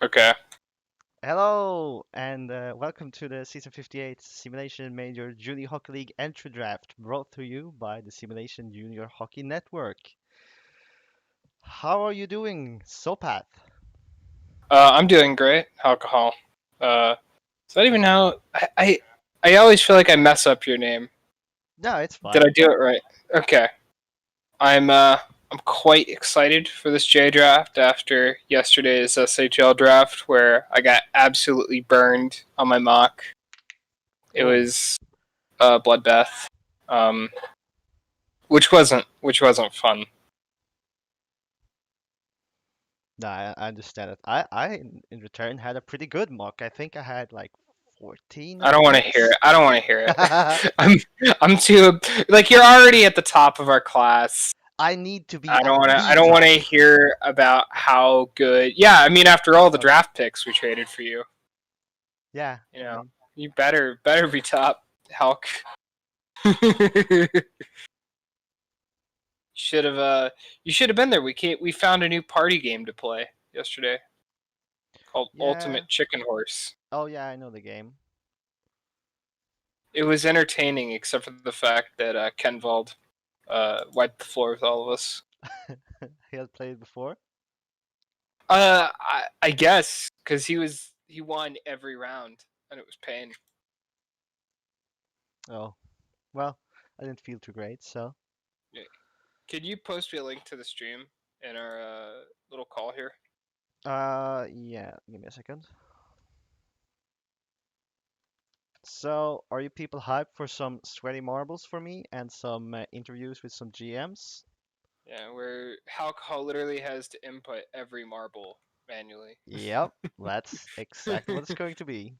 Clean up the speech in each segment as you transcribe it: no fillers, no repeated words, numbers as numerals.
Okay. Hello, and welcome to the Season 58 Simulation Major Junior Hockey League Entry Draft, brought to you by the Simulation Junior Hockey Network. How are you doing, Sopath? I'm doing great. Alcohol. Is that even how I always feel like I mess up your name. No, it's Did fine. I do it right? Okay. I'm quite excited for this J draft after yesterday's SHL draft where I got absolutely burned on my mock. It Oh, was a bloodbath. Um, which wasn't fun. no, I understand it. In return, had a pretty good mock. I think I had like 14 I don't want to hear it. points. I don't want to hear it. I'm too like you're already at the top of our class. I need to be I at don't want to. I the don't want to top. hear about how good. Yeah, I mean, after all the Okay. draft picks we traded for you, Yeah, you I know, mean, you better be top, Hulk. should have you should have been there. We found a new party game to play yesterday called yeah. Ultimate Chicken Horse. Oh, yeah, I know the game. It was entertaining, except for the fact that Kenvald wiped the floor with all of us. He had played before. I guess because he won every round and it was pain. Oh, well, I didn't feel too great, so. Yeah. Could you post me a link to the stream in our little call here? Yeah, give me a second. So, are you people hyped for some sweaty marbles for me and some interviews with some GMs? Yeah, where Halcol literally has to input every marble manually. Yep, that's exactly what it's going to be.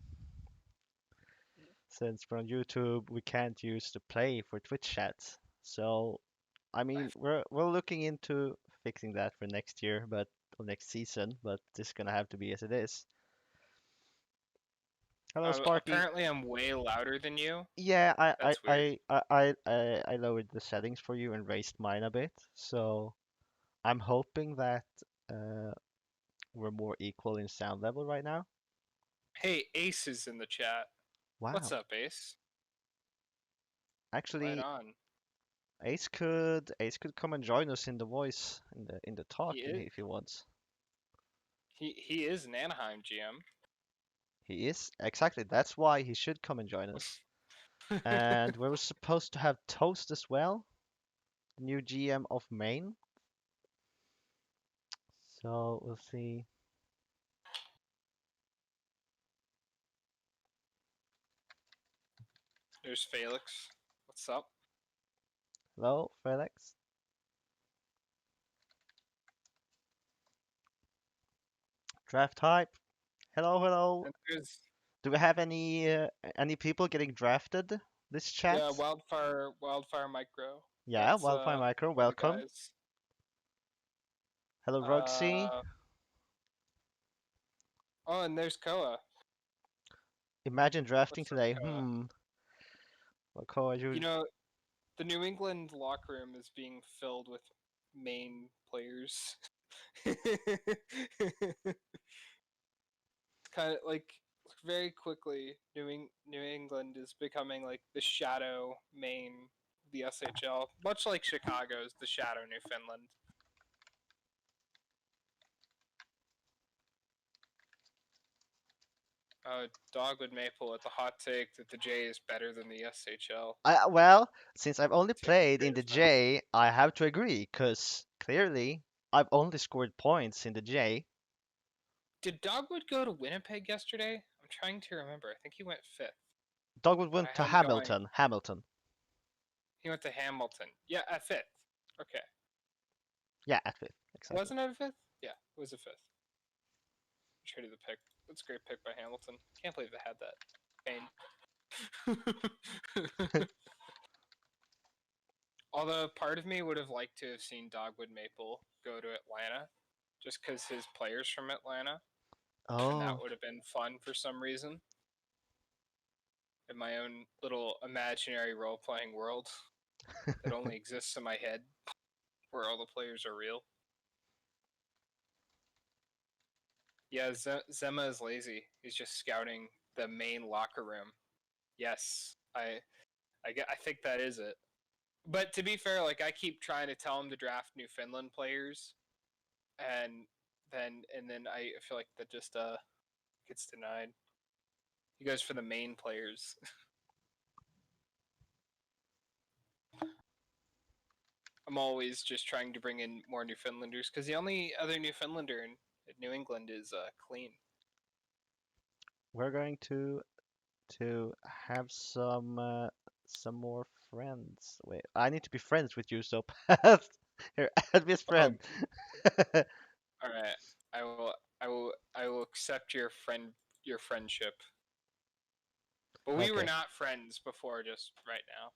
Since we're on YouTube, we can't use the Play for Twitch chats. So, I mean, we're looking into fixing that for next year, but or next season, but this is gonna have to be as it is. Hello, Sparky. Apparently, I'm way louder than you. Yeah, That's weird. I lowered the settings for you and raised mine a bit, so I'm hoping that uh, we're more equal in sound level right now. Hey, Ace is in the chat. What's Wow. up, Ace? Right Actually, on. Ace could come and join us in the voice in the He talk is if he wants. he is an Anaheim GM. He is exactly. That's why he should come and join us. And we were supposed to have Toast as well, the new GM of Maine. So we'll see. There's Felix. What's up? Hello, Felix. Draft hype. Hello, hello. And there's Do we have any people getting drafted this chat? yeah, Wildfire Micro. Yeah, That's Wildfire Micro, one of the welcome. guys. Hello, Rugsy. Uh oh, and there's Koa. Imagine drafting What's up, today. Koa? What call are You you? know, the New England locker room is being filled with Maine players. It's kind of like very quickly, New England is becoming like the shadow Maine, the SHL, much like Chicago's the shadow Newfoundland. Dogwood Maple with the hot take that the J is better than the SHL. Well, since I've only Take the played in the Jays, man. J, I have to agree, because clearly I've only scored points in the J. Did Dogwood go to Winnipeg yesterday? I'm trying to remember. I think he went fifth. Dogwood I went to had him going. Hamilton. Hamilton. He went to Hamilton. Yeah, at fifth. Okay. Yeah, at fifth, exactly. Wasn't it a fifth? Yeah, it was a fifth. Traded the pick. That's a great pick by Hamilton. Can't believe they had that. Pain. Although part of me would have liked to have seen Dogwood Maple go to Atlanta, just because his players from Atlanta, and that Oh, would have been fun for some reason. In my own little imaginary role playing world that only exists in my head, where all the players are real. Yeah, Zema is lazy. He's just scouting the main locker room. Yes, I think that is it. But to be fair, like I keep trying to tell him to draft New Finland players, and then I feel like that just gets denied. He goes for the main players. I'm always just trying to bring in more Newfoundlanders because the only other Newfoundlander in New England is Clean. We're going to have some more friends. Wait, I need to be friends with you, so pass. Here, add me as Oh, friend. all right. I will accept your friendship. But we were Okay. not friends before, just right now.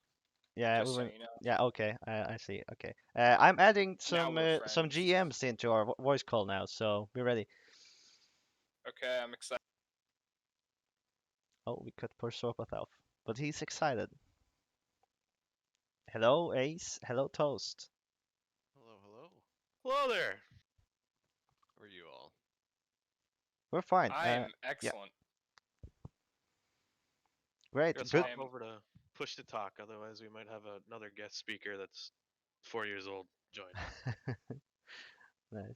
Yeah, we Just so were. you know. Yeah, okay. I see. Okay. I'm adding Now we're some friends. GMs into our voice call now, so be ready. Okay, I'm excited. Oh, we cut poor Sorpath off, but he's excited. Hello, Ace. Hello, Toast. Hello, hello. Hello there. How are you all? We're fine. I'm Yeah, excellent. great. Let's Good. I hop am. over to push to talk, otherwise we might have another guest speaker that's 4 years old join. Nice.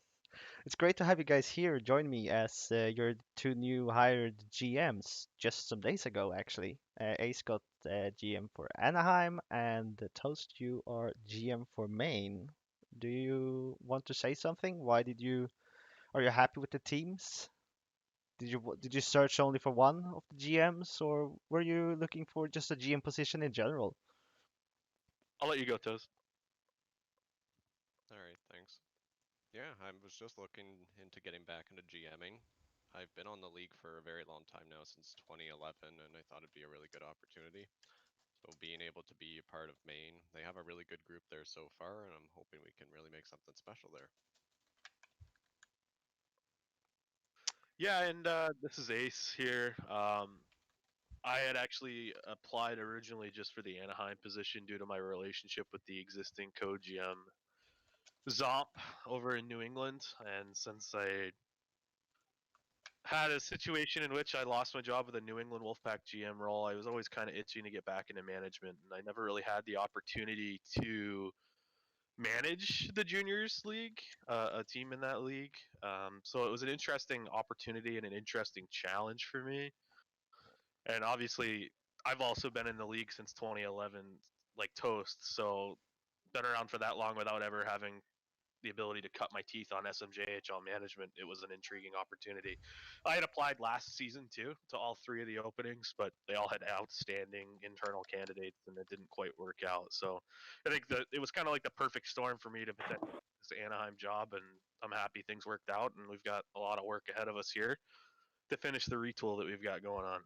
It's great to have you guys here join me as your two new hired GMs just some days ago, actually. Ace got GM for Anaheim, and Toast, you are GM for Maine. Do you want to say something? Are you happy with the teams? Did you search only for one of the GMs, or were you looking for just a GM position in general? I'll let you go, Toast. All right, thanks. Yeah, I was just looking into getting back into GMing. I've been on the league for a very long time now, since 2011, and I thought it'd be a really good opportunity. So being able to be a part of Maine, they have a really good group there so far, and I'm hoping we can really make something special there. Yeah, and this is Ace here. I had actually applied originally just for the Anaheim position due to my relationship with the existing co-GM Zomp over in New England, and since I had a situation in which I lost my job with the New England Wolfpack GM role, I was always kind of itching to get back into management, and I never really had the opportunity to manage the juniors league, a team in that league. So it was an interesting opportunity and an interesting challenge for me. And obviously, I've also been in the league since 2011, like Toast. So been around for that long without ever having the ability to cut my teeth on SMJHL management. It was an intriguing opportunity. I had applied last season too to all three of the openings, but they all had outstanding internal candidates, and it didn't quite work out. So I think that it was kind of like the perfect storm for me to potentially get this Anaheim job, and I'm happy things worked out, and we've got a lot of work ahead of us here to finish the retool that we've got going on.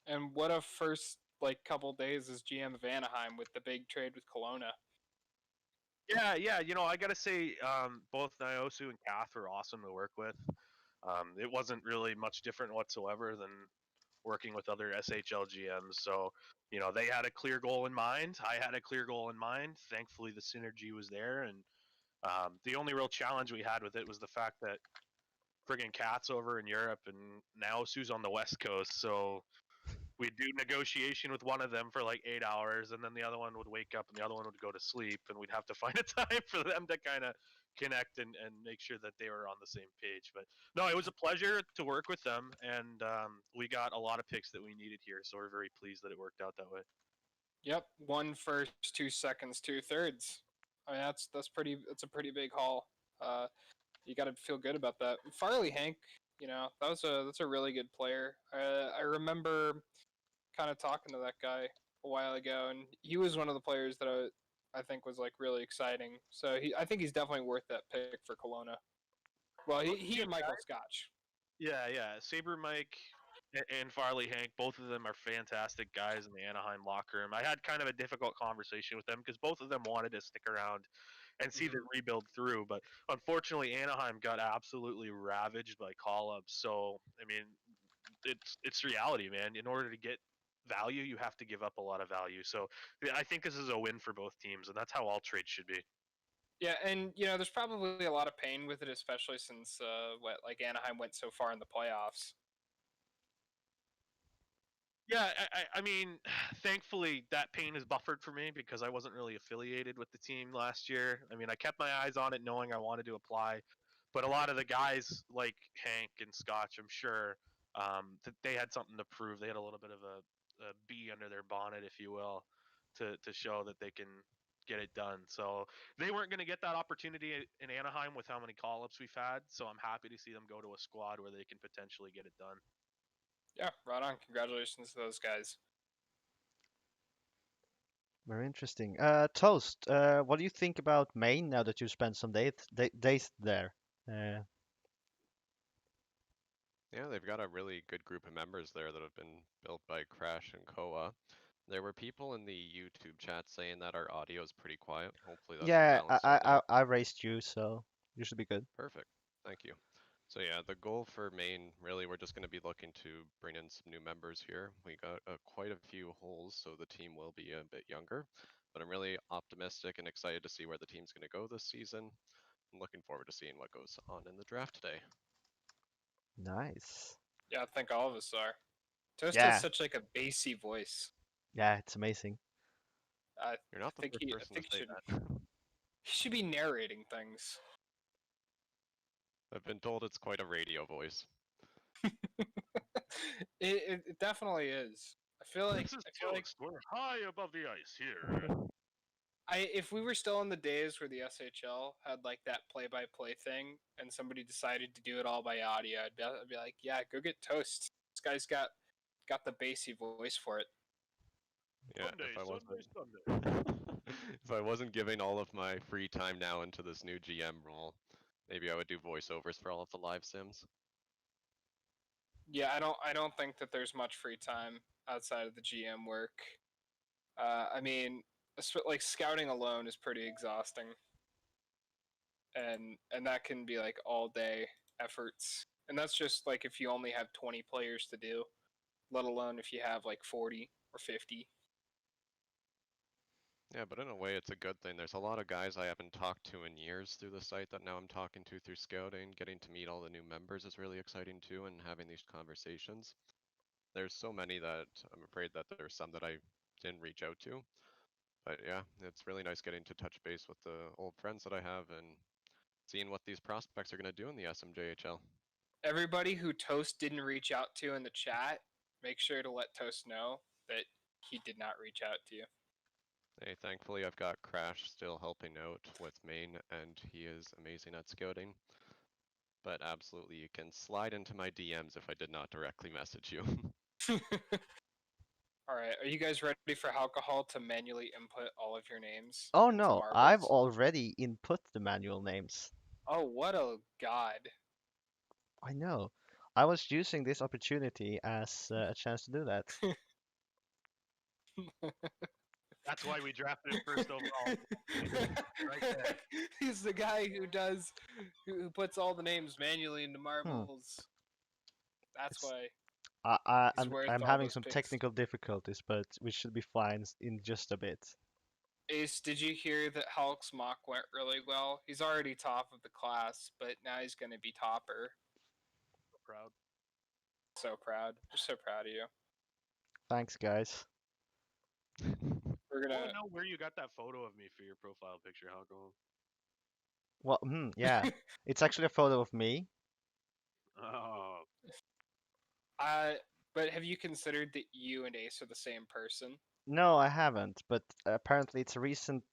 And what a first like couple days as GM of Anaheim with the big trade with Kelowna. Yeah. I gotta say, both Nyosu and Kath were awesome to work with. It wasn't really much different whatsoever than working with other SHL GMs. So, they had a clear goal in mind. I had a clear goal in mind. Thankfully, the synergy was there. And the only real challenge we had with it was the fact that friggin' Kat's over in Europe and now Sue's on the West Coast. So we'd do negotiation with one of them for like 8 hours, and then the other one would wake up and the other one would go to sleep, and we'd have to find a time for them to kind of connect and make sure that they were on the same page. But no, it was a pleasure to work with them, and we got a lot of picks that we needed here, so we're very pleased that it worked out that way. Yep, 1 first, 2 seconds, 2 thirds. I mean that's pretty. That's a pretty big haul. You got to feel good about that. Farley Hank, that's a really good player. I remember kind of talking to that guy a while ago, and he was one of the players that I think was like really exciting. So I think he's definitely worth that pick for Kelowna. Well, he and Michael Scotch. Yeah. Saber Mike and Farley Hank, both of them are fantastic guys in the Anaheim locker room. I had kind of a difficult conversation with them because both of them wanted to stick around and see the rebuild through, but unfortunately Anaheim got absolutely ravaged by call-ups. So I mean, it's reality, man. In order to get value, you have to give up a lot of value. So I think this is a win for both teams, and that's how all trades should be. Yeah, and there's probably a lot of pain with it, especially since like Anaheim went so far in the playoffs. Yeah, I mean, thankfully that pain is buffered for me because I wasn't really affiliated with the team last year. I mean, I kept my eyes on it, knowing I wanted to apply, but a lot of the guys like Hank and Scotch, I'm sure, they had something to prove. They had a little bit of a bee under their bonnet, if you will, to show that they can get it done. So they weren't going to get that opportunity in Anaheim with how many call-ups we've had. So I'm happy to see them go to a squad where they can potentially get it done. Yeah, right on. Congratulations to those guys. Very interesting. Toast, what do you think about Maine now that you spent some days there? Uh, Yeah, they've got a really good group of members there that have been built by Crash and Koa. There were people in the YouTube chat saying that our audio is pretty quiet. Hopefully that's yeah, balanced out now. I raised you, so you should be good. Perfect. Thank you. So yeah, the goal for Maine, really, we're just going to be looking to bring in some new members here. We got quite a few holes, so the team will be a bit younger. But I'm really optimistic and excited to see where the team's going to go this season. I'm looking forward to seeing what goes on in the draft today. Nice. Yeah, I think all of us are. Toast has Yeah, such like a bassy voice. yeah, it's amazing. I You're not the think first he, I person to think he say should, that. he should be narrating things. I've been told it's quite a radio voice. It definitely is. I feel like We're high above the ice here. if we were still in the days where the SHL had like that play-by-play thing, and somebody decided to do it all by audio, I'd be like, yeah, go get Toast. This guy's got the bassy voice for it. Yeah, Sunday, if I wasn't Sunday. if I wasn't giving all of my free time now into this new GM role, maybe I would do voiceovers for all of the live sims. Yeah, I don't think that there's much free time outside of the GM work. I mean, like scouting alone is pretty exhausting, and that can be like all day efforts, and that's just like if you only have 20 players to do, let alone if you have like 40 or 50. Yeah, but in a way it's a good thing. There's a lot of guys I haven't talked to in years through the site that now I'm talking to through scouting. Getting to meet all the new members is really exciting too, and having these conversations. There's so many that I'm afraid that there's some that I didn't reach out to. But yeah, it's really nice getting to touch base with the old friends that I have and seeing what these prospects are going to do in the SMJHL. Everybody who Toast didn't reach out to in the chat, make sure to let Toast know that he did not reach out to you. Hey, thankfully I've got Crash still helping out with Maine, and he is amazing at scouting. But absolutely, you can slide into my DMs if I did not directly message you. All right, are you guys ready for alcohol to manually input all of your names Oh into no, I've marbles? already input the manual names. Oh, what a god! I know. I was using this opportunity as a chance to do that. That's why we drafted him first overall. Right there. He's the guy who puts all the names manually into marbles. That's It's why I, he's worth I'm all having those some picks. technical difficulties, but we should be fine in just a bit. Ace, did you hear that Hulk's mock went really well? He's already top of the class, but now he's going to be topper. So proud. So proud. Just so proud of you. Thanks, guys. We're I want gonna. to know where you got that photo of me for your profile picture, Halco. Well, yeah, it's actually a photo of me. Oh, But have you considered that you and Ace are the same person? No, I haven't, but apparently it's a recent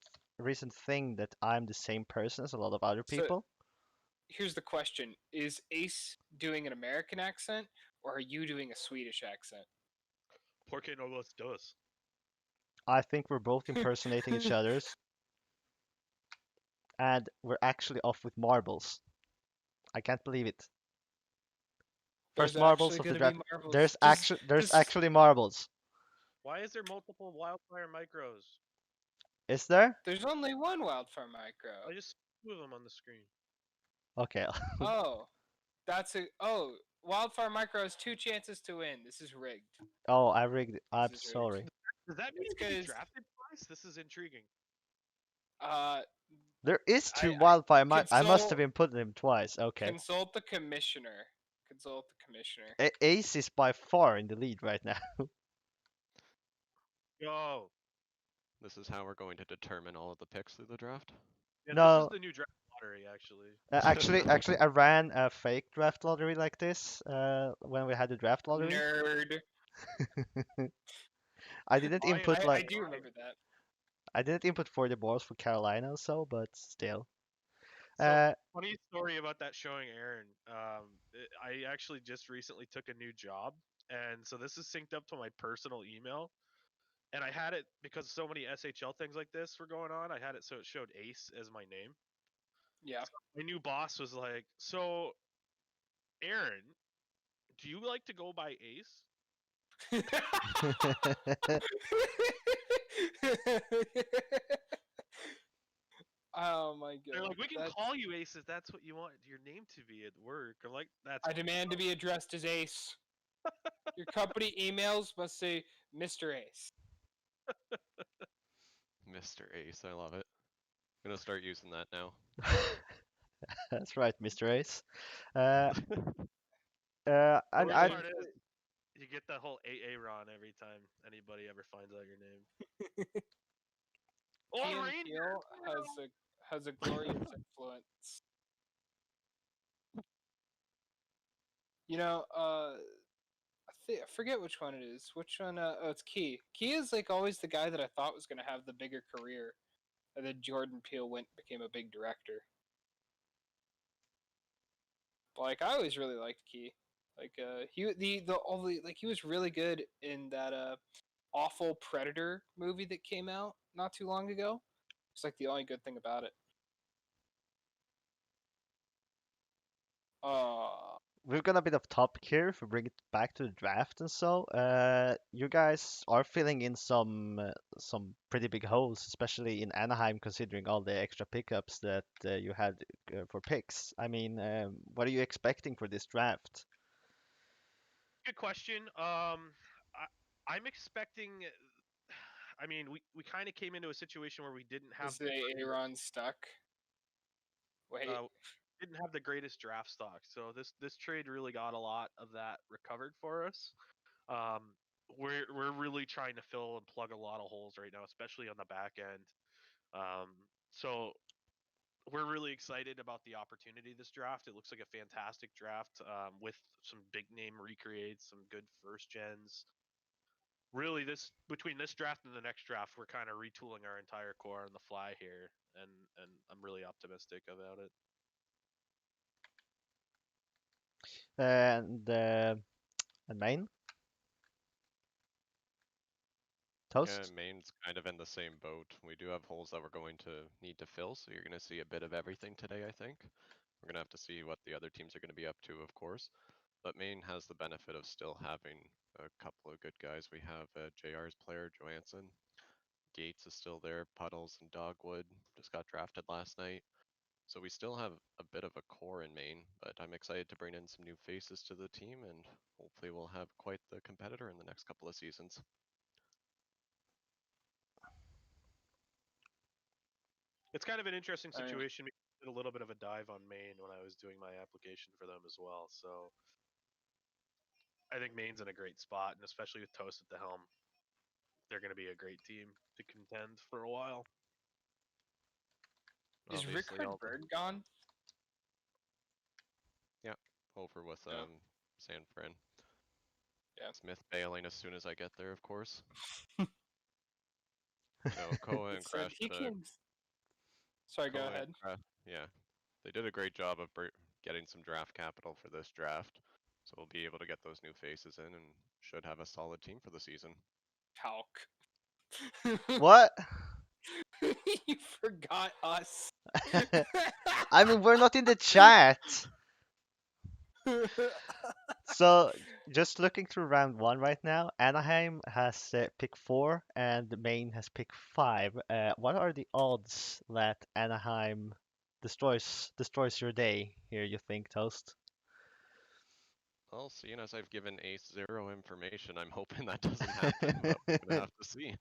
thing that I'm the same person as a lot of other So people. here's the question: is Ace doing an American accent, or are you doing a Swedish accent? porque no los dos. I think we're both impersonating each other's, and we're actually off with marbles. I can't believe it. There's First marbles actually of the going to be draft. marbles. There's actually marbles. Why is there multiple wildfire micros? Is there? There's only one wildfire micro. I just two of them on the screen. Okay. Oh, wildfire micro has 2 chances to win. This is rigged. Oh, I rigged it. I'm This is rigged. sorry. Does that mean It's you can be 'cause- drafted twice? This is intriguing. Uh, There is two I wildfire. I must have consult inputted him twice. Okay. consult the commissioner. Consult the commissioner. Ace is by far in the lead right now. Yo, This is how we're going to determine all of the picks through the draft. yeah, this is No, the new draft lottery, actually. actually, I ran a fake draft lottery like this when we had the draft lottery. Nerd. I didn't input I like do remember that. I didn't input 40 balls for Carolina or so, but still. So funny story about that showing Aaron. I actually just recently took a new job, and so this is synced up to my personal email. And I had it because so many SHL things like this were going on. I had it so it showed Ace as my name. Yeah. My new boss was like, "So, Aaron, do you like to go by Ace?" Oh my god. They're like, "We can That's- call you Ace if that's what you want your name to be at work." I'm like, "That's." I demand to be addressed as Ace. Your company emails must say Mr. Ace. Mr. Ace, I love it. I'm gonna start using that now. That's right, Mr. Ace. The I, worst I, part is you get that whole AA Ron every time anybody ever finds out your name. Oh, Ian reindeer! Peel has a glorious influence. You know, I forget which one it is. Which one? Oh, it's Key. Key is like always the guy that I thought was gonna have the bigger career, and then Jordan Peele became a big director. But, like I always really liked Key. Like he was really good in that awful Predator movie that came out not too long ago. It's like the only good thing about it. we've got a bit of topic here if we bring it back to the draft and so. You guys are filling in some pretty big holes, especially in Anaheim, considering all the extra pickups that you had for picks. I mean, what are you expecting for this draft? Good question. I'm expecting. I mean, we kind of came into a situation where we didn't have Is the Aaron stuck? Wait. uh, didn't have the greatest draft stock, so this trade really got a lot of that recovered for us. Um, we're really trying to fill and plug a lot of holes right now, especially on the back end. So we're really excited about the opportunity this draft. It looks like a fantastic draft with some big name recreates, some good first gens. Really, this between this draft and the next draft, we're kind of retooling our entire core on the fly here, and I'm really optimistic about it. And main Yeah, toast. Maine's kind of in the same boat. We do have holes that we're going to need to fill, so you're gonna see a bit of everything today, I think. We're gonna have to see what the other teams are gonna be up to, of course. But Maine has the benefit of still having a couple of good guys. We have JR's player, Johansson. Gates is still there. Puddles and Dogwood just got drafted last night. So we still have a bit of a core in Maine, but I'm excited to bring in some new faces to the team, and hopefully we'll have quite the competitor in the next couple of seasons. It's kind of an interesting I mean, situation. I did a little bit of a dive on Maine when I was doing my application for them as well. So I think Maine's in a great spot, and especially with Toast at the helm, they're going to be a great team to contend for a while. is Obviously, Rickard Bird gone? yeah, over with Yeah. San Fran. Yeah. Smith bailing as soon as I get there, of course. No, Koa and Said Crash he did a can. Sorry, go Koa and ahead. yeah, they did a great job of getting some draft capital for this draft, so we'll be able to get those new faces in and should have a solid team for the season. Palk. What? You forgot us. I mean, we're not in the chat. So, just looking through round one right now, Anaheim has pick 4 and Maine has pick 5. What are the odds that Anaheim destroys your day here, you think, Toast? Well, seeing as I've given Ace 0 information, I'm hoping that doesn't happen, but we're gonna have to see.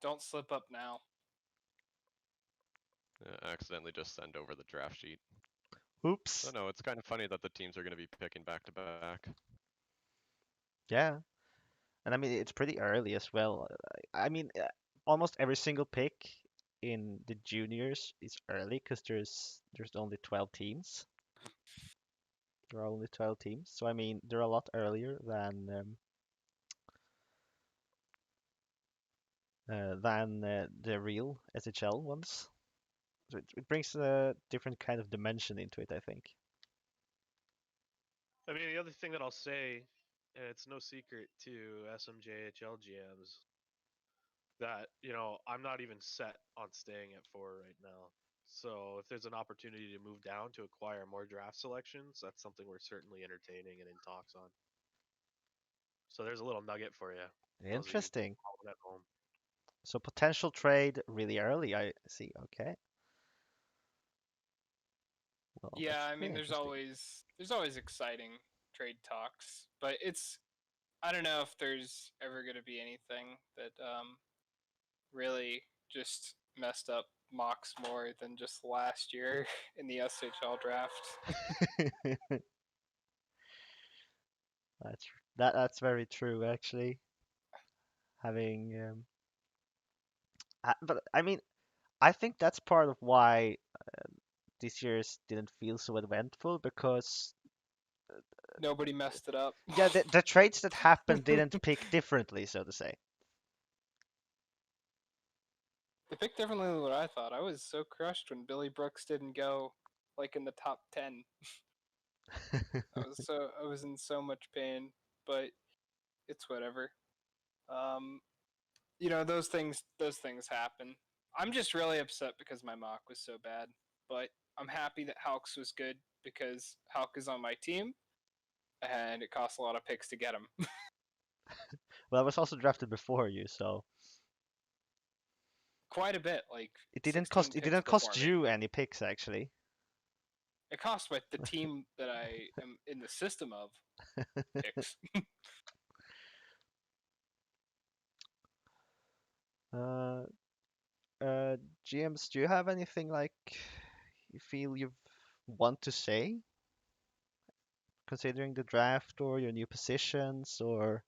Don't slip up now. I accidentally just send over the draft sheet. Oops. So no, it's kind of funny that the teams are going to be picking back to back. Yeah, and I mean it's pretty early as well. I mean, almost every single pick in the juniors is early because there's only 12 teams. There are only 12 teams, so I mean they're a lot earlier than the real SHL ones. So it brings a different kind of dimension into it, I think. I mean, the other thing that I'll say, and it's no secret to SMJHL GMs, that I'm not even set on staying at 4 right now. So if there's an opportunity to move down to acquire more draft selections, that's something we're certainly entertaining and in talks on. So there's a little nugget for you. Those of you Interesting. following at home. So potential trade really early, I see. Okay. Well, Yeah, that's I pretty mean, interesting. there's always exciting trade talks, but I don't know if there's ever going to be anything that really just messed up mocks more than just last year in the SHL draft. That's that's very true, actually. Having but I mean, I think that's part of why this year's didn't feel so eventful because Nobody messed it up. yeah, the trades that happened didn't pick differently, so to say. They picked differently than what I thought. I was so crushed when Billy Brooks didn't go like in the top 10. I was in so much pain, but it's whatever. Um, those things happen. I'm just really upset because my mock was so bad, but I'm happy that Halks was good because Halk is on my team, and it costs a lot of picks to get him. Well, I was also drafted before you, so Quite a bit, like it didn't 16 cost picks before me. you any picks actually. It costs what the team that I am in the system of picks. Uh, GMs, do you have anything like you feel you want to say, considering the draft or your new positions or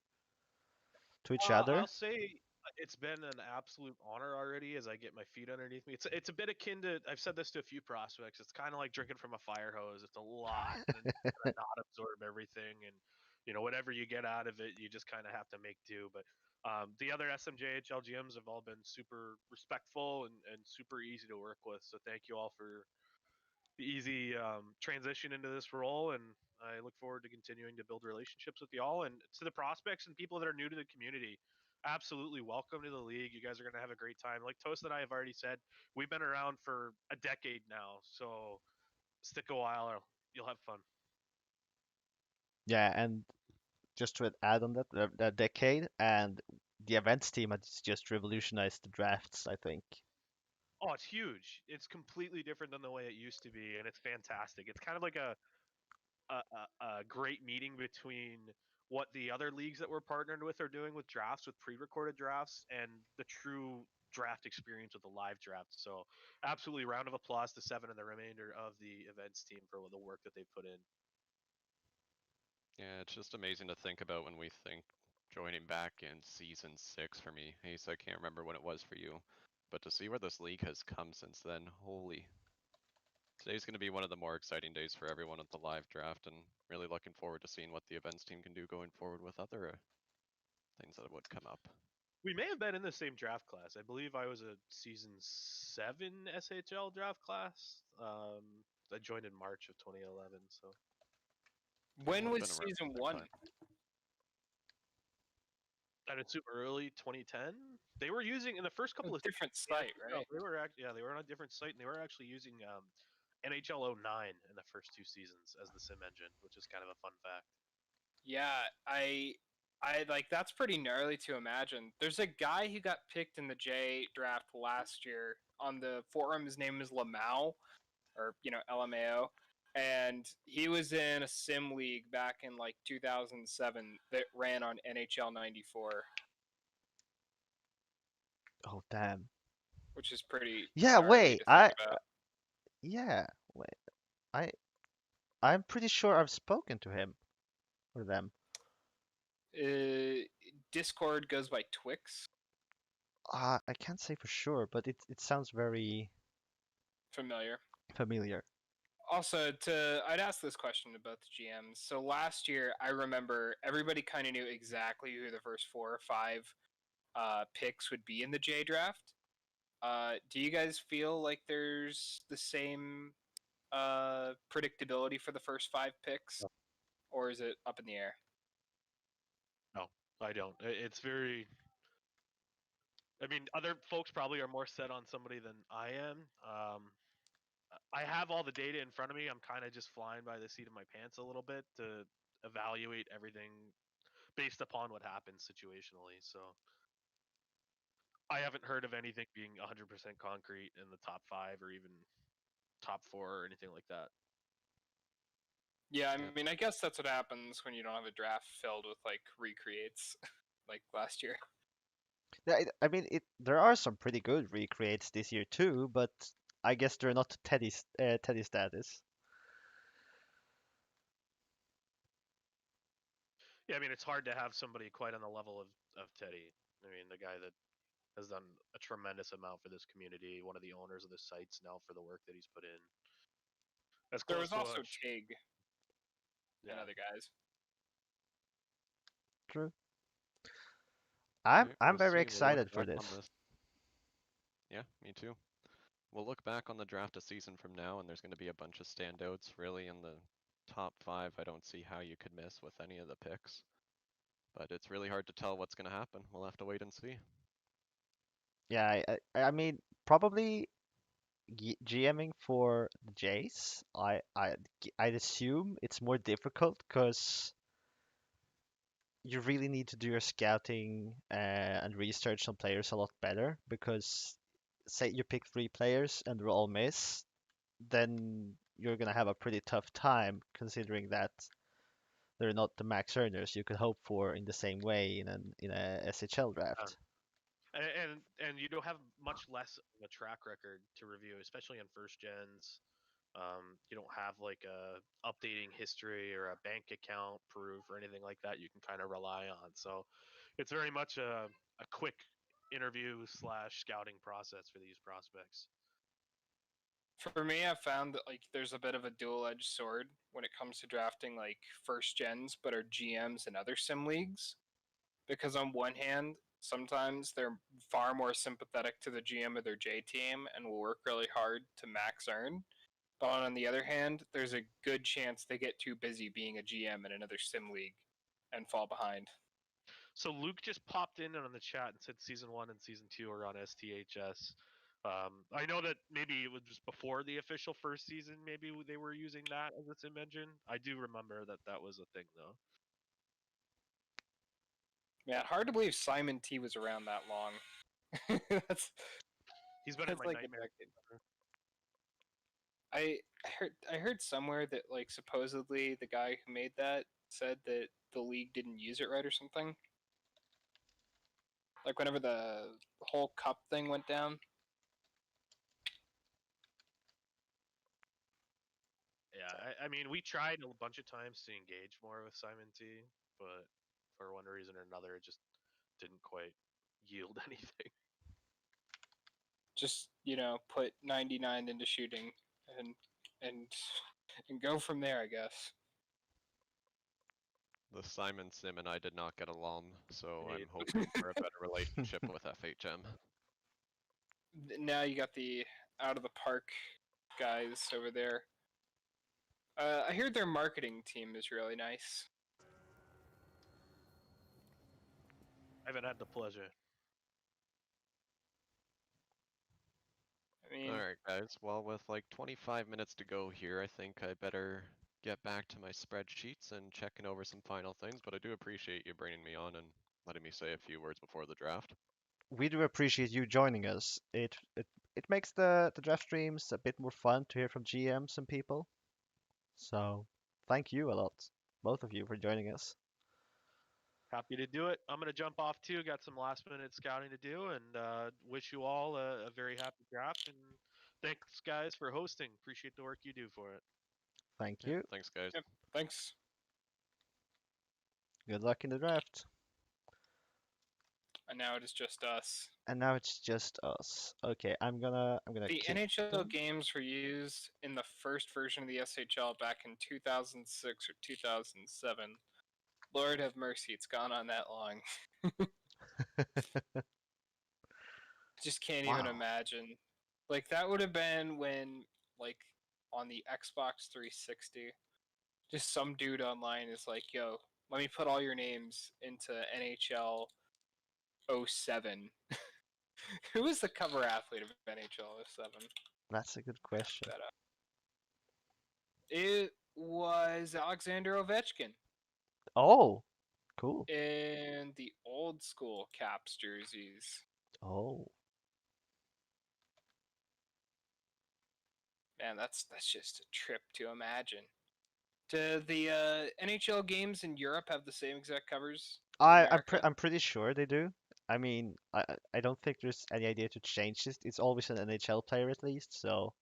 to each I'll other? say it's been an absolute honor already as I get my feet underneath me. It's a bit akin to, I've said this to a few prospects. It's kind of like drinking from a fire hose. It's a lot, and then you gotta not absorb everything, and whatever you get out of it, you just kind of have to make do. But the other SMJHL GMs have all been super respectful and super easy to work with. So thank you all for the easy transition into this role, and I look forward to continuing to build relationships with y'all. And to the prospects and people that are new to the community, absolutely welcome to the league. You guys are going to have a great time. Like Toast and I have already said, we've been around for a decade now, so stick a while, or you'll have fun. Yeah, and just to add on that, the decade and the events team has just revolutionized the drafts, I think. Oh, it's huge. It's completely different than the way it used to be, and it's fantastic. It's kind of like a great meeting between what the other leagues that we're partnered with are doing with drafts, with pre-recorded drafts, and the true draft experience with the live draft. So, absolutely, round of applause to Seven and the remainder of the events team for the work that they put in. Yeah, it's just amazing to think about when we think joining back in season 6 for me. Ace, I can't remember when it was for you, but to see where this league has come since then, holy. Today's going to be one of the more exciting days for everyone at the live draft, and really looking forward to seeing what the events team can do going forward with other things that would come up. We may have been in the same draft class. I believe I was a season 7 SHL draft class. I joined in March of 2011. So When Would have was been around the season same one? time. and it's super early 2010. They were using in the first A couple of different yeah, site, no, right? they were they were on a different site, and they were actually using NHL '09 in the first 2 seasons as the sim engine, which is kind of a fun fact. Yeah, I like that's pretty gnarly to imagine. There's a guy who got picked in the J draft last year on the forum. His name is Lamau, or LMAO, and he was in a sim league back in like 2007 that ran on NHL 94. Oh, damn. which is pretty Yeah, gnarly wait, to think about. yeah, wait, I, I'm pretty sure I've spoken to him or them. Discord goes by Twix. I can't say for sure, but it sounds very Familiar. familiar. Also, I'd ask this question about the GMs. So last year, I remember everybody kind of knew exactly who the first 4 or 5 picks would be in the J draft. Do you guys feel like there's the same predictability for the first 5 picks, or is it up in the air? No, I don't. It's very. I mean, other folks probably are more set on somebody than I am. I have all the data in front of me. I'm kind of just flying by the seat of my pants a little bit to evaluate everything based upon what happens situationally. So I haven't heard of anything being 100% concrete in the top 5 or even top 4 or anything like that. Yeah, I Yeah. mean, I guess that's what happens when you don't have a draft filled with like recreates, like last year. Yeah, I mean, there are some pretty good recreates this year too, but I guess they're not Teddy status. Yeah, I mean, it's hard to have somebody quite on the level of Teddy. I mean, the guy that has done a tremendous amount for this community, one of the owners of the sites now for the work that he's put in. As There close was to also a Tig and yeah. other guys. True. I'm Alright, I'm we'll very see. We'll look excited for back on this. this. Yeah, me too. We'll look back on the draft a season from now, and there's going to be a bunch of standouts. Really, in the top 5, I don't see how you could miss with any of the picks. But it's really hard to tell what's going to happen. We'll have to wait and see. Yeah, I mean, probably GMing for the Jays. I'd assume it's more difficult because you really need to do your scouting and research on players a lot better because say you pick 3 players and they all miss, then you're gonna have a pretty tough time considering that they're not the max earners you could hope for in the same way in a SHL draft. And you don't have much less of a track record to review, especially in first gens. You don't have like a updating history or a bank account proof or anything like that you can kind of rely on. So it's very much a quick interview slash scouting process for these prospects. For me, I've found that like there's a bit of a dual-edged sword when it comes to drafting like first gens, but are GMs in other sim leagues. Because on one hand, sometimes they're far more sympathetic to the GM of their J team and will work really hard to max earn. But on the other hand, there's a good chance they get too busy being a GM in another sim league and fall behind. So Luke just popped in on the chat and said season 1 and season 2 are on STHS. I know that maybe it was just before the official first season. Maybe they were using that as a sim engine. I do remember that that was a thing though. Man, hard to believe Simon T was around that long. that's He's been in that's my like a nightmare. decade. I heard somewhere that like supposedly the guy who made that said that the league didn't use it right or something. Like whenever the whole cup thing went down. Yeah, I mean, we tried a bunch of times to engage more with Simon T, but for one reason or another, it just didn't quite yield anything. Just put 99 into shooting and and and go from there, I guess. The Simon Sim and I did not get along, so I'm Right. hoping for a better relationship with FHM. Now you got the out of the park guys over there. I hear their marketing team is really nice. I haven't had the pleasure. I mean, Alright, guys. Well, with like 25 minutes to go here, I think I better get back to my spreadsheets and checking over some final things, but I do appreciate you bringing me on and letting me say a few words before the draft. We do appreciate you joining us. It makes the draft streams a bit more fun to hear from GMs and people. So thank you a lot, both of you, for joining us. happy to do it. I'm gonna jump off too. Got some last minute scouting to do, and wish you all a very happy draft. And thanks, guys, for hosting. Appreciate the work you do for it. Thank Yeah, you. thanks, guys. Yep. Thanks. Good luck in the draft. And now it is just us. And now it's just us. Okay, I'm gonna The kick NHL them. games were used in the first version of the SHL back in 2006 or 2007. Lord have mercy, it's gone on that long. Just can't even Wow. imagine. Like that would have been when, like, on the Xbox 360, just some dude online is like, "Yo, let me put all your names into NHL 07." Who was the cover athlete of NHL 07? That's a good Look question. that up. It was Alexander Ovechkin Oh, cool. in the old school Caps jerseys. Oh, Man, that's just a trip to imagine. Do the NHL games in Europe have the same exact covers as America? I'm pretty sure they do. I mean, I don't think there's any idea to change this. It's always an NHL player at least, so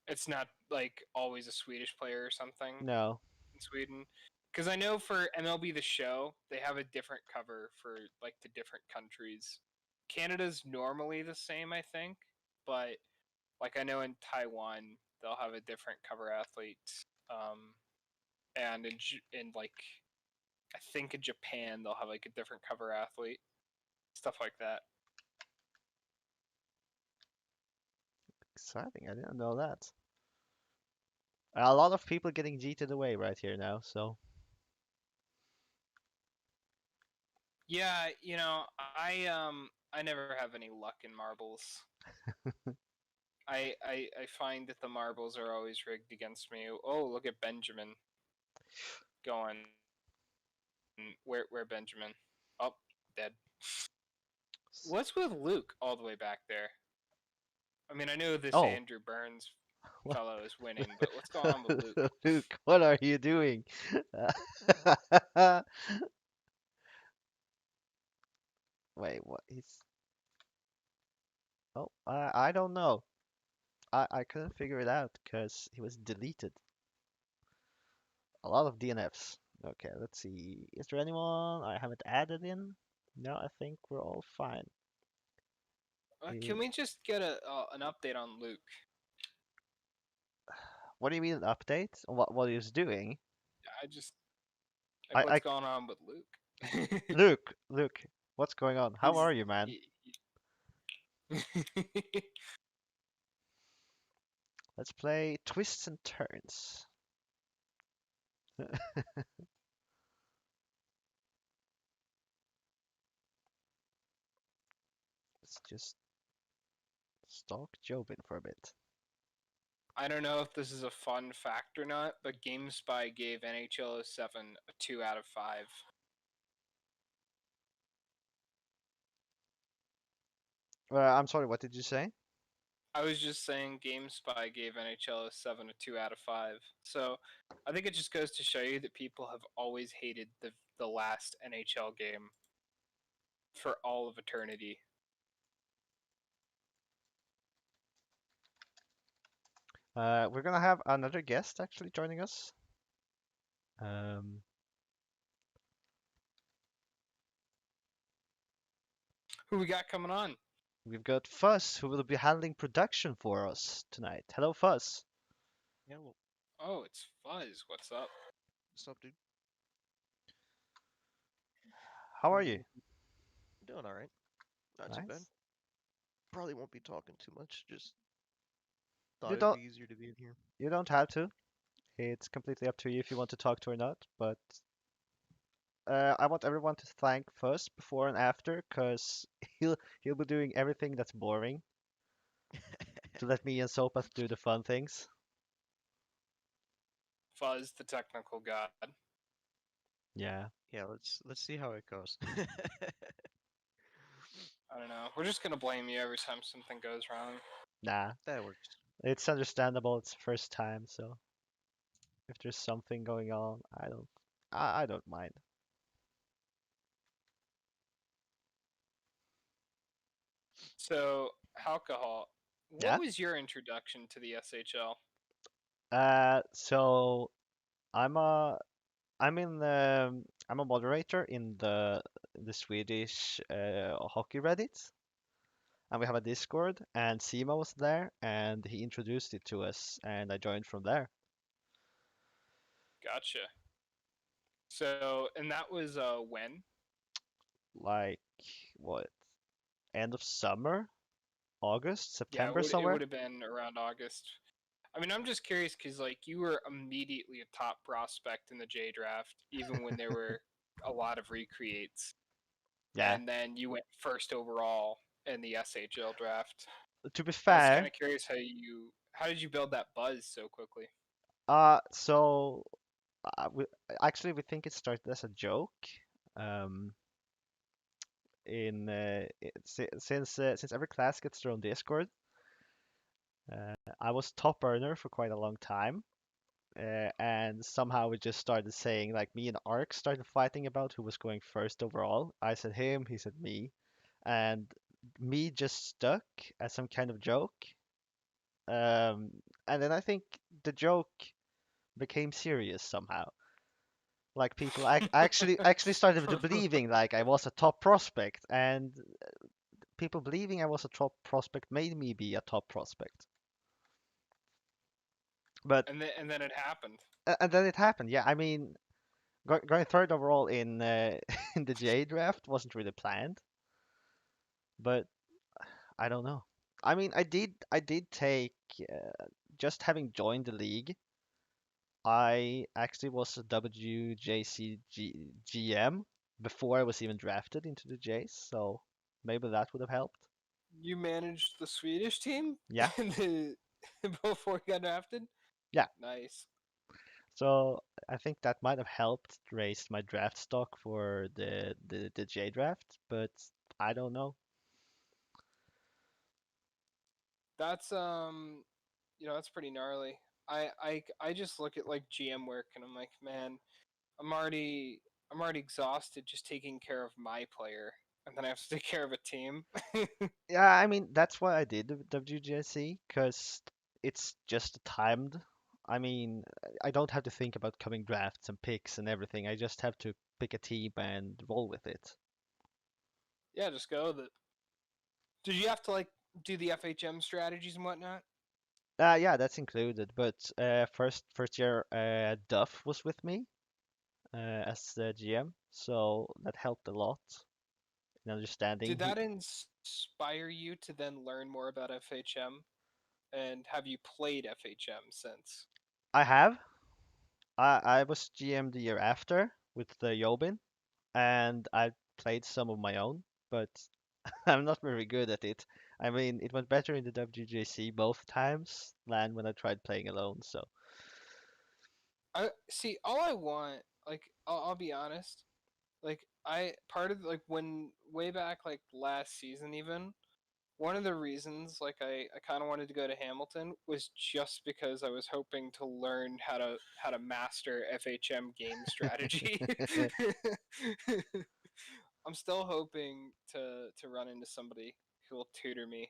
It's not like always a Swedish player or something no. in Sweden. Because I know for MLB The Show, they have a different cover for like the different countries. Canada's normally the same, I think, but like I know in Taiwan they'll have a different cover athlete, and in like I think in Japan they'll have like a different cover athlete, stuff like that. Exciting. I didn't know that. A lot of people getting cheated away right here now, so Yeah, I never have any luck in marbles. I find that the marbles are always rigged against me. Oh, look at Benjamin going. Where Benjamin? Oh, dead. What's with Luke all the way back there? I mean, I know this oh, Andrew Burns what? fellow is winning, but what's going on with Luke? Luke, what are you doing? Wait, what? He's oh, I don't know. I couldn't figure it out because he was deleted. A lot of DNFs. Okay, let's see. Is there anyone I haven't added in? No, I think we're all fine. Can Eh, we just get an update on Luke? What do you mean an update on what he was doing? I just like I what's going on with Luke? Luke, what's going on? How He's are you, man? Let's play twists and turns. Let's just stalk Jobin for a bit. I don't know if this is a fun fact or not, but GameSpy gave NHL 07 a 2 out of 5. I'm sorry, what did you say? I was just saying GameSpy gave NHL 07 a 2 out of 5. So I think it just goes to show you that people have always hated the last NHL game for all of eternity. We're gonna have another guest actually joining us. Um, Who we got coming on? we've got Fuzz who will be handling production for us tonight. Hello, Fuzz. Yeah, well, Oh, it's Fuzz. What's up? what's up, dude? How are you? Doing all right. Not too bad. Nice. Probably won't be talking too much. Just thought You it'd don't be easier to be in here. you don't have to. It's completely up to you if you want to talk to or not. But I want everyone to thank Fuzz before and after, cause he'll be doing everything that's boring to let me and Sopas do the fun things. Fuzz, the technical god. Yeah. Yeah, let's see how it goes. I don't know. We're just gonna blame you every time something goes wrong. Nah. That works. It's understandable. It's first time, so if there's something going on, I don't mind. So, alcohol. Yeah. What was your introduction to the SHL? So I'm a I'm a moderator in the Swedish hockey Reddit, and we have a Discord, and Sima was there, and he introduced it to us, and I joined from there. Gotcha. So, and that was when? Like what? End of summer, August, Yeah, September it somewhere. would have been around August. I mean, I'm just curious because like you were immediately a top prospect in the J draft, even when there were a lot of recreates, Yeah. and then you went first overall in the SHL draft. To be I was kind fair, of curious how did you build that buzz so quickly? so we actually we think it started as a joke. Um, since every class gets their own Discord, I was top earner for quite a long time, and somehow we just started saying like me and Ark started fighting about who was going first overall. I said him, he said me, and me just stuck as some kind of joke. And then I think the joke became serious somehow. Like people actually started to believing like I was a top prospect, and people believing I was a top prospect made me be a top prospect. But And then it happened. and then it happened. Yeah, I mean, going third overall in in the J draft wasn't really planned, but I don't know. I mean, I did take just having joined the league. I actually was a WJC GM before I was even drafted into the Jays, so maybe that would have helped. You managed the Swedish team Yeah, in the, before you got drafted? yeah. Nice. So I think that might have helped raise my draft stock for the J draft, but I don't know. That's that's pretty gnarly. I just look at like GM work and I'm like, man, I'm already exhausted just taking care of my player, and then I have to take care of a team. Yeah, I mean that's why I did the WGC because it's just timed. I mean, I don't have to think about coming drafts and picks and everything. I just have to pick a team and roll with it. Yeah, just go with it. Did you have to like do the FHM strategies and whatnot? Yeah, that's included. But first year, Duff was with me as the GM, so that helped a lot in understanding. Did that inspire you to then learn more about FHM? And have you played FHM since? I have. I was GM the year after with the Yobin, and I played some of my own, but I'm not very good at it. I mean, it went better in the WJC both times than when I tried playing alone. So I see. All I want, like, I'll be honest. Like, I part of like when way back like last season even one of the reasons like I kind of wanted to go to Hamilton was just because I was hoping to learn how to master FHM game strategy. I'm still hoping to run into somebody who will tutor me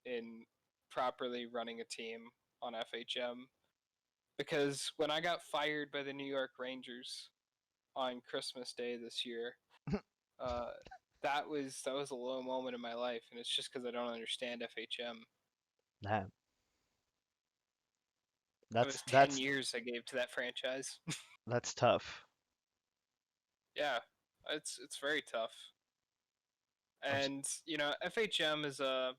in properly running a team on FHM because when I got fired by the New York Rangers on Christmas Day this year, uh, that was a low moment in my life, and it's just because I don't understand FHM. damn, That that's was ten that's years I gave to that franchise. that's tough. Yeah, it's very tough, I'm s- and FHM is a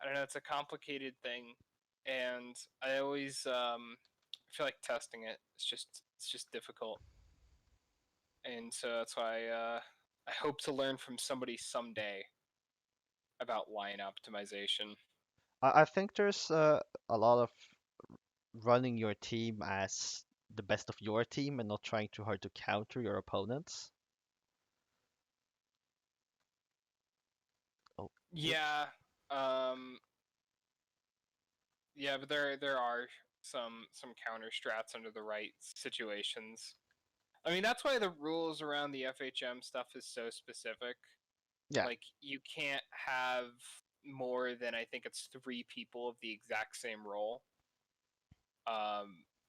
I don't know, it's a complicated thing, and I always I feel like testing it. It's just difficult, and so that's why I hope to learn from somebody someday about line optimization. I think there's a lot of running your team as the best of your team and not trying too hard to counter your opponents. Oh, oops. Yeah, um, yeah, but there are some counter strats under the right situations. I mean, that's why the rules around the FHM stuff is so specific. Yeah, Like, you can't have more than I think it's 3 people of the exact same role.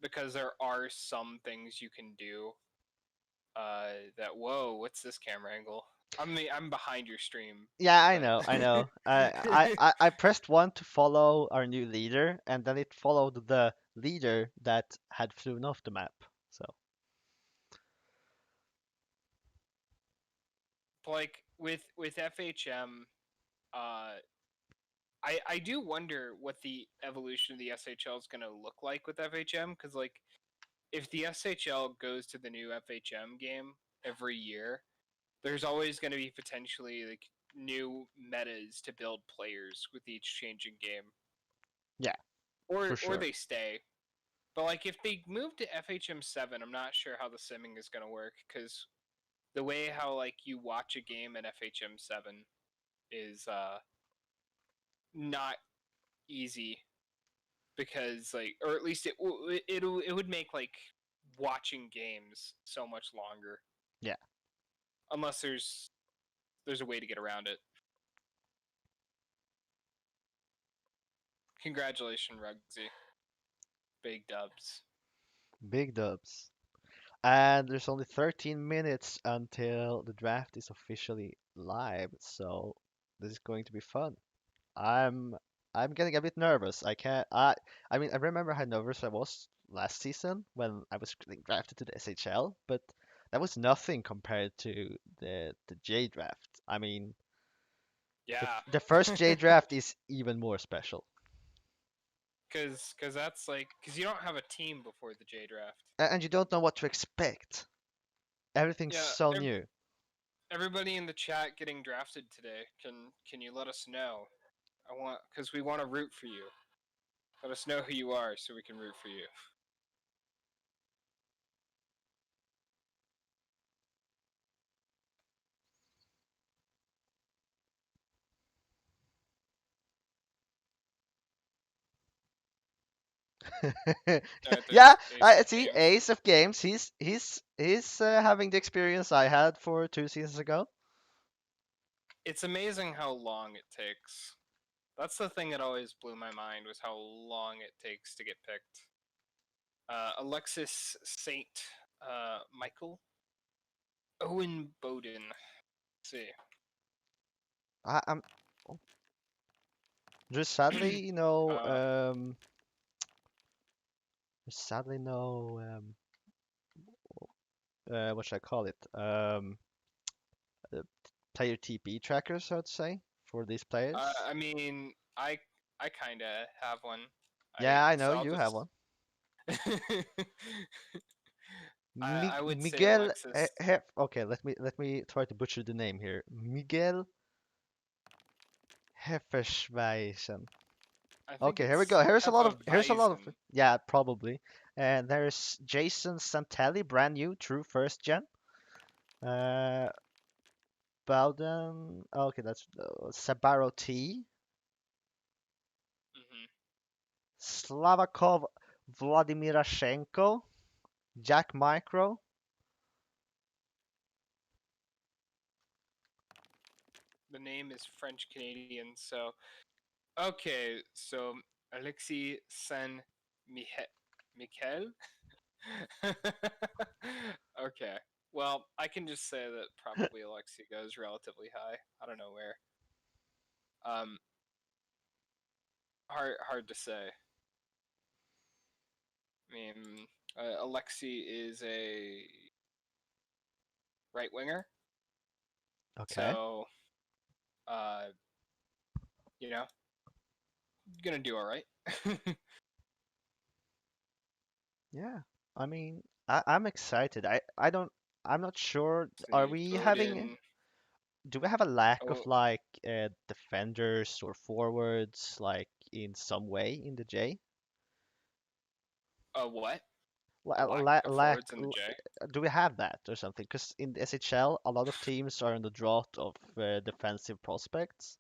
Because there are some things you can do. That whoa, what's this camera angle? I'm behind your stream. Yeah, I But know, I know. I pressed 1 to follow our new leader, and then it followed the leader that had flown off the map. So like with FHM, I do wonder what the evolution of the SHL is going to look like with FHM, because like if the SHL goes to the new FHM game every year, there's always going to be potentially like new metas to build players with each changing game, yeah, for or sure. they stay. But like if they move to FHM 7, I'm not sure how the simming is going to work, because the way how like you watch a game in FHM 7 is not easy, because like, or at least it would make like watching games so much longer, Yeah. unless there's a way to get around it. Congratulations, Rugsy. Big dubs. Big dubs. And there's only 13 minutes until the draft is officially live, so this is going to be fun. I'm I'm getting a bit nervous. I mean I remember how nervous I was last season when I was getting drafted to the SHL, but that was nothing compared to the J draft. I mean Yeah. the first J draft is even more special. Cause that's like, cause you don't have a team before the J draft. And you don't know what to expect. Everything's Yeah, so new. everybody in the chat getting drafted today, can you let us know? Cause we want to root for you. Let us know who you are so we can root for you. Yeah, There's Ace I of see Games. Ace of Games. He's having the experience I had for 2 seasons ago. It's amazing how long it takes. That's the thing that always blew my mind, was how long it takes to get picked. Alexis Saint Michael Owen Bowden. Let's see. I'm just sadly, Uh, sadly no what should I call it? Uh, Player TP trackers, so to say, for these players. I mean, I kind of have one. Yeah, I know So I'll you have just. one. I would say Miguel Alexis. okay, let me try to butcher the name here. Miguel Hefferschweisen. I think Okay, here we it's go. Here's a lot of Hefeweizen. yeah, probably. And there's Jason Santelli, brand new, true first gen. Uh, Bowden. Okay, that's Sabaro T. Hmm. Slavakov Vladimirashenko, Jack Micro. The name is French Canadian, so okay. So Alexis Saint Michel. Okay. Well, I can just say that probably Alexi goes relatively high. I don't know where. Um, hard to say. I mean, Alexi is a right winger, Okay. so uh, you know, gonna do all right. Yeah. I mean, I'm excited. I don't. I'm not sure. Are See, we having? Bowden. Do we have a lack of Oh, like defenders or forwards like in some way in the J? what? A La lack la of lack. forwards in the J? Do we have that or something? Because in the SHL, a lot of teams are in the drought of defensive prospects.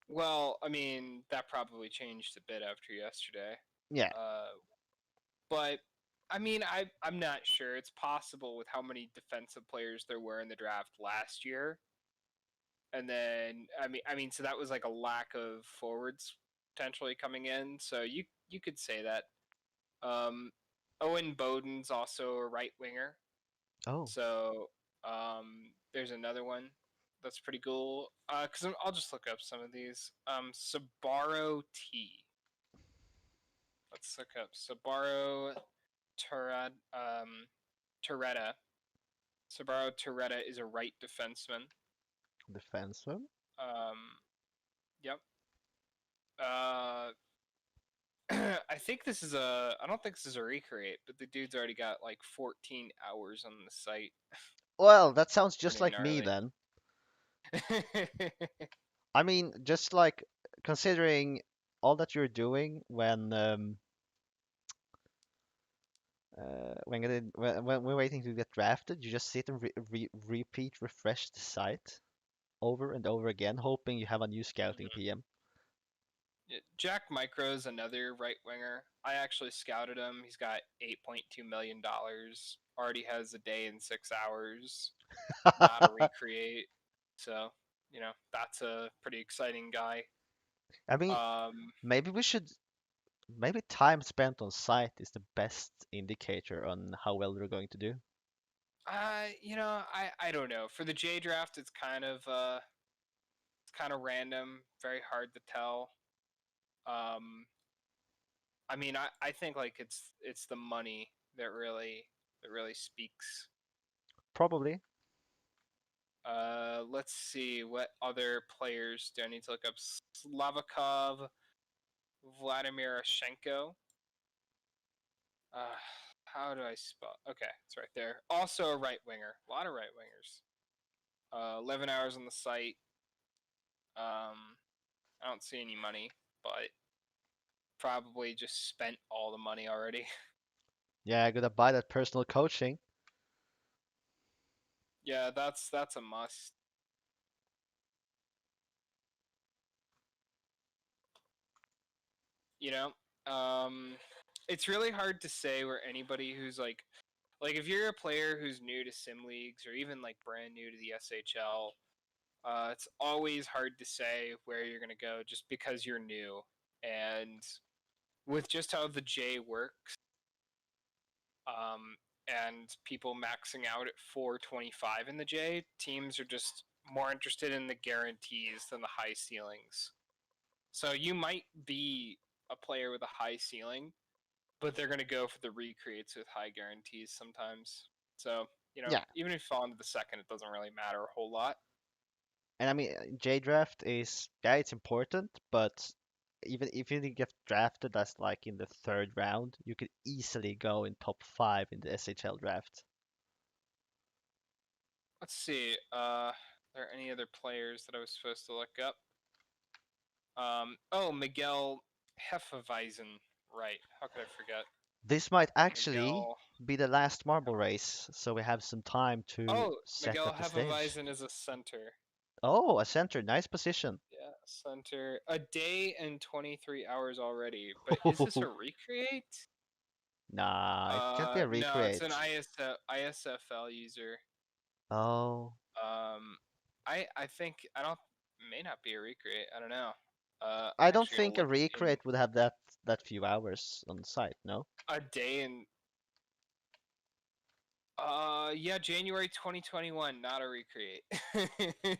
Well, I mean, that probably changed a bit after yesterday. Yeah. Uh, but I mean, I'm not sure. It's possible with how many defensive players there were in the draft last year. And then so that was like a lack of forwards potentially coming in. So you could say that. Owen Bowden's also a right winger. Oh, So there's another one that's pretty cool. Because I'll just look up some of these. Sabaro T. Let's look up Sabaro Torretta. Sabaro Torretta is a right defenseman. defenseman. Yep. I think this is I don't think this is a recreate, but the dude's already got like 14 hours on the site. Well, that sounds just Pretty like me gnarly. then. I mean, just like considering all that you're doing when we're waiting to get drafted, you just sit and repeat, refresh the site over and over again, hoping you have a new scouting PM. Jack Micro's another right winger. I actually scouted him. He's got $8.2 million. Already has a day in 6 hours. Not a recreate. So, that's a pretty exciting guy. I mean, Um, maybe time spent on site is the best indicator on how well we're going to do. I don't know. For the J draft, it's kind of random, very hard to tell. I think like it's the money that really speaks. Probably. Let's see what other players do I need to look up. Slavikov, Vladimir Ashenko. How do I spell? Okay, it's right there. Also a right winger. A lot of right wingers. 11 hours on the site. I don't see any money, but probably just spent all the money already. Yeah, I gotta buy that personal coaching. Yeah, that's a must. You know, it's really hard to say where anybody who's like if you're a player who's new to sim leagues or even like brand new to the SHL, it's always hard to say where you're gonna go just because you're new. And with just how the J works, and people maxing out at 425 in the J, teams are just more interested in the guarantees than the high ceilings. So you might be a player with a high ceiling, but they're going to go for the recreates with high guarantees sometimes. So, Yeah, even if you fall into the second, it doesn't really matter a whole lot. and I mean, J draft is, yeah, it's important, but even if you get drafted as like in the third round, you could easily go in top 5 in the SHL draft. Let's see. Are there any other players that I was supposed to look up? Miguel Hefeweizen. Right. How could I forget? This might actually Miguel. be the last marble race, so we have some time to Oh, set Miguel up the stage. Hefeweizen is a center. Oh, a center, nice position. Yeah, center. A day and 23 hours already. But is this a recreate? Nah, it can't be a No, it's an recreate. ISFL user. Oh, I think I don't may not be a recreate. I don't know. I'm I don't actually gonna think a look in recreate would have that few hours on site, no? a day and yeah, January 2021, not a recreate.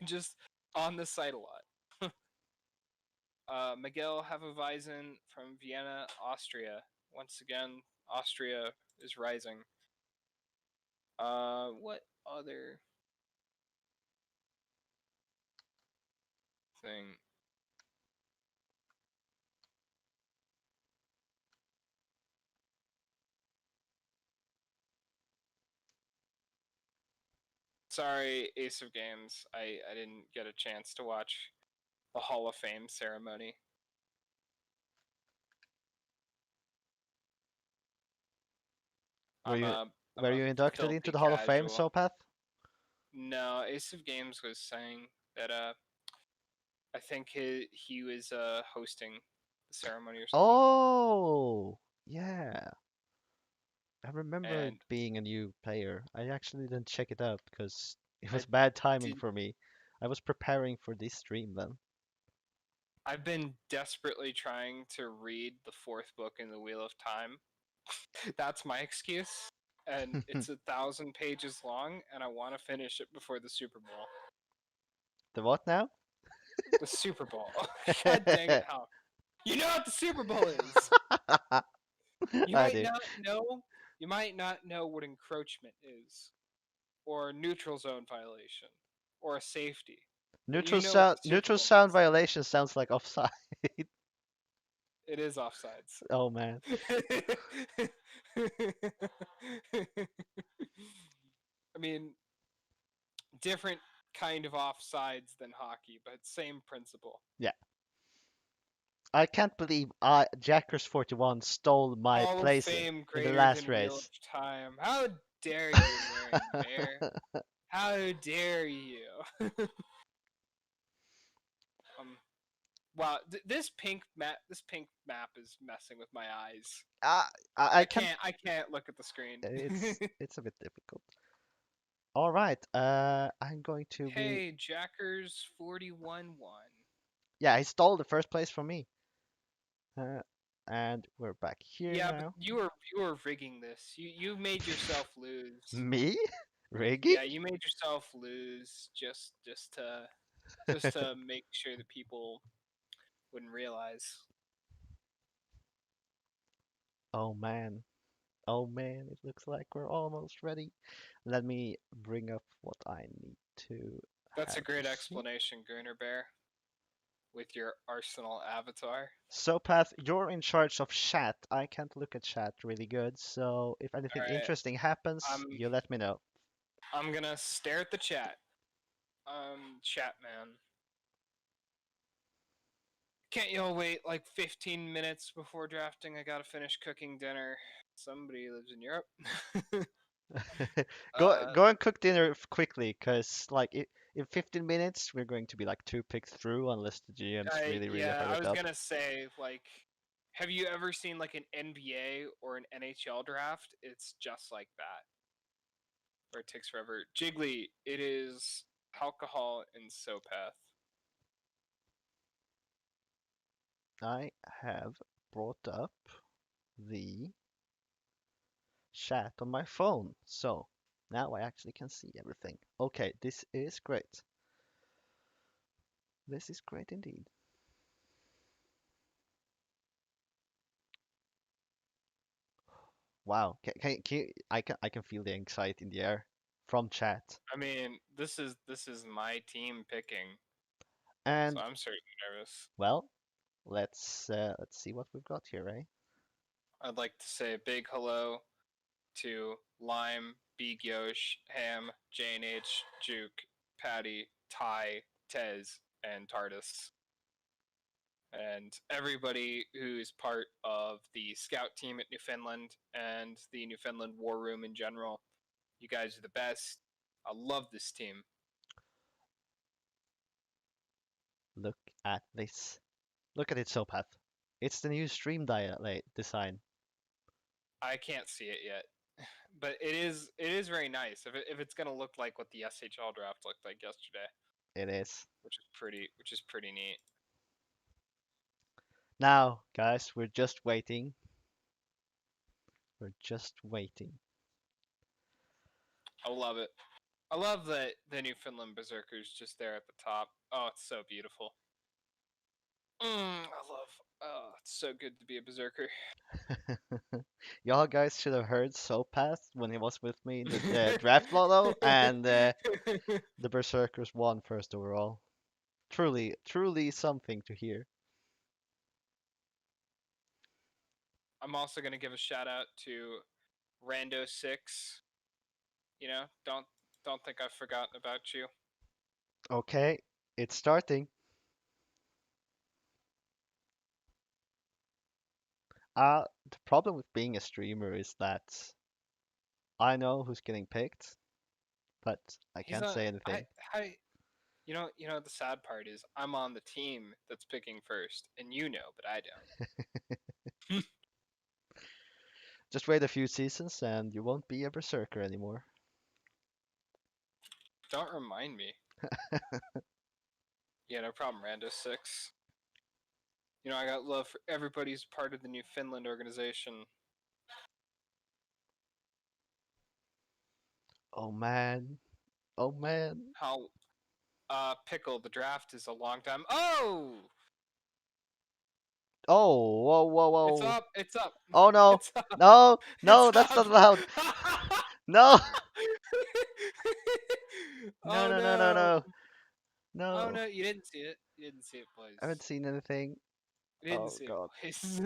Just on the site a lot. Miguel Hefeweizen from Vienna, Austria. Once again, Austria is rising. What other thing? Sorry, Ace of Games. I didn't get a chance to watch the Hall of Fame ceremony. Were I'm you a I'm were a you inducted into filthy the Hall of Fame, casual. Sopath? No, Ace of Games was saying that I think he was hosting the ceremony or something. Oh, yeah. I remember it And being a new player. I actually didn't check it out because it I was bad timing did for me. I was preparing for this stream then. I've been desperately trying to read the fourth book in the Wheel of Time. That's my excuse. And it's 1,000 pages long, and I want to finish it before the Super Bowl. The what now? The Super Bowl. God dang it, how? You know what the Super Bowl is! You I might do. not know. You might not know what encroachment is, or a neutral zone violation, or a safety. But you know what the Super Neutral Bowl sound is. violation sounds like offside. It is offsides. Oh man. I mean, different kind of offsides than hockey, but same principle. Yeah. I can't believe Jackers41 stole my Hall of place Fame in the greater last than Wheel of race. Time. How dare you, Marin Bear? How dare you? um, wow, this pink map is messing with my eyes. I can't. I can't look at the screen. It's a bit difficult. All right. I'm going to be. Hey, Jackers 41-1. Yeah, he stole the first place from me. And we're back here Yeah, but now. you were rigging this. You made yourself lose. Me? Rigging? Yeah, you made yourself lose just to make sure that people wouldn't realize. Oh man. Oh man, it looks like we're almost ready. Let me bring up what I need to. That's a have great to see. explanation, Gunner Bear, with your Arsenal avatar. So, Path, you're in charge of chat. I can't look at chat really good, so if anything Alright, interesting happens, you let me know. I'm gonna stare at the chat. Chat man. Can't you all wait like 15 minutes before drafting? I gotta finish cooking dinner. Somebody lives in Europe. Go and cook dinner quickly, cause like in 15 minutes we're going to be like 2 picks through unless the GMs really Yeah, hurry I it was up. gonna say, like, have you ever seen like an NBA or an NHL draft? It's just like that, where it takes forever. Jiggly, it is alcohol and Sopath. I have brought up the chat on my phone, so now I actually can see everything. Okay, this is great. This is great indeed. Wow, I can feel the anxiety in the air from chat. I mean, this is my team picking, And so I'm certainly nervous. well, let's see what we've got here, eh? I'd like to say a big hello to Lime, Big Yosh, Ham, Jane H, Juke, Patty, Ty, Tez, and Tardis. And everybody who's part of the scout team at Newfoundland and the Newfoundland War Room in general. You guys are the best. I love this team. Look at this. Look at it, Sopath. It's the new stream design. I can't see it yet, but it is very nice. If it's gonna look like what the SHL draft looked like yesterday, It is. which is pretty neat. Now, guys, we're just waiting. We're just waiting. I love it. I love that the Newfoundland Berserkers just there at the top. Oh, it's so beautiful. I love. Oh, it's so good to be a Berserker. Y'all guys should have heard Sopath when he was with me in the draft lotto, and the Berserkers won first overall. Truly something to hear. I'm also gonna give a shout out to Rando6. You know, don't think I've forgotten about you. Okay, it's starting. The problem with being a streamer is that I know who's getting picked, but I He's can't on. say anything. You know the sad part is I'm on the team that's picking first, and you know, but I don't. Just wait a few seasons and you won't be a berserker anymore. Don't remind me. Yeah, no problem, Rando 6. You know, I got love for everybody's part of the New Finland organization. Oh man. Oh man. How, Pickle, the draft is a long time. Oh! Oh, whoa, whoa, It's whoa. up, it's up, Oh no. it's up, No, no, it's that's not up! allowed. No. No, Oh no, no, no, no! no. Oh No. no, you didn't see it. You didn't see it, boys. I haven't seen anything. You didn't Oh see god. it, boys.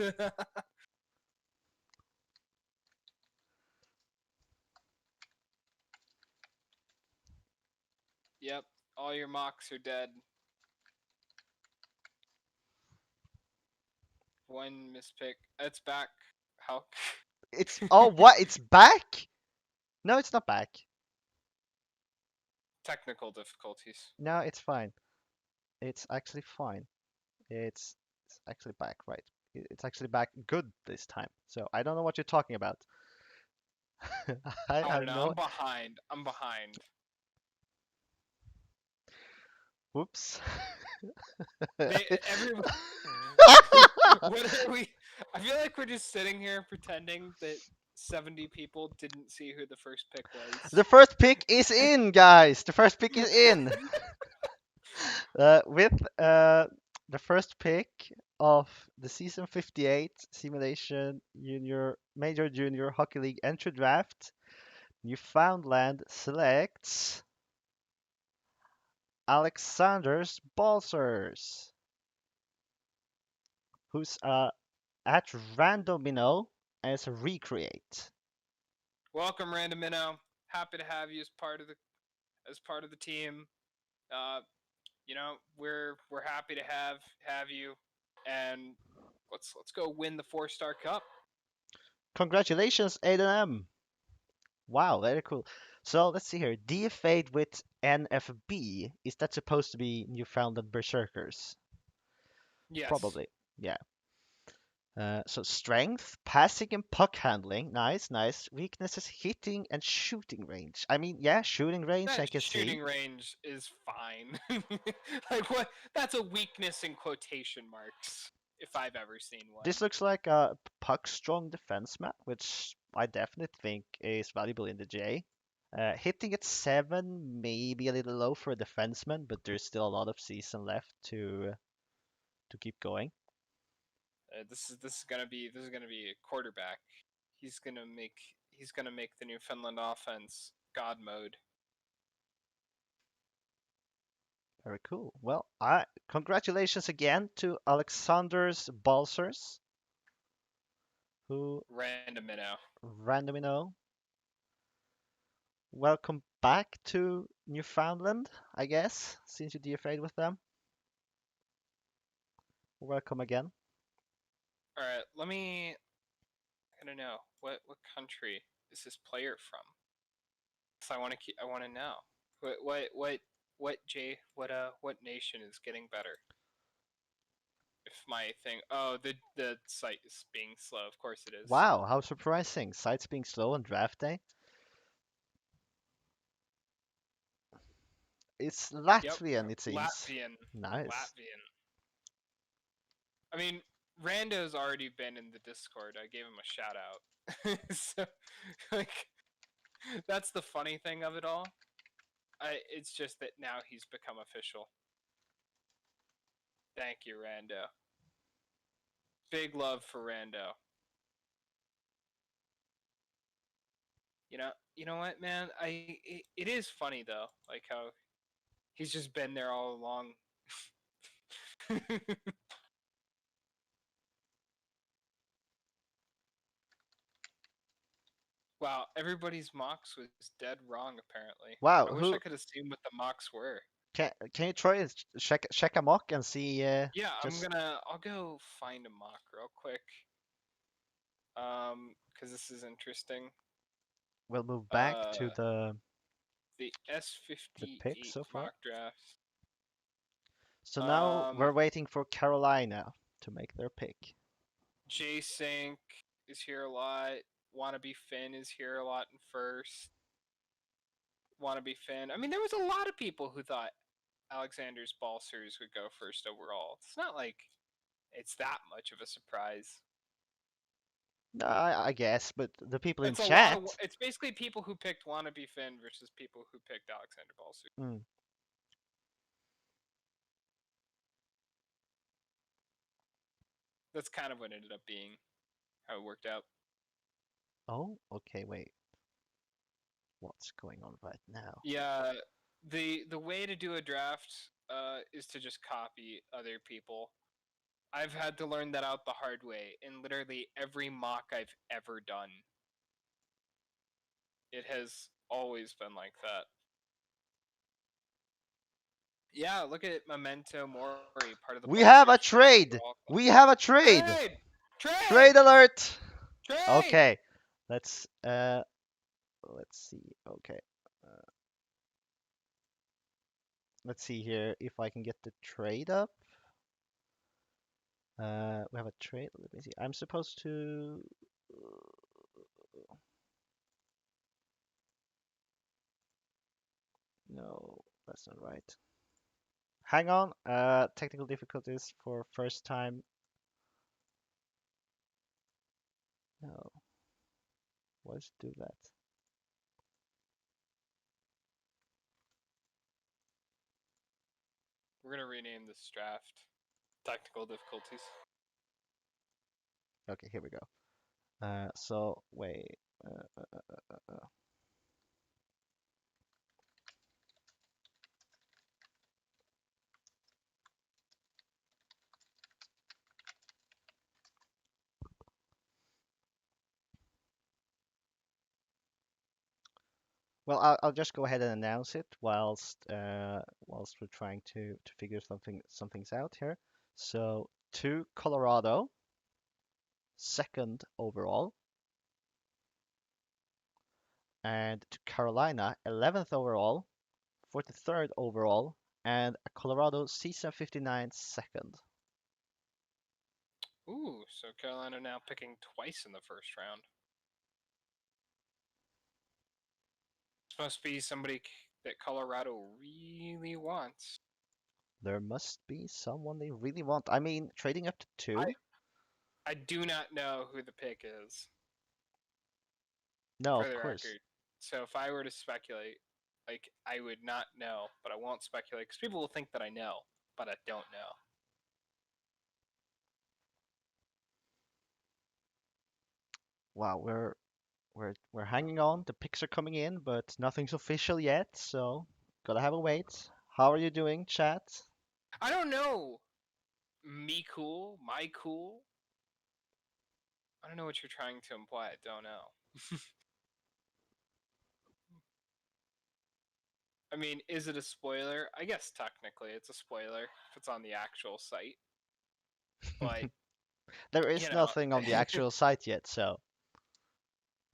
Yep, all your mocks are dead. One mispick. It's back. How? It's oh what? It's back? No, it's not back. Technical difficulties. No, it's fine. It's actually fine. It's actually back, right? It's actually back good this time. So I don't know what you're talking about. I I have don't know. no. I'm behind. I'm behind. Whoops. Everyone. What are we? I feel like we're just sitting here pretending that 70 people didn't see who the first pick was. The first pick is in, guys. The first pick is in. With the first pick of the season 58 Simulation Junior Major Junior Hockey League Entry Draft, Newfoundland selects Alexander's Balsers, who's at Randomino as a recreate. Welcome, Random Minnow. Happy to have you as part of the team. Uh, you know, we're happy to have you, and let's go win the 4-star cup. Congratulations, A&M. Wow, very cool. So let's see here. DFA'd with NFB. Is that supposed to be Newfoundland Berserkers? Yes. Probably. Yeah. So strength, passing and puck handling. Nice, nice. Weaknesses, hitting and shooting range. I mean, yeah, shooting range I That can shooting see. range is fine. Like what? That's a weakness in quotation marks, if I've ever seen one. This looks like a puck strong defenseman, which I definitely think is valuable in the J. Hitting at 7, maybe a little low for a defenseman, but there's still a lot of season left to keep going. This is gonna be a quarterback. He's gonna make the Newfoundland offense God mode. Very cool. Well, congratulations again to Alexander's Balsers, who Random minnow. randomly know. Welcome back to Newfoundland, I guess, since you DFA'd with them. Welcome again. All right, let me. I don't know what country is this player from? Cause I want to know what nation is getting better? If my thing, oh, the site is being slow. Of course it is. Wow, how surprising. Sites being slow on draft day. It's Yep, Latvian, it seems. Latvian. Nice. Latvian. I mean, Rando's already been in the Discord. I gave him a shout out. So, like, that's the funny thing of it all. It's just that now he's become official. Thank you, Rando. Big love for Rando. You know what, man? It is funny though, like how he's just been there all along. Wow, everybody's mocks was dead wrong apparently. Wow, I wish I could have seen what the mocks were. can you try and check a mock and see Yeah, just I'll go find a mock real quick. Because this is interesting. we'll move back to The the pick S58 so far. mock draft. So now Um, we're waiting for Carolina to make their pick. J Sync is here a lot. Wannabe Finn is here a lot in first. Wannabe Finn. I mean, there was a lot of people who thought Alexander's Balsers would go first overall. It's not like it's that much of a surprise. I guess, but the people in It's a chat. lot of. It's basically people who picked Wannabe Finn versus people who picked Alexander Balser. Mm. That's kind of what ended up being how it worked out. Oh, okay, wait. What's going on right now? Yeah, the way to do a draft is to just copy other people. I've had to learn that out the hard way in literally every mock I've ever done. It has always been like that. Yeah, look at Memento Mori, part of the. We have a Balsers trade. overall class. We have a trade. Trade! Trade! Trade alert. Trade! Okay, let's see. Okay, let's see here if I can get the trade up. We have a trade. Let me see. I'm supposed to. No, that's not right. Hang on. Technical difficulties for first time. No. Why does it do that? We're gonna rename this draft. Technical difficulties. Okay, here we go. So wait. Well, I'll just go ahead and announce it whilst we're trying to figure some things out here. So to Colorado, second overall, and to Carolina, 11th overall, 43rd overall, and a Colorado season 59 second. Ooh, so Carolina now picking twice in the first round. This must be somebody that Colorado really wants. There must be someone they really want. I mean, trading up to 2? I do not know who the pick is. No, for of the course. record. So if I were to speculate, like I would not know, but I won't speculate because people will think that I know, but I don't know. Wow, we're hanging on. The picks are coming in, but nothing's official yet, so gotta have a wait. How are you doing, chat? I don't know. Me cool, my cool. I don't know what you're trying to imply. I don't know. I mean, is it a spoiler? I guess technically it's a spoiler if it's on the actual site. But There is you know, nothing on the actual site yet, so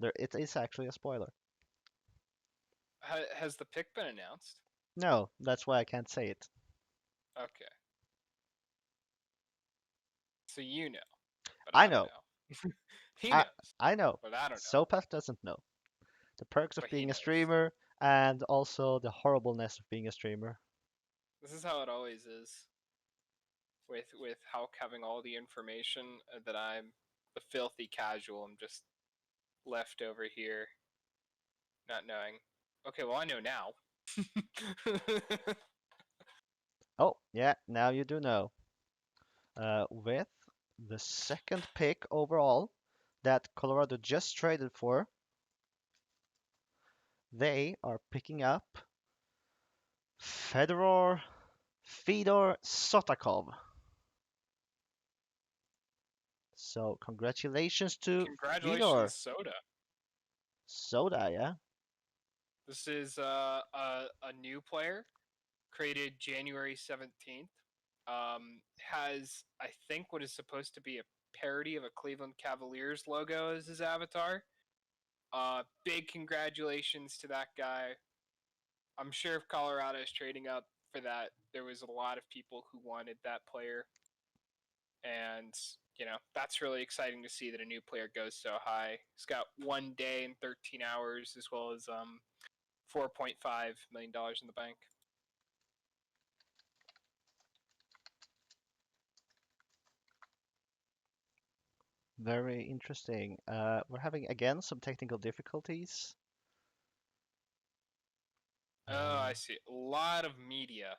it is actually a spoiler. has the pick been announced? No, that's why I can't say it. Okay. So you know, but I I don't know. know. He I knows, I know. but I don't know. Sopath doesn't know. The perks of But he being a knows. streamer and also the horribleness of being a streamer. This is how it always is. With Hulk having all the information that I'm the filthy casual. I'm just left over here, not knowing. Okay, well I know now. Oh, yeah, now you do know. With the second pick overall that Colorado just traded for, they are picking up Fedor Sotakov. So congratulations to Fedor. Congratulations, Soda. Soda, yeah? This is a new player created January 17th. Has I think what is supposed to be a parody of a Cleveland Cavaliers logo as his avatar. Big congratulations to that guy. I'm sure if Colorado is trading up for that, there was a lot of people who wanted that player. And, that's really exciting to see that a new player goes so high. He's got 1 day and 13 hours as well as $4.5 million in the bank. Very interesting. We're having again some technical difficulties. Oh, I see. A lot of media.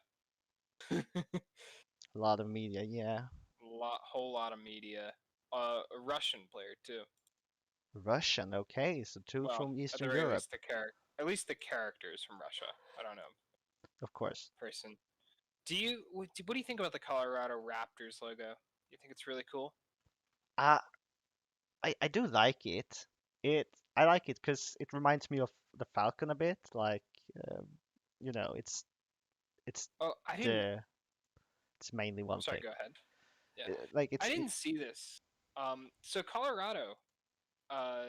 A lot of media, yeah. Whole lot of media. A Russian player too. Russian, okay, so two Well, from at the Eastern very Europe, least, at least the characters from Russia. I don't know, of course. person. What do you think about the Colorado Raptors logo? You think it's really cool? Uh, I do like it. I like it because it reminds me of the Falcon a bit. Like, um, it's Oh, I didn't. the it's mainly I'm one sorry. thing. Go ahead. Yeah, Like I didn't see this. So Colorado, uh,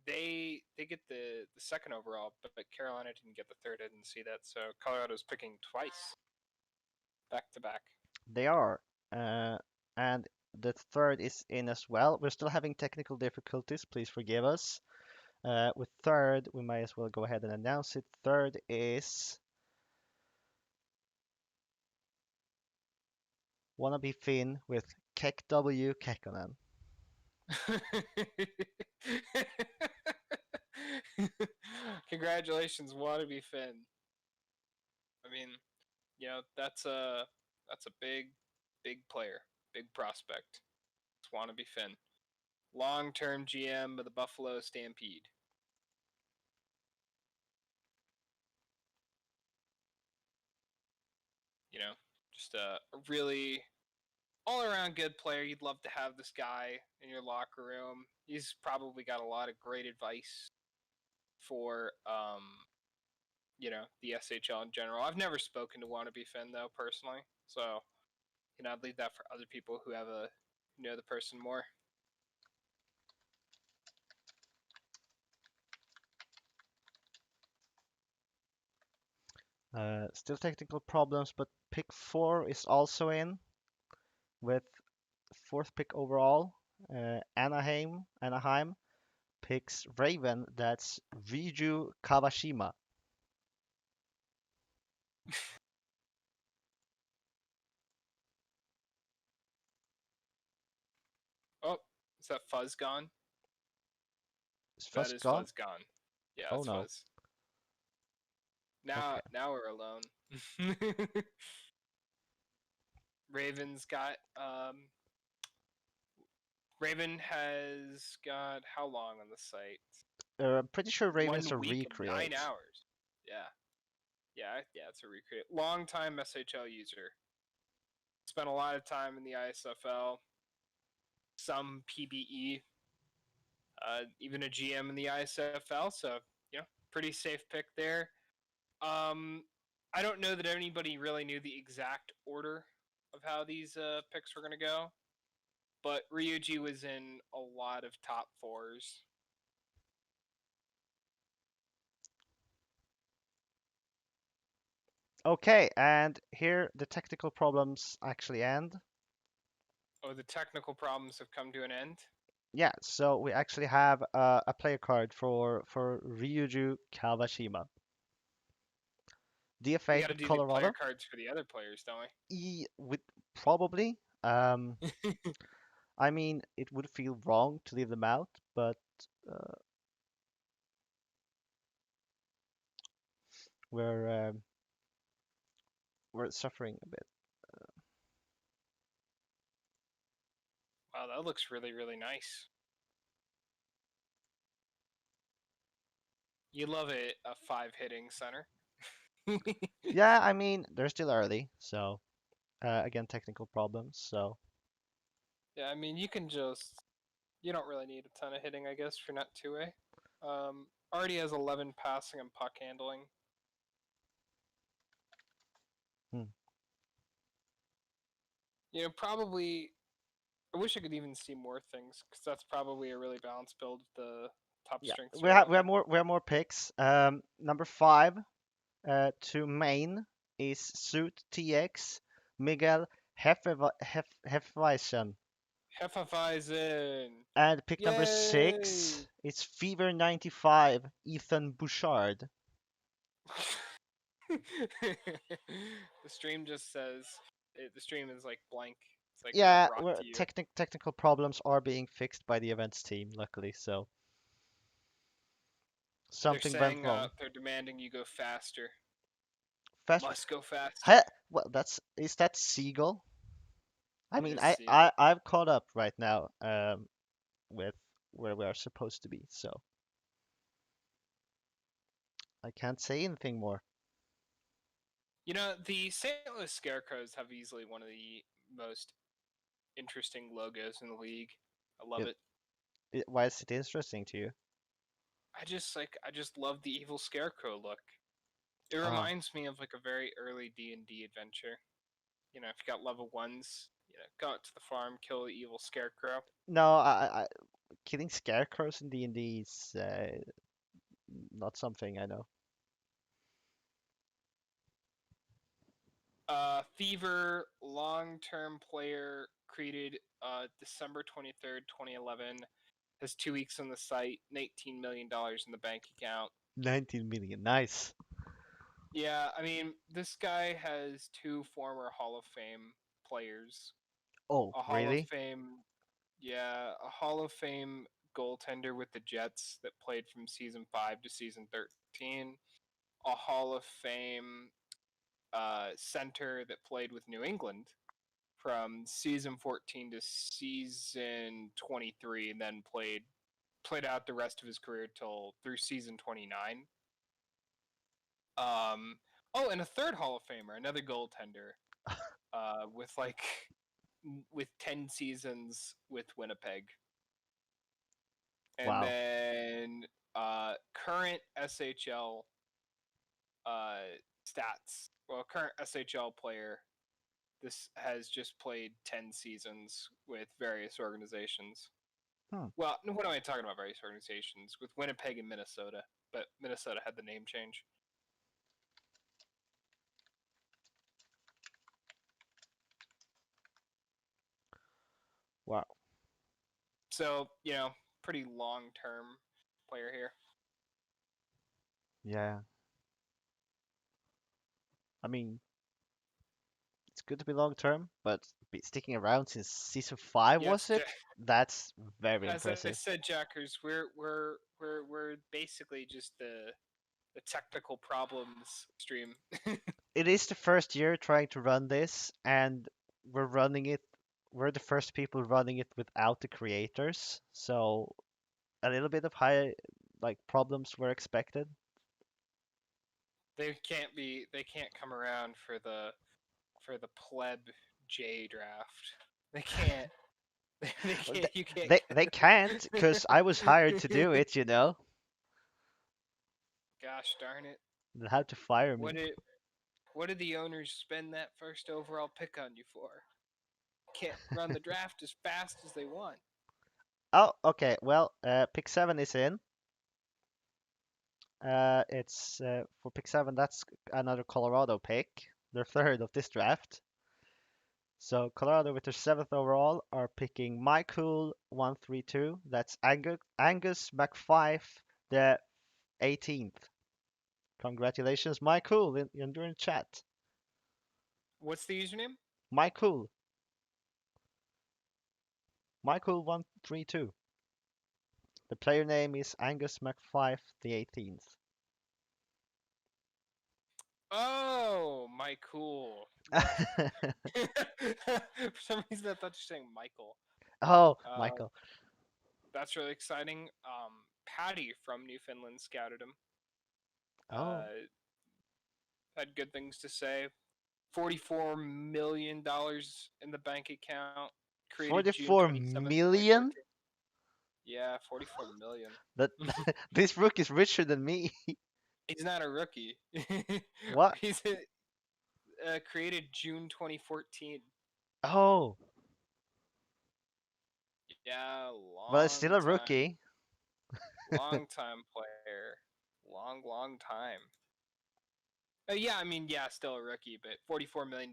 they get the second overall, but Carolina didn't get the third. I didn't see that. So Colorado's picking twice, back to back. they are, and the third is in as well. We're still having technical difficulties. Please forgive us. With third, we might as well go ahead and announce it. Third is Wannabe Finn with Kek W Kekkonen. Congratulations, wannabe Finn. I mean, that's a big player, big prospect. It's wannabe Finn, long-term GM of the Buffalo Stampede. Just a really all-around good player. You'd love to have this guy in your locker room. He's probably got a lot of great advice for the SHL in general. I've never spoken to wannabe Finn though personally, so I'd leave that for other people who know the person more. Still technical problems, but pick four is also in with fourth pick overall. Anaheim picks Raven. That's Riju Kawashima. Oh, is that Fuzz gone? Is That Fuzz is gone? Fuzz gone. Yeah, Oh that's no. Fuzz. Now, Okay. now we're alone. Raven's got Raven has got how long on the site? I'm pretty sure Raven's 1 a week and 9 recreate. hours. Yeah, yeah. It's a recreate. Long time SHL user. Spent a lot of time in the ISFL. Some PBE. Even a GM in the ISFL. So pretty safe pick there. I don't know that anybody really knew the exact order of how these picks were going to go, but Ryuji was in a lot of top fours. Okay, and here the technical problems actually end. Oh, the technical problems have come to an end. Yeah, so we actually have a player card for Ryuju Kawashima. We DFA got to with do the player Colorado. cards for the other players, don't With probably. we? I mean, it would feel wrong to leave them out, but uh, we're we're suffering a bit. Wow, that looks really, really nice. You love it, a 5 hitting center. Yeah, I mean, they're still early, so again, technical problems. So Yeah, I mean, you don't really need a ton of hitting, I guess, for net 2A. Already has 11 passing and puck handling. hmm. Probably. I wish I could even see more things because that's probably a really balanced build. The top Yeah, strengths we are have 11. more picks. Number 5 to main is Suit TX Miguel Hefeweizen. Hefeweizen! And pick number Yay! 6 is Fever 95 Ethan Bouchard. The stream just says the stream is like blank. It's like Yeah, brought to you. technical problems are being fixed by the events team, luckily. So They're something went saying wrong. they're demanding you go faster. Fast. Must go Huh, faster. well, is that Seagull? I It mean, is Siegel. I've caught up right now with where we are supposed to be, so I can't say anything more. You know, the St. Louis Scarecrows have easily one of the most interesting logos in the league. I love It, it. why is it interesting to you? I just love the evil scarecrow look. It Oh, reminds me of like a very early D&D adventure. You know, if you got level 1s, go out to the farm, kill the evil scarecrow. no, killing scarecrows in D&D is not something I know. Fever, long-term player, created December 23rd, 2011, has 2 weeks on the site, and $18 million in the bank account. 19 million, nice. Yeah, I mean, this guy has two former Hall of Fame players. Oh, A Hall of really? Fame, yeah, a Hall of Fame goaltender with the Jets that played from season 5 to season 13. A Hall of Fame center that played with New England from season 14 to season 23, and then played out the rest of his career till through season 29. Oh, and a third Hall of Famer, another goaltender, with with 10 seasons with Winnipeg, and Wow. then current SHL stats. Well, current SHL player. This has just played 10 seasons with various organizations. Hmm. Well, what am I talking about? Various organizations with Winnipeg and Minnesota, but Minnesota had the name change. Wow. So, pretty long term player here. Yeah. I mean, it's good to be long term, but be sticking around since season 5, Yes, was it? That's very as I impressive. said, Jackers, we're basically just the technical problems stream. It is the first year trying to run this, and we're running it. We're the first people running it without the creators, so a little bit of high problems were expected. They can't come around for the pleb J draft. They can't. They Well, can't. You can't they get can't, because I was hired to do it. Gosh darn it! They'll have to fire What me. did what did the owners spend that first overall pick on you for? Can't run the draft as fast as they want. Oh, okay. Well, pick 7 is in. It's for pick 7. That's another Colorado pick. Their third of this draft. So Colorado with their 7th overall are picking Michael 132. That's Angus McFife, the 18th. Congratulations, Michael, in during chat. What's the username? Michael. Michael 132. The player name is Angus McFife, the 18th. Oh, my cool. Not for some reason I thought you were saying Michael. Oh, Uh, Michael. that's really exciting. Patty from Newfoundland scouted him. Oh, Had good things to say. $44 million in the bank account. Created June 44 27th, million? 2014. Yeah, 44 million. That this rook is richer than me. He's not a rookie. What? He's created June 2014. Oh, Yeah, but it's still long a time. rookie. Long time player. Long time. Yeah, I mean, yeah, still a rookie, but $44 million,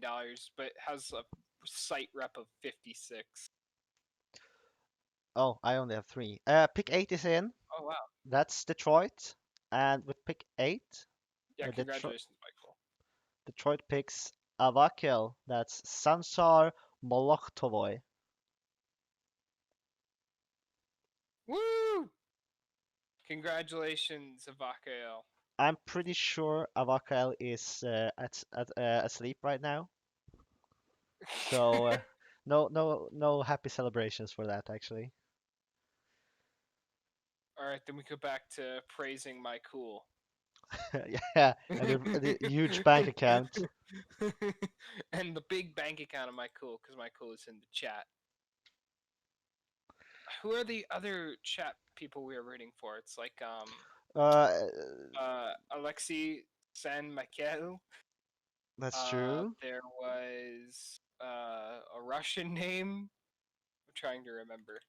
but has a site rep of 56. Oh, I only have 3. Pick 8 is in. Oh, wow. That's Detroit. And with pick 8, Yeah, Detroit congratulations, Michael. Detroit picks Avakel. That's Sansar Moloktovoy. Woo! Congratulations, Avakael. I'm pretty sure Avakael is asleep right now. So no happy celebrations for that actually. All right, then we go back to praising my cool. Yeah, and the huge bank account. And the big bank account of my cool, because my cool is in the chat. Who are the other chat people we are rooting for? It's like Uh, Alexei San Michael. that's true. There was a Russian name. I'm trying to remember.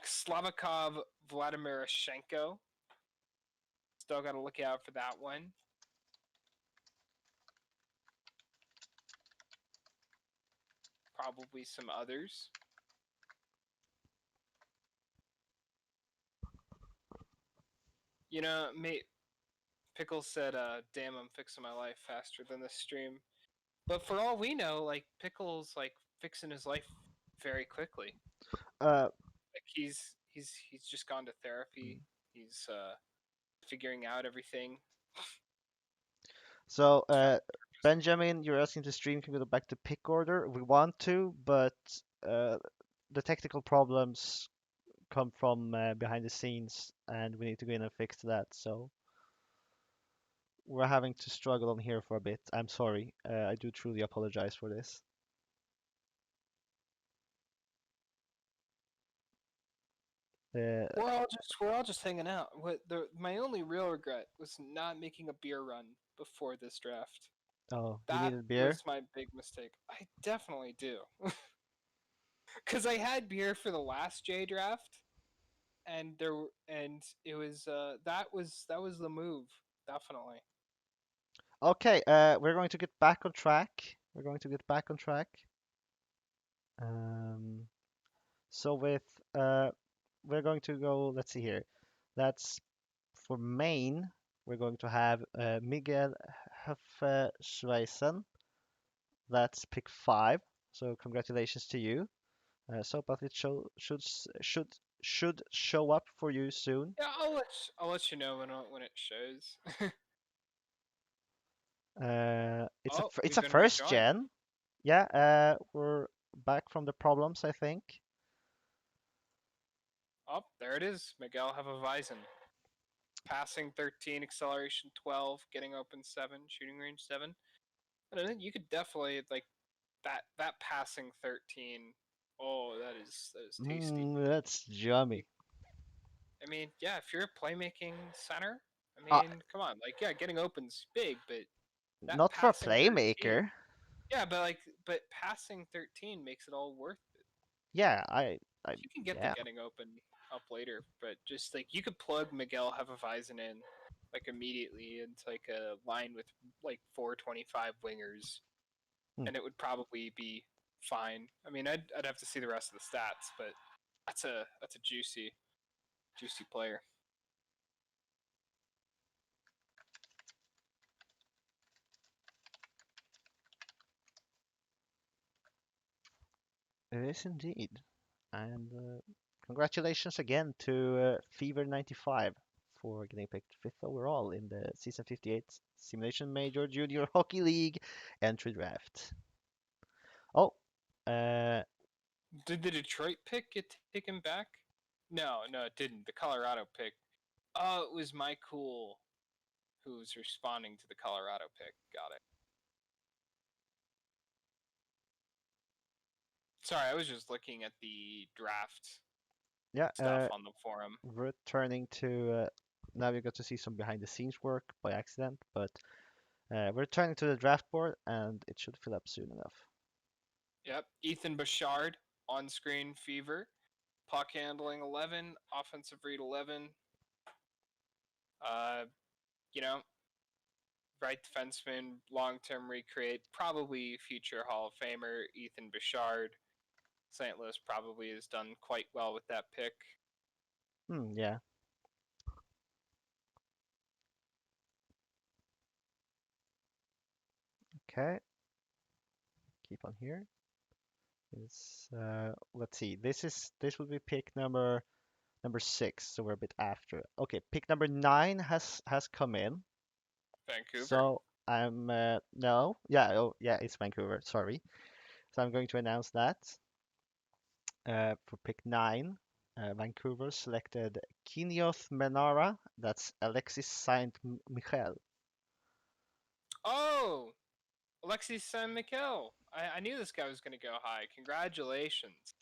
Slavakov Vladimirashenko. Still got to look out for that one. Probably some others. You know, mate, Pickles said, damn, I'm fixing my life faster than this stream. But for all we know, like, Pickles, like, fixing his life very quickly. Uh, Like, he's just gone to therapy. He's, figuring out everything. so Benjamin, you're asking the stream can we go back to pick order. We want to, but the technical problems come from behind the scenes, and we need to go in and fix that. So we're having to struggle on here for a bit. I'm sorry. I do truly apologize for this. We're all just hanging out. My only real regret was not making a beer run before this draft. Oh, you That needed beer? was my big mistake. I definitely do. Because I had beer for the last J draft, and it was that was the move, definitely. Okay, we're going to get back on track. We're going to get back on track. So with we're going to go. Let's see here. That's for main. We're going to have Miguel Hefeschweissen. That's pick 5. So congratulations to you. So, but it should show up for you soon. Yeah, I'll let you know when it shows. It's We've a been first rejoined. gen. Yeah, we're back from the problems, I think. Oh, there it is. Miguel Hefeweisen. Passing 13, acceleration 12, getting open 7, shooting range 7. And I think you could definitely like that passing 13. Oh, that is tasty. That's yummy. I mean, yeah, if you're a playmaking center, I Uh, mean, come on, like yeah, getting open's big, but that Not for a passing 13, playmaker. yeah, but passing 13 makes it all worth it. Yeah, You can get the yeah. getting open up later, but just like you could plug Miguel Hefeweisen in like immediately into like a line with like 425 wingers, Hmm. and it would probably be fine. I mean, I'd have to see the rest of the stats, but that's a juicy player. It is indeed. And congratulations again to Fever95 for getting picked 5th overall in the Season 58 Simulation Major Junior Hockey League Entry Draft. Oh, Did the Detroit pick get taken back? No, it didn't. The Colorado pick. Oh, it was my cool who was responding to the Colorado pick. Got it. Sorry, I was just looking at the draft yeah, stuff on the forum. returning to now you got to see some behind the scenes work by accident, but we're returning to the draft board and it should fill up soon enough. Yep, Ethan Bouchard, on-screen fever, puck handling 11, offensive read 11. You know, right defenseman, long-term recreate, probably future Hall of Famer Ethan Bouchard. St. Louis probably has done quite well with that pick. Yeah. Okay. keep on here. Is let's see. This would be pick number 6, so we're a bit after. Okay, pick number 9 has come in. Vancouver. So I'm no, yeah, oh yeah, it's Vancouver. Sorry. So I'm going to announce that for pick 9. Vancouver selected Kinyoth Menara. That's Alexis Saint Michel. Oh, Alexis Saint Michel. I knew this guy was going to go high. Congratulations.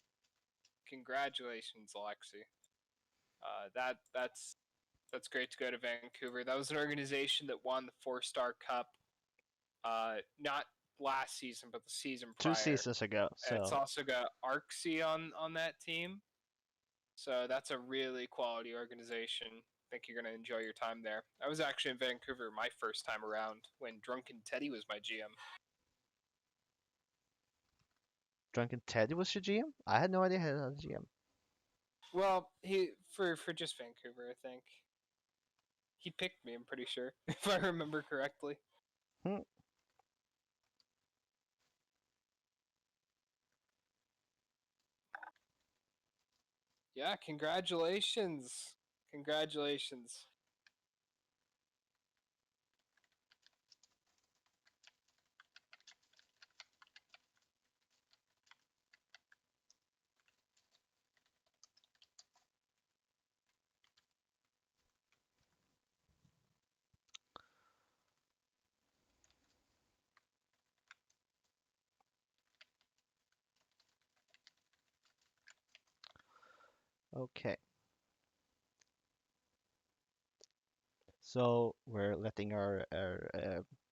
Congratulations, Alexi. That's great to go to Vancouver. That was an organization that won the 4-Star Cup, not last season, but the season prior. 2 seasons ago. And it's So also got Arxie on that team. So that's a really quality organization. I think you're going to enjoy your time there. I was actually in Vancouver my first time around when Drunken Teddy was my GM. Drunken Teddy was your GM? I had no idea he had a GM. Well, he for just Vancouver, I think. He picked me, I'm pretty sure, if I remember correctly. Hmm. Yeah, congratulations. Congratulations. Okay. So we're letting our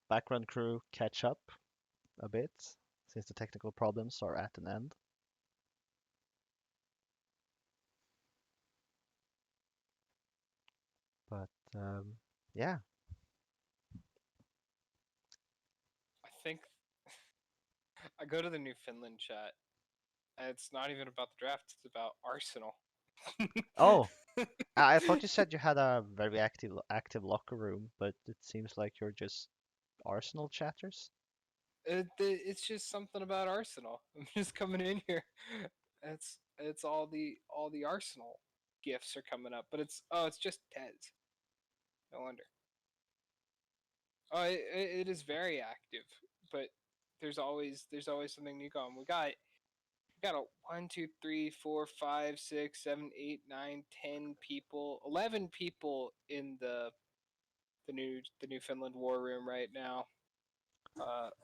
background crew catch up a bit since the technical problems are at an end. But yeah, I think I go to the New Finland chat, and it's not even about the draft, it's about Arsenal. oh, I thought you said you had a very active locker room, but it seems like you're just Arsenal chatters. It's just something about Arsenal. I'm just coming in here. It's all the Arsenal gifts are coming up, but it's just Tez. No wonder. Oh, it is very active, but there's always something new going. We got a 1, 2, 3, 4, 5, 6, 7, 8, 9, 10 people, 11 people in the New Finland War Room right now.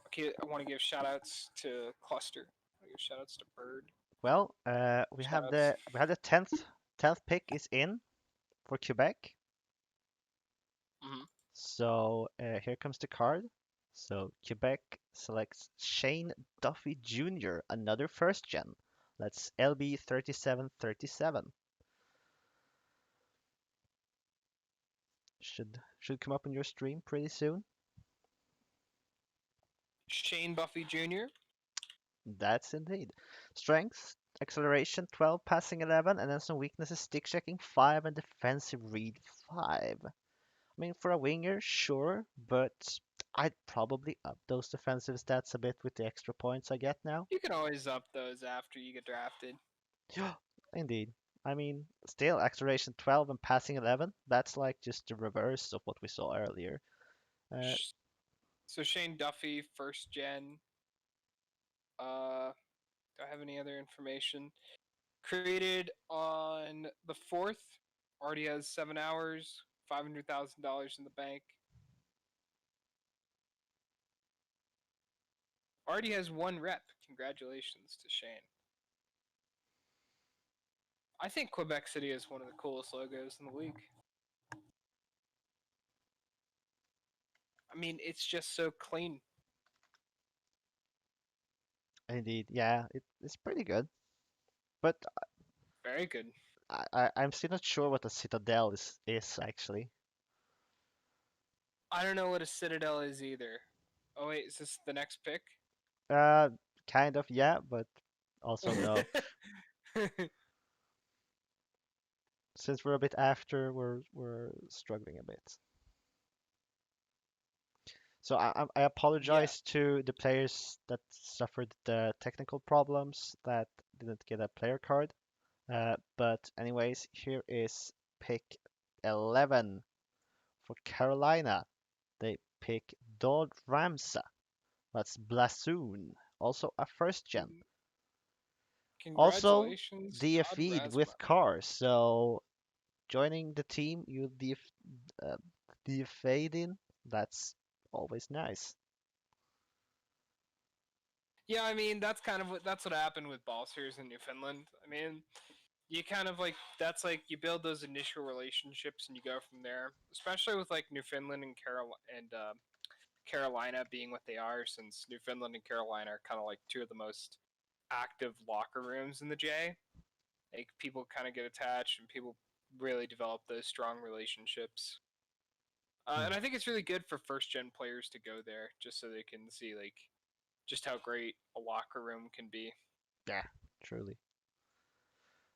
Okay, I want to give shout outs to Cluster. I want to give shout outs to Bird. Well, we have Shoutouts. the tenth pick is in for Quebec. Mhm. So here comes the card. So Quebec selects Shane Duffy Jr., another first gen. That's LB 3737. Should come up on your stream pretty soon. Shane Buffy Jr. That's indeed. Strength, acceleration 12, passing 11, and then some weaknesses, stick checking 5, and defensive read 5. I mean, for a winger, sure, but I'd probably up those defensive stats a bit with the extra points I get now. You can always up those after you get drafted. Indeed. I mean, still, acceleration 12 and passing 11, that's like just the reverse of what we saw earlier. So Shane Duffy, first gen. Do I have any other information? Created on the 4th. Already has 7 hours, $500,000 in the bank. Already has 1 rep. Congratulations to Shane. I think Quebec City is one of the coolest logos in the league. I mean, it's just so clean. Indeed, yeah, it's pretty good. But Very good. I'm still not sure what a citadel is actually. I don't know what a citadel is either. Oh wait, is this the next pick? Uh, kind of, yeah, but also no. Since we're a bit after, we're struggling a bit. So I Yeah. apologize to the players that suffered the technical problems that didn't get a player card. But anyways, here is pick 11 for Carolina. They pick Dodd Ramsa. That's Blasoon, also a first gen. Also Congratulations, Todd DFE'd Rasma. with cars. So joining the team you uh, DFA'd in, that's always nice. Yeah, I mean that's what happened with Balsers in Newfoundland. I mean, you kind of like that's like you build those initial relationships and you go from there. Especially with like Newfoundland and Carolina being what they are, since Newfoundland and Carolina are kind of like two of the most active locker rooms in the J. Like people kind of get attached and people really develop those strong relationships. And Hmm. I think it's really good for first gen players to go there just so they can see like just how great a locker room can be. Yeah, truly.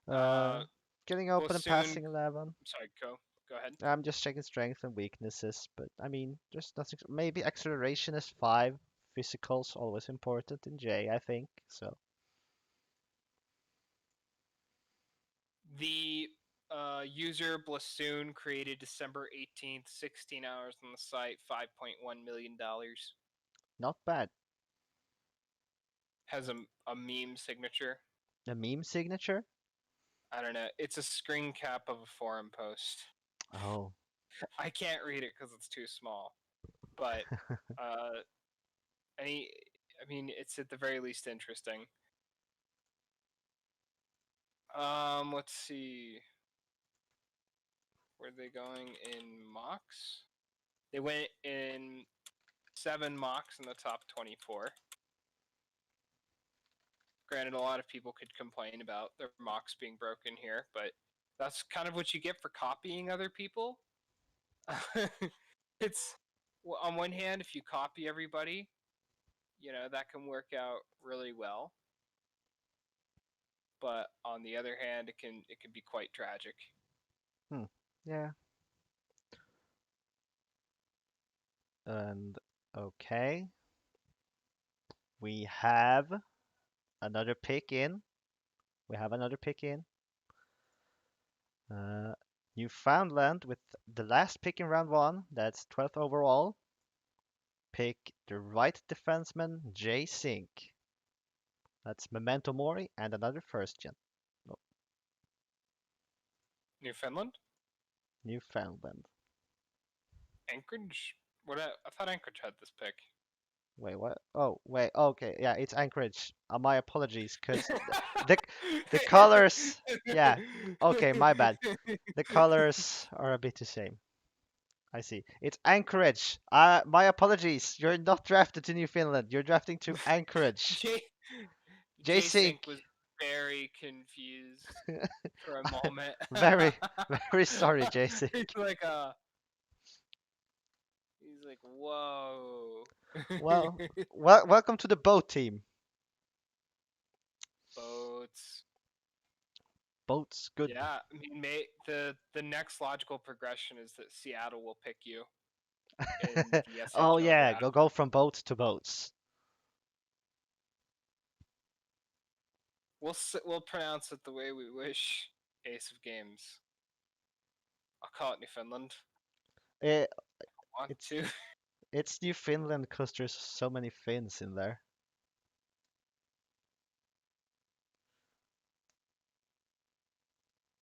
Uh, Getting open and Blasoon, passing 11. sorry, go ahead. I'm just checking strength and weaknesses, but I mean, there's nothing. Maybe acceleration is 5. Physical's always important in J, I think. So, The user Blasoon created December 18th, 16 hours on the site, $5.1 million. not bad. Has a meme signature. The meme signature? I don't know. It's a screen cap of a forum post. Oh, I can't read it because it's too small. But uh, any, I mean, it's at the very least interesting. Let's see. Were they going in mocks? They went in 7 mocks in the top 24. Granted, a lot of people could complain about their mocks being broken here, but that's kind of what you get for copying other people. It's well, on one hand, if you copy everybody, that can work out really well. But on the other hand, it can be quite tragic. hmm. Yeah. And okay, we have another pick in. We have another pick in. Uh, Newfoundland with the last pick in round 1. That's 12th overall. Pick the right defenseman, Jay Sink. That's Memento Mori and another first gen. No, Newfoundland, Newfoundland. Anchorage. I thought Anchorage had this pick. Wait, what? Oh, wait. Okay, yeah, it's Anchorage. My apologies, because the the colors. Yeah. Okay, my bad. The colors are a bit the same. I see. It's Anchorage. My apologies. You're not drafted to Newfoundland. You're drafting to Anchorage. J J Sync Sync. was very confused for a moment. Very, very sorry, J he's Sync. like he's like, whoa. Welcome to the boat team. Boats. Boats, good. Yeah, I mean, the next logical progression is that Seattle will pick you in the Oh SHL yeah, draft. go from boats to boats. We'll pronounce it the way we wish. Ace of Games. I'll call it Newfoundland. It, Want it's to? it's Newfoundland because there's so many Finns in there.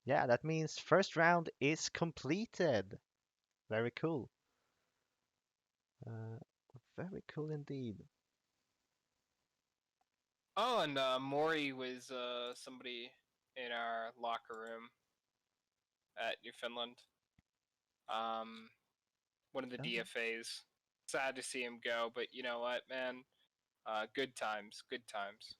Yeah, that means first round is completed. Very cool. Uh, Very cool indeed. Oh, and Maury was somebody in our locker room at Newfoundland. Um, one of the Oh, DFAs. Sad to see him go, but you know what, man? Good times, good times.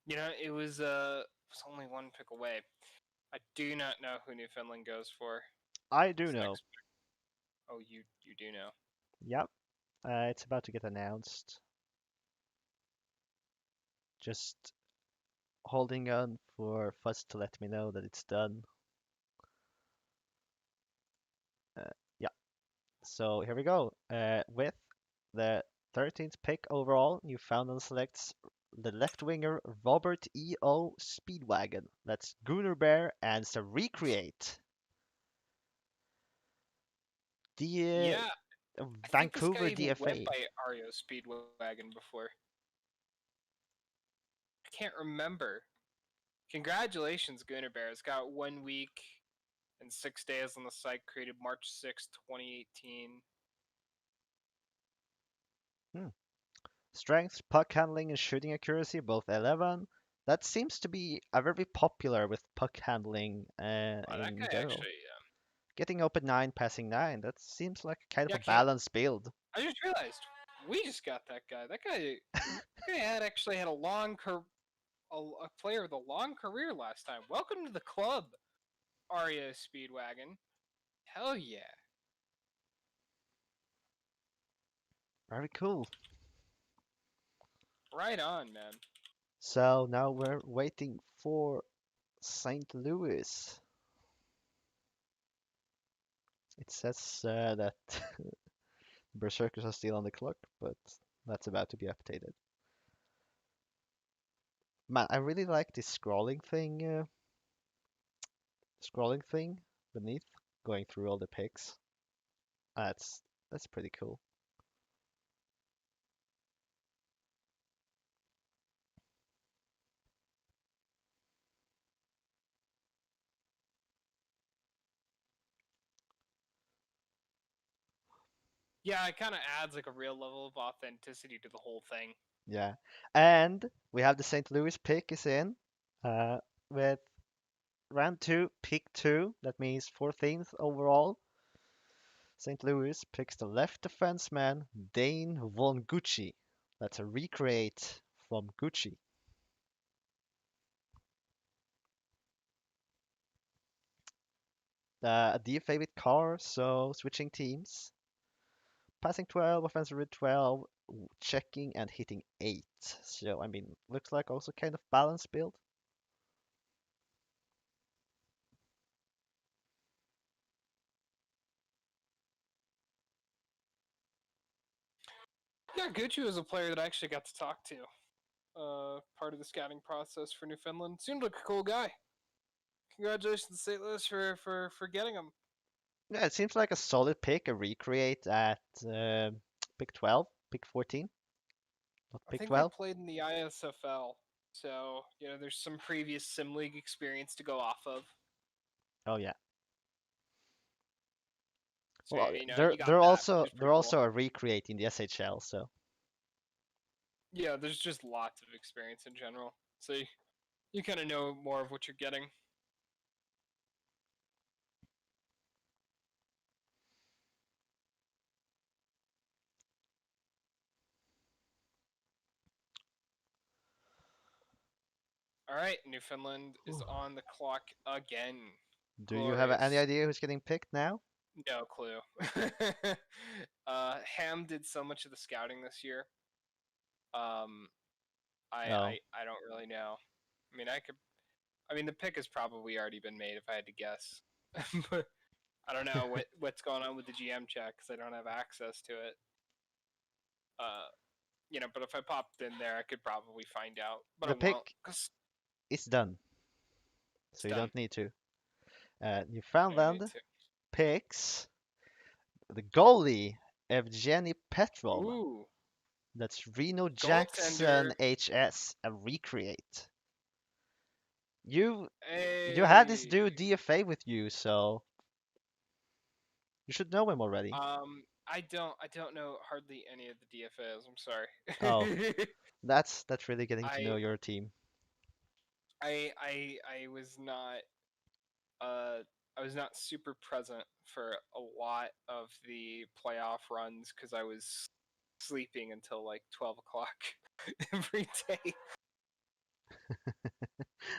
It was only one pick away. I do not know who Newfoundland goes for I do this know. next pick. Oh, you do know. Yep, it's about to get announced. Just holding on for Fuzz to let me know that it's done. Yeah. So here we go. With the 13th pick overall, Newfoundland selects the left winger Robert E.O. Speedwagon. That's Gunnar Bear and it's a recreate. The Yeah, I think this guy Vancouver even went DFA. by Ario Speedwagon before. I can't remember. Congratulations, Gunnar Bear. It's got 1 week and 6 days on the site, created March 6th, 2018. Strength, puck handling, and shooting accuracy, both 11. That seems to be a very popular with puck handling Wow, that in guy general. actually. Getting open 9, passing 9. That seems like kind of Yeah, a balanced build. I just realized we just got that guy. That guy had actually had a a player with a long career last time. Welcome to the club, Ario Speedwagon. Hell yeah. Very cool. Right on, man. So now we're waiting for St. Louis. It says that Berserkers are still on the clock, but that's about to be updated. Man, I really like this scrolling thing beneath, going through all the picks. That's pretty cool. Yeah, it kind of adds like a real level of authenticity to the whole thing. Yeah, and we have the St. Louis pick is in with round 2, pick 2. That means 14th overall. St. Louis picks the left defenseman Dane Von Gucci. That's a recreate from Gucci. A DFA with Carr, so switching teams. Passing 12, offensive rate 12, checking and hitting 8. So, I mean, looks like also kind of balanced build. Yeah, Gucci was a player that I actually got to talk to. Part of the scouting process for Newfoundland. Seemed like a cool guy. Congratulations, St. Louis, for getting him. Yeah, it seems like a solid pick, a recreate at pick 12, pick 14, not I pick think they 12. played in the ISFL, so there's some previous sim league experience to go off of. Oh yeah. So Well, you got that, which is they're pretty cool. also a recreate in the SHL, so Yeah, there's just lots of experience in general, so you kind of know more of what you're getting. All right, Newfoundland is on the clock again. do you have any Glorious. idea who's getting picked now? No clue. Ham did so much of the scouting this year. Um, Oh, I don't really know. I mean, I mean, the pick has probably already been made if I had to guess. But I don't know what's going on with the GM check because I don't have access to it. But if I popped in there, I could probably find out. But I the won't pick because is done, it's so you done. don't need to. I don't need Newfoundland to. picks the goalie Evgeny Petrov. Ooh, That's Reno goaltender. Jackson HS, a recreate. You you had this Hey. dude DFA with you, so you should know him already. I don't know hardly any of the DFAs. I'm sorry. Oh, that's really getting to know I your team. I uh was not super present for a lot of the playoff runs because I was sleeping until like 12 o'clock every day.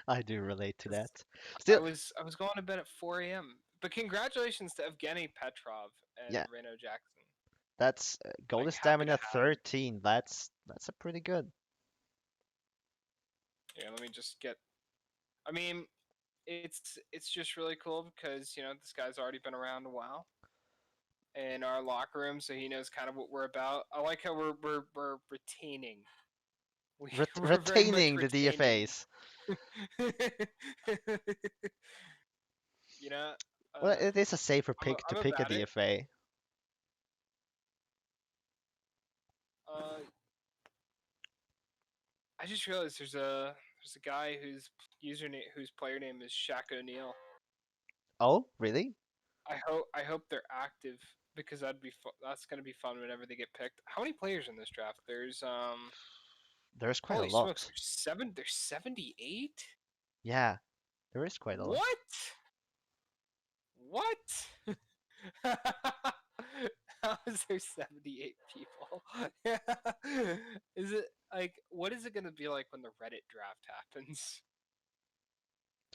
I do relate to 'Cause that. I Still, was I was going to bed at 4 a.m. But congratulations to Evgeny Petrov and yeah, Reno Jackson. that's goalie Like happy to stamina have him. 13. That's a pretty good. Yeah, let me just get. I mean, it's just really cool because this guy's already been around a while. in our locker room, so he knows kind of what we're about. I like how we're retaining. We're very much Retaining the retaining. DFAs. You know, Well, uh, it is a safer pick to I'm pick a about it. DFA. Uh, I just realized there's a guy whose player name is Shaq O'Neal. Oh, really? I hope they're active because that's gonna be fun whenever they get picked. How many players in this draft? There's quite a Holy smokes, lot. there's 78? Yeah, there is quite a lot. What? What? How is there 78 people? Is it like what is it gonna be like when the Reddit draft happens?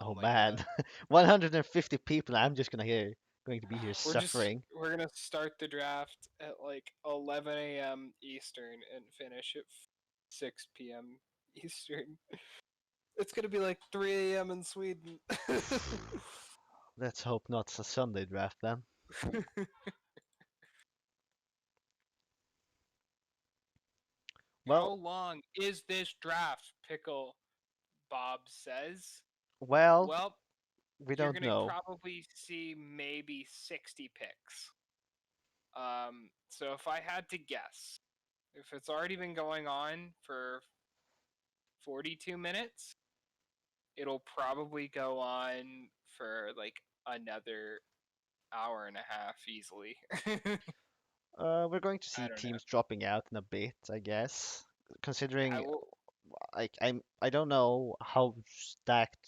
Oh My man, god. 150 people. I'm just going to be here suffering. We're gonna start the draft at like 11 a.m. Eastern and finish at 6 p.m. Eastern. It's gonna be like 3 a.m. in Sweden. Let's hope not a Sunday draft then. How Well, long is this draft? Pickle Bob says. well, Well, we you're don't gonna know. probably see maybe 60 picks. So if I had to guess, if it's already been going on for 42 minutes, it'll probably go on for like another hour and a half easily. We're going to see I don't know. teams dropping out in a bit, I guess. I Considering, will. I don't know how stacked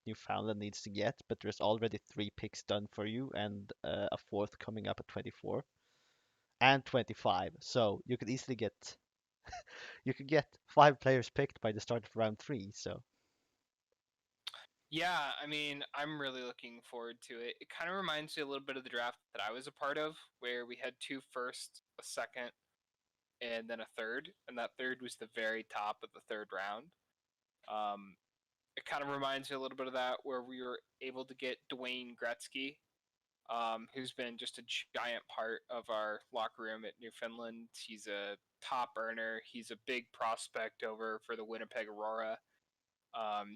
Newfoundland needs to get, but there's already 3 picks done for you and a fourth coming up at 24 and 25. So you could get 5 players picked by the start of round 3. So Yeah, I mean, I'm really looking forward to it. It kind of reminds me a little bit of the draft that I was a part of, where we had two firsts, a second, and then a third, and that third was the very top of the third round. Um, it kind of reminds me a little bit of that, where we were able to get Dwayne Gretzky, who's been just a giant part of our locker room at Newfoundland. He's a top earner. He's a big prospect over for the Winnipeg Aurora.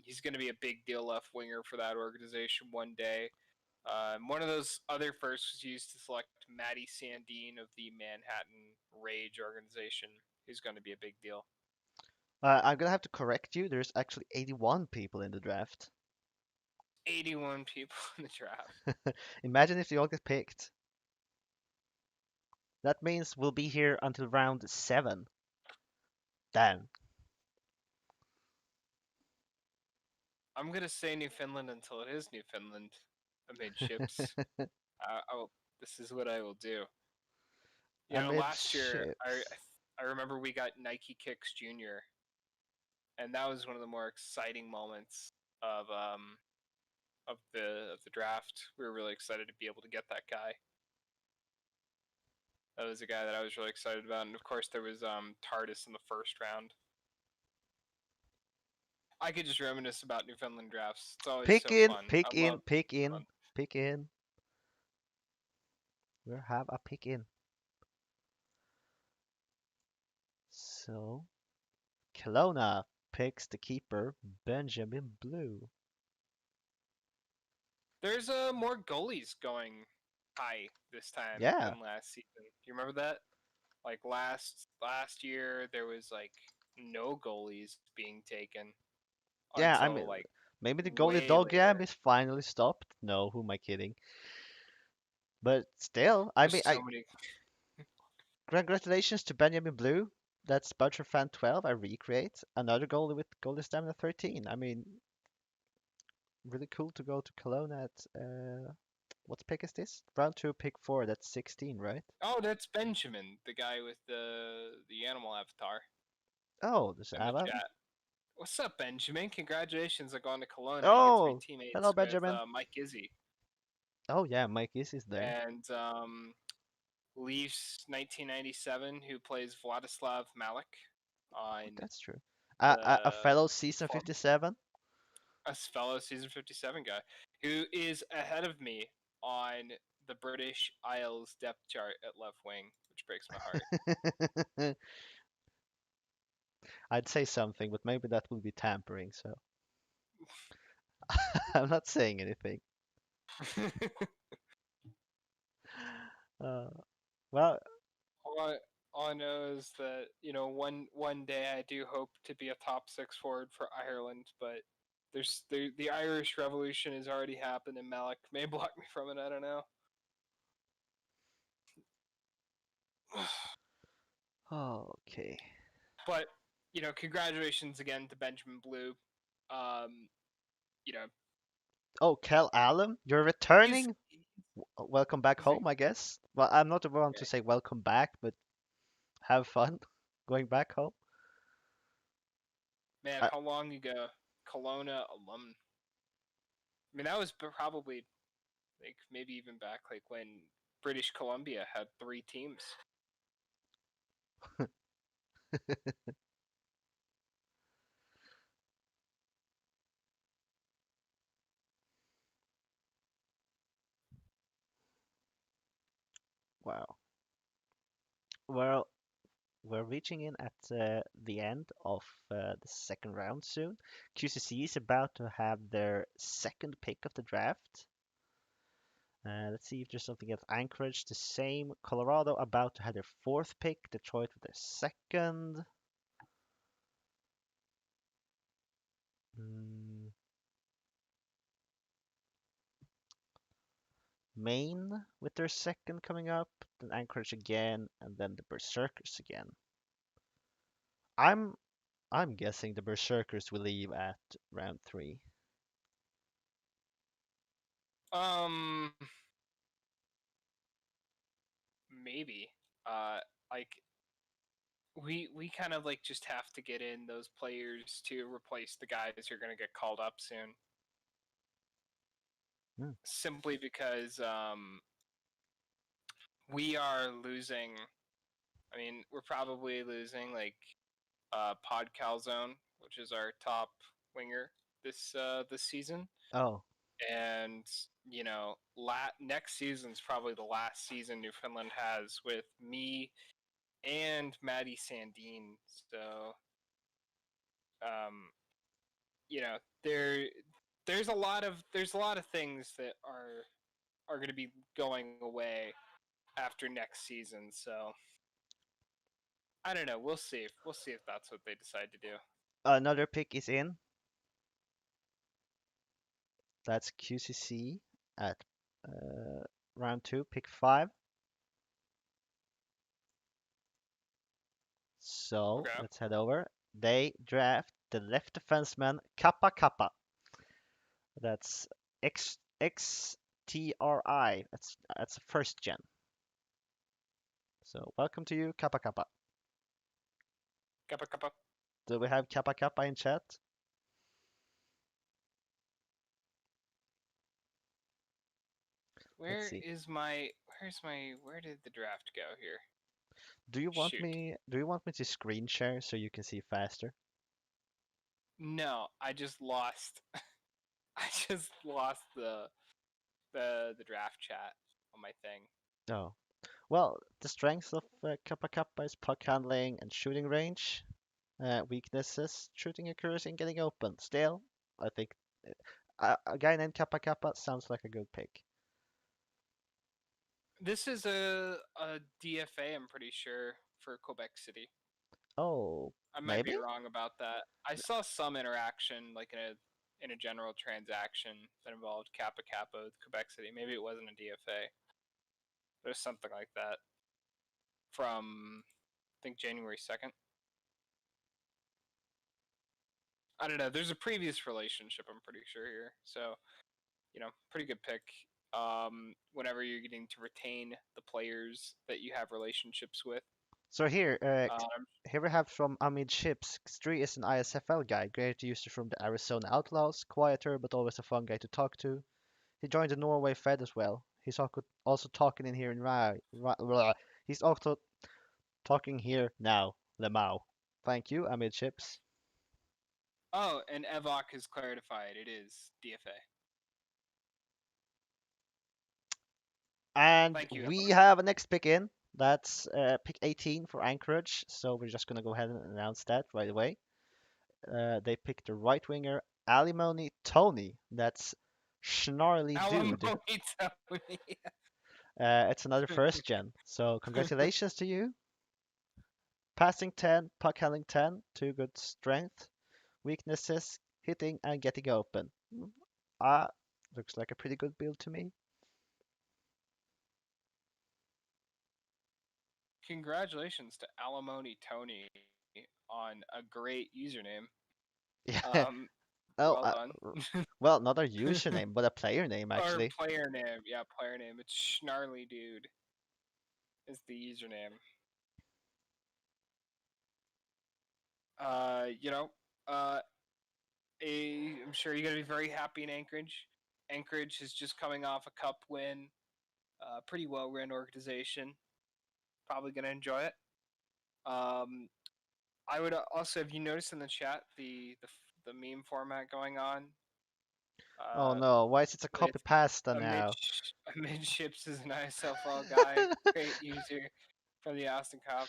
He's going to be a big deal left winger for that organization one day. One of those other firsts was used to select Matty Sandine of the Manhattan Rage organization, who's going to be a big deal. I'm gonna have to correct you. There's actually 81 people in the draft. 81 people in the draft. Imagine if they all get picked. That means we'll be here until round 7. Damn. I'm going to say Newfoundland until it is Newfoundland amid ships. This is what I will do. You know, Amid last year ships. I remember we got Nike Kicks Jr. and that was one of the more exciting moments of the draft. We were really excited to be able to get that guy. That was a guy that I was really excited about, and of course there was TARDIS in the first round. I could just reminisce about Newfoundland drafts. It's always Pick so in, fun. pick I in, love pick in, fun. pick in. We'll have a pick in. So, Kelowna picks the keeper, Benjamin Blue. There's more goalies going high this time Yeah, than last season. Do you remember that? Like last year, there was like no goalies being taken yeah. I until mean, like maybe the goalie way dog jam later. is finally stopped. No, who am I kidding? But still, I There's mean, so many. congratulations to Benjamin Blue. That's Butcher Fan 12. I recreate another goalie with goalie stamina 13. I mean, really cool to go to Kelowna at what pick is this? Round 2, pick 4. That's 16, right? Oh, that's Benjamin, the guy with the animal avatar Oh, there's in the Alan. chat. What's up, Benjamin? Congratulations on going to Kelowna. You get to be Oh, hello, teammates with Benjamin. Mike Izzy Oh yeah, Mike is there. and Leafs 1997, who plays Vladislav Malik on That's true. A the fellow season form 57. a fellow season 57 guy who is ahead of me on the British Isles depth chart at left wing, which breaks my heart. I'd say something, but maybe that will be tampering, so I'm not saying anything. Uh, well, All I know is that one day I do hope to be a top six forward for Ireland, but the Irish Revolution has already happened, and Malik may block me from it. I don't know. okay. But congratulations again to Benjamin Blue. Um, you know, Oh, Kel Allen, you're he's, returning? Welcome back he's a- home, I guess. Well, I'm not the one to say welcome back, but have fun going back home. man. I, How long ago? Kelowna alum. I mean, that was probably like maybe even back like when British Columbia had 3 teams. wow. Well, we're reaching in at the end of the second round soon. QCC is about to have their second pick of the draft. Let's see if there's something else. Anchorage, the same. Colorado about to have their fourth pick. Detroit with their second. Mm, Maine with their second coming up. Then Anchorage again, and then the Berserkers again. I'm I'm guessing the Berserkers will leave at round 3. Um, maybe. Like we kind of like just have to get in those players to replace the guys who are going to get called up soon. Hmm. Simply because we are losing. I mean, we're probably losing like Pod Calzone, which is our top winger this season, Oh, and next season's probably the last season Newfoundland has with me and Maddie Sandine. So, um, you know, there's a lot of things that are going to be going away after next season. So I don't know. We'll see if that's what they decide to do. another pick is in. That's QCC at round 2, pick 5. So Okay. let's head over. They draft the left defenseman Kappa Kappa. That's XTRI. That's a first gen. So welcome to you, Kappa Kappa. Kappa kappa. Do we have Kappa Kappa in chat? Let's see. Where did the draft go here? Do you want Shoot. me to screen share so you can see faster? No, I just lost. I just lost the draft chat on my thing. No. Well, the strengths of Kappa Kappa is puck handling and shooting range. Weaknesses, shooting accuracy and getting open. Still, I think a guy named Kappa Kappa sounds like a good pick. This is a DFA, I'm pretty sure, for Quebec City. Oh, I might maybe? be wrong about that. I saw some interaction, like in a general transaction that involved Kappa Kappa with Quebec City. Maybe it wasn't a DFA. There's something like that from I think January 2nd. I don't know. There's a previous relationship, I'm pretty sure here. So, pretty good pick. Whenever you're getting to retain the players that you have relationships with. So here, Um, here we have from Amid Ships. Xtree is an ISFL guy, great user from the Arizona Outlaws, quieter but always a fun guy to talk to. He joined the Norway Fed as well. He's also talking in here in He's also talking here now, Lemau. Thank you, Amid Ships. oh, and Evok has clarified it is DFA. And Thank you. we have a next pick in. That's pick 18 for Anchorage. So we're just gonna go ahead and announce that right away. They picked the right winger Alimony Tony. That's Snarly Dude. Alimony Tony. It's another first gen. So congratulations to you. Passing 10, puck handling 10, 2 good strength, weaknesses, hitting and getting open. Ah, looks like a pretty good build to me. Congratulations to Alimony Tony on a great username. Yeah. Oh, Well done. well, not a username, but a player name Or actually. player name. Yeah, player name. It's Snarly Dude is the username. You know, uh, I'm sure you're gonna be very happy in Anchorage. Anchorage is just coming off a cup win. Pretty well run organization. Probably gonna enjoy it. Um, I would also, have you noticed in the chat the meme format going on? Oh Uh, no, why is it a copy with pasta now? Amidships is an ISFL guy, great user from the Austin Cop.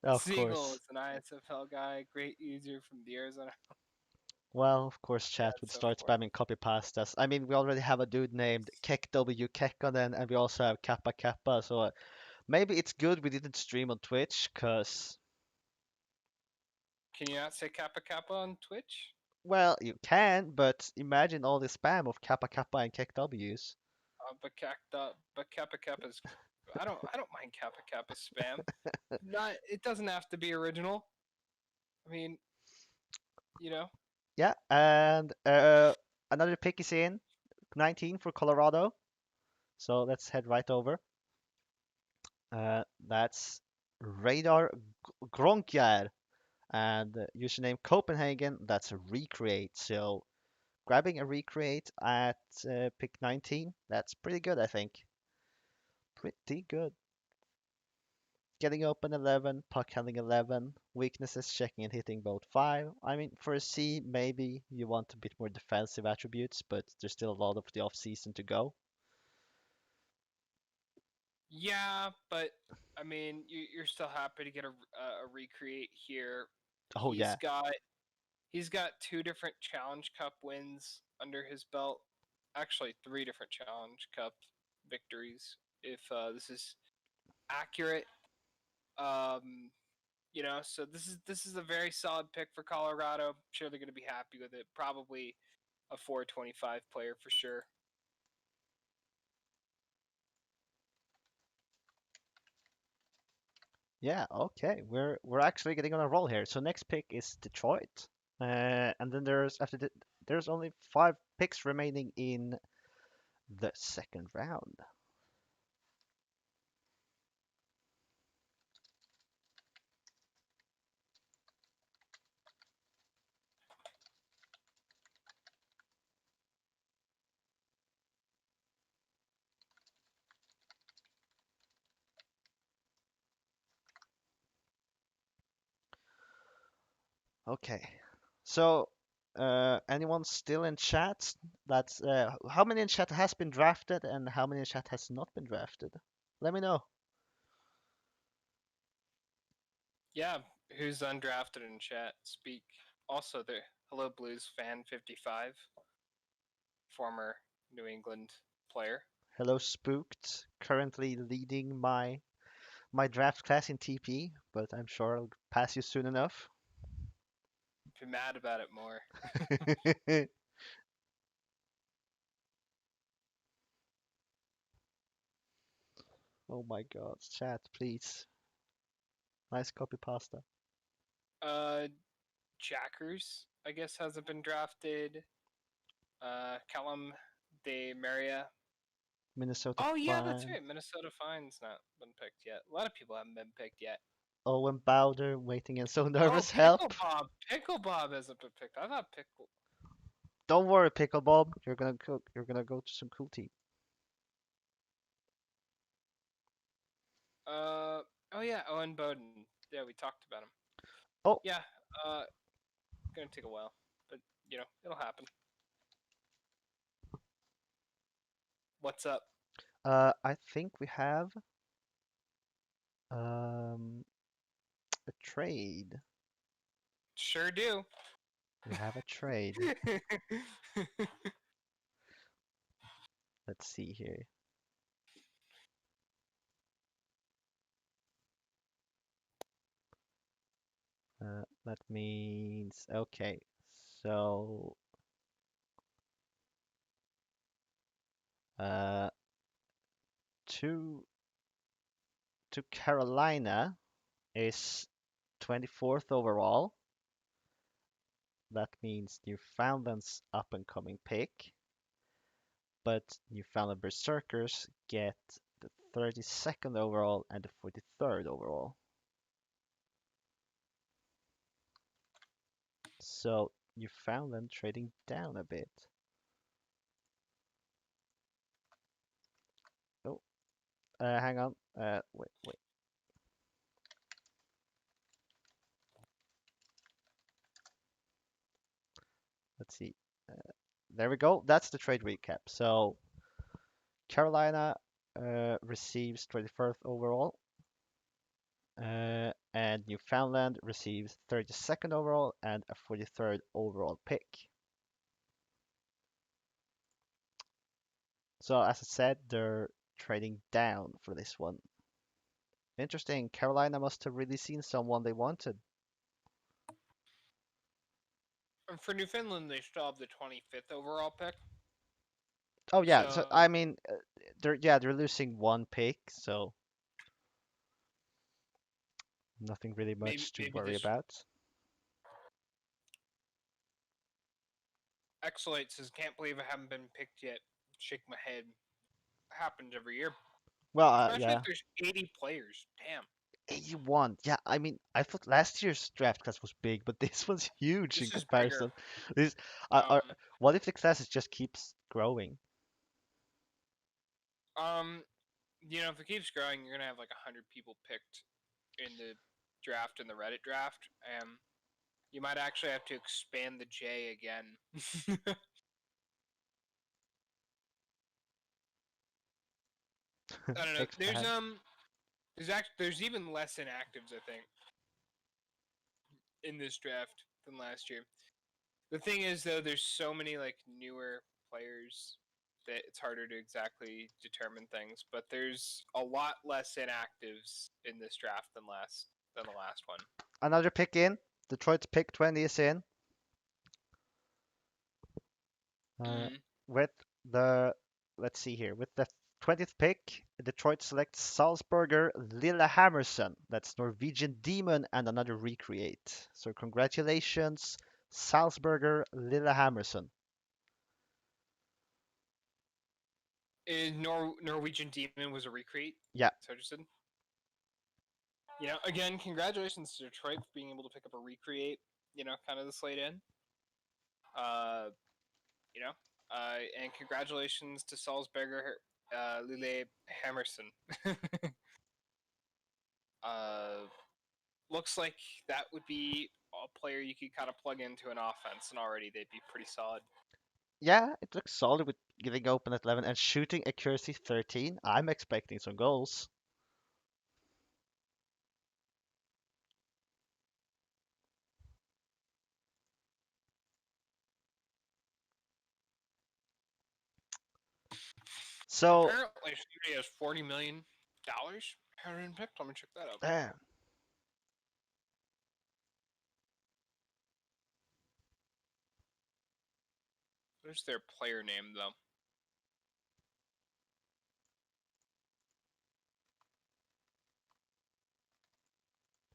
Of Siegel course. is an ISFL guy, great user from the Arizona. Well, of course, chat Yeah, would so start forth. spamming copy pastas. I mean, we already have a dude named KekW Kekkonen, and we also have Kappa Kappa, so maybe it's good we didn't stream on Twitch, cause Can you not say Kappa Kappa on Twitch? well, you can, but imagine all the spam of Kappa Kappa and KekWs. But Kappa Kappa's. I don't mind Kappa Kappa spam. Not. It doesn't have to be original. I mean, you know. Yeah, and another pick is in, 19 for Colorado. So let's head right over. That's Radar Gronkjær and username Copenhagen. That's a recreate. So grabbing a recreate at pick 19, that's pretty good, I think. Pretty good. Getting open 11, puck handling 11, weaknesses checking and hitting both 5. I mean, for a C, maybe you want a bit more defensive attributes, but there's still a lot of the off season to go. Yeah, but I mean, you're still happy to get a recreate here. Oh He's yeah, got he's got 2 different Challenge Cup wins under his belt. Actually, 3 different Challenge Cup victories. If this is accurate, um, so this is a very solid pick for Colorado. I'm sure they're going to be happy with it. Probably a 425 player for sure. yeah, okay. We're actually getting on a roll here. So next pick is Detroit, and then there's only 5 picks remaining in the second round. Okay. So, anyone still in chat? That's how many in chat has been drafted and how many in chat has not been drafted? Let me know. Yeah, who's undrafted in chat? Speak. Also, the Hello Blues fan 55, former New England player. Hello, Spooked. Currently leading my draft class in TP, but I'm sure I'll pass you soon enough. Be mad about it more. Oh my God, chat, please. Nice copy pasta. Jackers, I guess, hasn't been drafted. Callum De Maria. Minnesota Oh yeah, that's Fine. right. Minnesota Fine's not been picked yet. A lot of people haven't been picked yet. Owen Bowder waiting and so Oh, nervous. Pickle Help! Bob. Pickle Bob hasn't been picked. I thought Pickle. Don't worry, Pickle Bob. You're gonna cook. You're gonna go to some cool team. Oh yeah, Owen Bowden. Yeah, we talked about him. Oh, Yeah. Uh, gonna take a while, but it'll happen. What's up? I think we have um a trade. Sure do. We have a trade. Let's see here. That means okay. So uh to Carolina is 24th overall. That means Newfoundland's up and coming pick, but Newfoundland Berserkers get the 32nd overall and the 43rd overall. So Newfoundland trading down a bit. Oh, hang on. Wait. Let's see. There we go. That's the trade recap. So Carolina receives 21st overall, and Newfoundland receives 32nd overall and a 43rd overall pick. So as I said, they're trading down for this one. Interesting. Carolina must have really seen someone they wanted. And for Newfoundland, they still have the 25th overall pick. Oh yeah. So So I mean, they're losing one pick, so nothing really much to maybe worry this about. Exolite says, "Can't believe I haven't been picked yet." Shake my head. Happens every year, Well, especially if yeah, there's 80 players. Damn, 81. Yeah, I mean, I thought last year's draft class was big, but this one's huge in this is bigger. comparison. This, Um, what if the class just keeps growing? um, if it keeps growing, you're gonna have like 100 people picked in the draft and the Reddit draft, and you might actually have to expand the J again. I don't know. Expand. There's even less inactives, I think, in this draft than last year. The thing is, though, there's so many like newer players that it's harder to exactly determine things. But there's a lot less inactives in this draft than the last one. Another pick in. Detroit's pick 20 is in. Mm. With the, let's see here, with the 20th pick, Detroit selects Salzburger Lillehammersen. That's Norwegian Demon and another recreate. So congratulations, Salzburger Lillehammersen. Norwegian Demon was a recreate. Yeah, So I just said. Again, congratulations to Detroit for being able to pick up a recreate. Kind of the slate in. Uh, you know, and congratulations to Salzberger, Lille Hammerson. uh, Looks like that would be a player you could kind of plug into an offense, and already they'd be pretty solid. yeah, it looks solid with giving open at 11 and shooting accuracy 13. I'm expecting some goals. So, Apparently, he has $40 million. Haven't been picked. Let me check that out. damn. What's their player name though?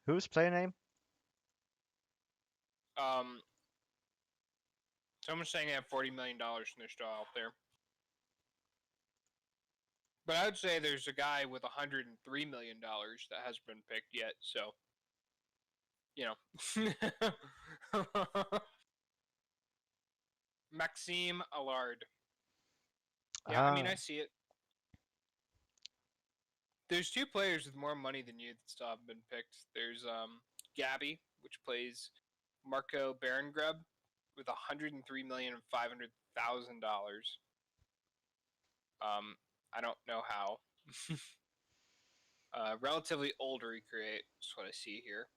Whose player name? Someone's saying they have $40 million and they're still out there. But I would say there's a guy with $103 million that hasn't been picked yet. So, Maxime Allard. Yeah, I mean, Ah, I see it. There's two players with more money than you that still haven't been picked. There's Gabby, which plays Marco Berengrub with $103,500,000. I don't know how. Relatively old recreate is what I see here.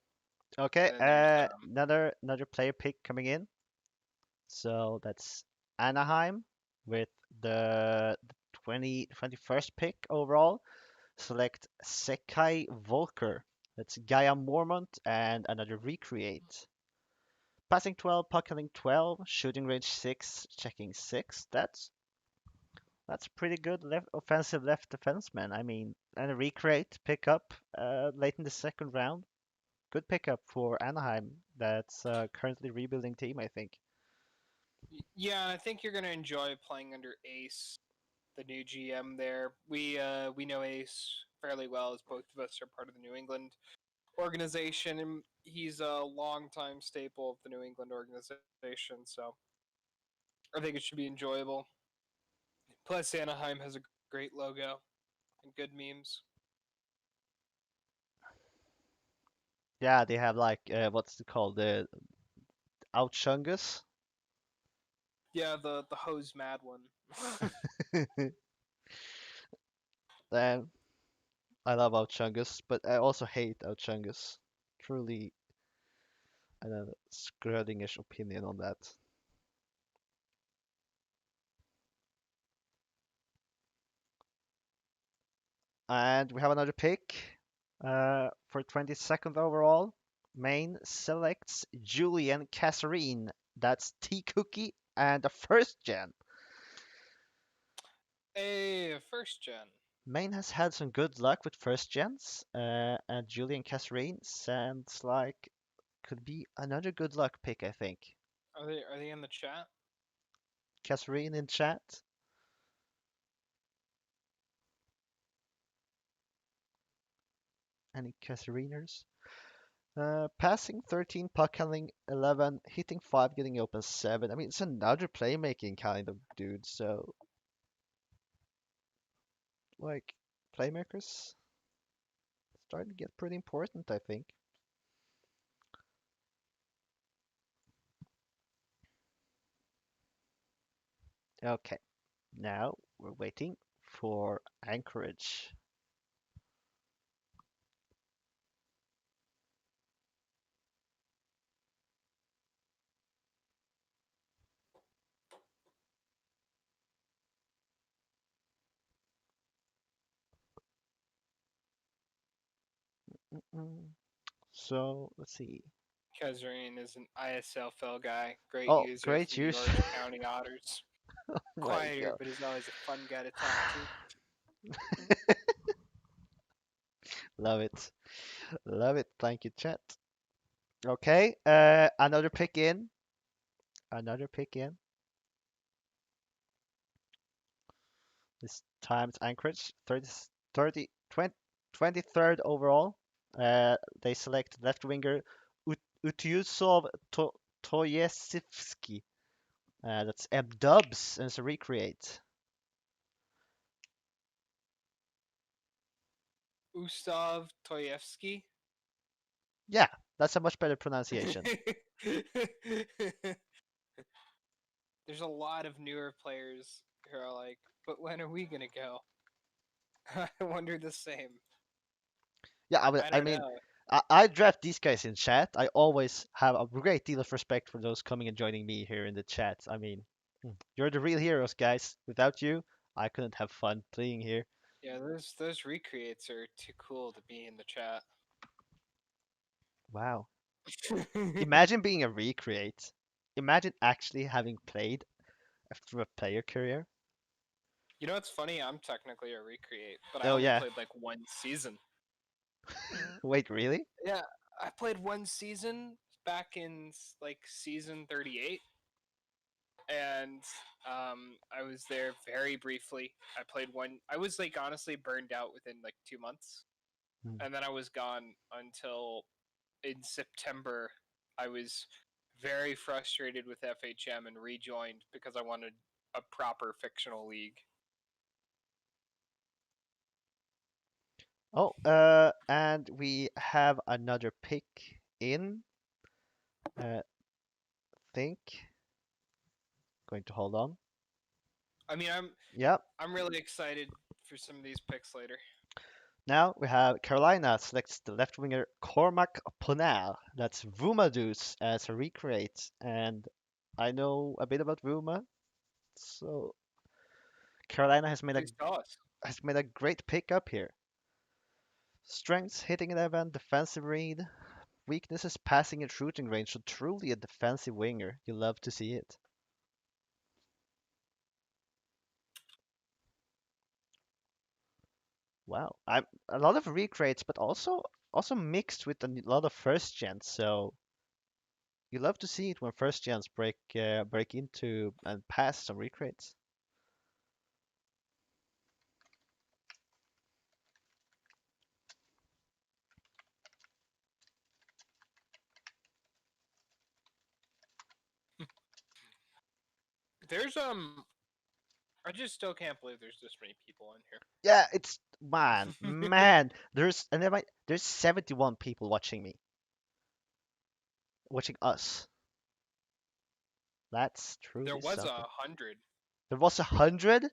Okay, And then there's another player pick coming in. So that's Anaheim with the 21st pick overall. Select Sekai Volker. That's Gaia Mormont and another recreate. Passing 12, puck handling 12, shooting range 6, checking 6. That's pretty good offensive left defenseman. I mean, and a recreate pickup late in the second round. Good pickup for Anaheim. That's currently rebuilding team, I think. Yeah, I think you're gonna enjoy playing under Ace, the new GM there. We know Ace fairly well, as both of us are part of the New England organization, and he's a longtime staple of the New England organization. So I think it should be enjoyable. Plus, Anaheim has a great logo and good memes. Yeah, they have like what's it called? The Outchungus. Yeah, the hose mad one. Um, I love Outchungus, but I also hate Outchungus. Truly, a Schrödinger's opinion on that. And we have another pick for 22nd overall. Maine selects Julian Kasserine. That's T Cookie and a first gen. Hey, first gen. Maine has had some good luck with first gens, and Julian Kasserine sounds like could be another good luck pick, I think. Are they in the chat? Kasserine in chat. Any Kasseriners? Passing 13, puck handling 11, hitting 5, getting open 7. I mean, it's another playmaking kind of dude, so like playmakers starting to get pretty important, I think. Okay, now we're waiting for Anchorage. Mm-mm. So let's see. Kazarian is an ISFL guy, great Oh, user great for the use. Orange County Otters. Oh my Quieter, God. but he's always a fun guy to talk to. Love it. Love it. Thank you, chat. Okay, another pick in. Another pick in. This time it's Anchorage, 23rd overall. They select left winger Utyusov Toyesivsky. That's M Dubs, and it's a recreate. Ustav Toyevsky. Yeah, that's a much better pronunciation. There's a lot of newer players who are like, but when are we gonna go? I wonder the same. Yeah, I I don't mean, know. I draft these guys in chat. I always have a great deal of respect for those coming and joining me here in the chat. I mean, you're the real heroes, guys. Without you, I couldn't have fun playing here. Yeah, those recreates are too cool to be in the chat. Wow. Imagine being a recreate. Imagine actually having played after a player career. You know what's funny? I'm technically a recreate, but I Oh only yeah. played like one season. Wait, really? Yeah, I played one season back in like season 38, and I was there very briefly. I played one. I was like honestly burned out within like 2 months, Hmm. and then I was gone until in September. I was very frustrated with FHM and rejoined because I wanted a proper fictional league. Oh, and we have another pick in. Think. Going to hold on. I mean, Yep. I'm really excited for some of these picks later. Now we have Carolina selects the left winger Cormac Ponel. That's Vumadus as a recreate, and I know a bit about Vuma, so Carolina Please tell us. has made a great pickup here. Strengths, hitting 11, defensive read, weaknesses, passing and shooting range. So truly a defensive winger. You love to see it. Wow, I'm a lot of recreates, but also mixed with a lot of first gens. So you love to see it when first gens break into and pass some recreates. There's I just still can't believe there's this many people in here. Yeah, it's man. There's 71 people watching me, watching us. That's There truly was something. 100. There was 100.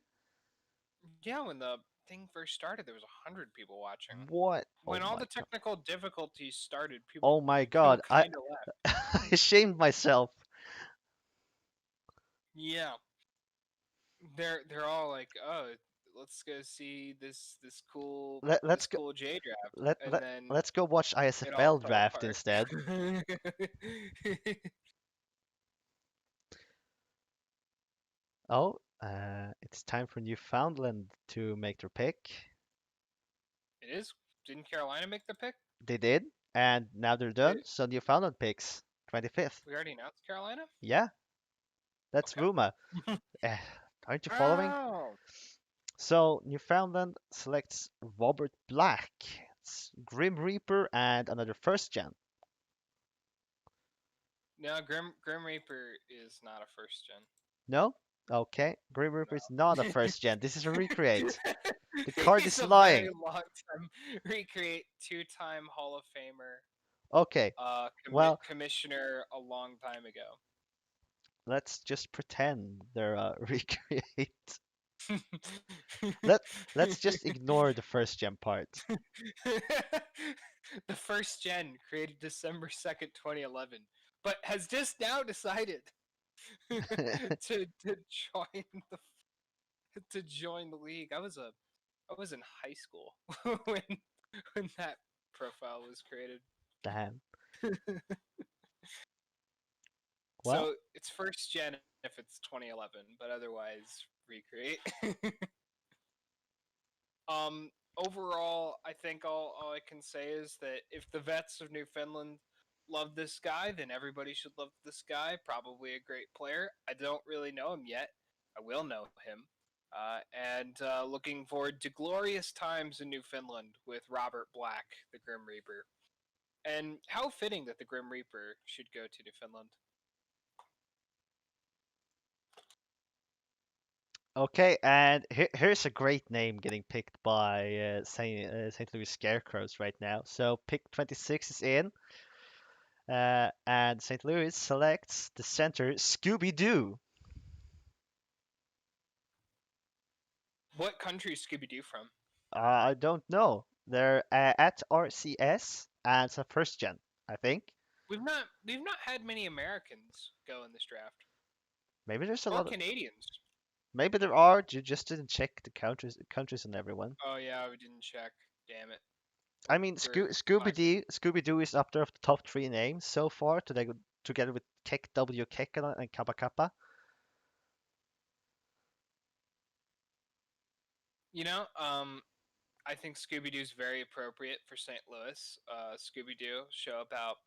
Yeah, when the thing first started, there was 100 people watching. What? When Oh all my the god. technical difficulties started, Oh my people god. kind of left. I shamed myself. Yeah, they're all like, oh, let's go see Let's this go. cool J draft, Let and let then let's go watch it all ISFL fell draft apart. instead. Oh, it's time for Newfoundland to make their pick. It is. Didn't Carolina make the pick? They did, and now they're done. So Newfoundland picks 25th. We already announced Carolina. Yeah, that's Okay. Vuma. Eh, aren't you following? Oh, So Newfoundland selects Robert Black. It's Grim Reaper and another first gen. no, Grim Reaper is not a first gen. No? Okay. Grim Reaper is not a No. first gen. This is a recreate. The card He's is a very lying. long time recreate, two-time Hall of Famer, Okay. Well, commissioner a long time ago. let's just pretend they're a recreate. Let let's just ignore the first gen part. The first gen created December 2nd, 2011, but has just now decided to join the to join the league. I was in high school when that profile was created. Damn. Well, So it's first gen if it's 2011, but otherwise recreate. Overall, I think all I can say is that if the vets of Newfoundland love this guy, then everybody should love this guy. Probably a great player. I don't really know him yet. I will know him. And looking forward to glorious times in Newfoundland with Robert Black, the Grim Reaper. And how fitting that the Grim Reaper should go to Newfoundland. okay, and here's a great name getting picked by St. Louis Scarecrows right now. So pick 26 is in, and St. Louis selects the center Scooby Doo. What country is Scooby Doo from? I don't know. They're at RCS and it's a first gen, I think. We've not had many Americans go in this draft, Maybe there's a or lot of. Canadians. Maybe there are. You just didn't check the countries on everyone. Oh yeah, we didn't check. Damn it. I mean, We're classic. Scooby Doo is up there of the top three names so far, together with Kek W Kekana and Kappa Kappa. You know, I think Scooby Doo's very appropriate for St. Louis. Scooby Doo show about,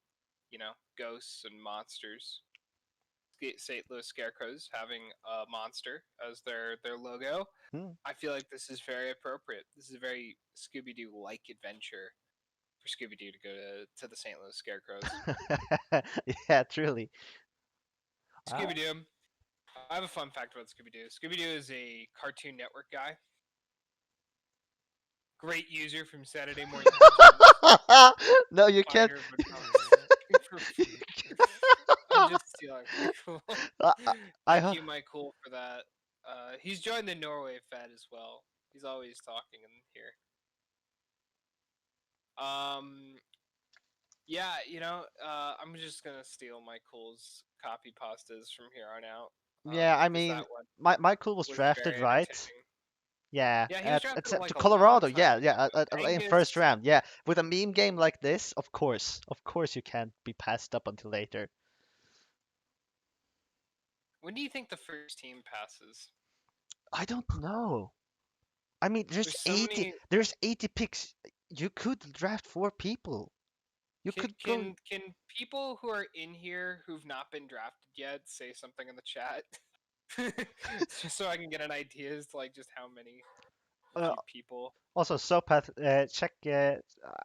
ghosts and monsters. St. Louis Scarecrows having a monster as their logo. Hmm. I feel like this is very appropriate. This is a very Scooby Doo like adventure for Scooby Doo to go to the St. Louis Scarecrows. Yeah, truly. Ah. Scooby Doo. I have a fun fact about Scooby Doo. Scooby Doo is a Cartoon Network guy. Great user from Saturday morning. No, you can't. I'm just stealing. Cool. I, I, I Thank ho- you, Mike Cool, for that. He's joined the Norway Fed as well. He's always talking in here. Yeah, I'm just gonna steal my Cool's copy pastas from here on out. Yeah, I Because mean, that one Michael was was drafted, very right? entertaining. Yeah, Yeah, he was drafted to like a long Colorado. time Yeah, ago. yeah, in first Angus, round. Yeah, with a meme game like this, of course, you can't be passed up until later. when do you think the first team passes? I don't know. I mean, There's so many. there's 80 picks. You could draft 4 people. You Can, could go. can can people who are in here who've not been drafted yet say something in the chat, just so I can get an idea as to like just how many Uh, few people. Also, Sopath, check.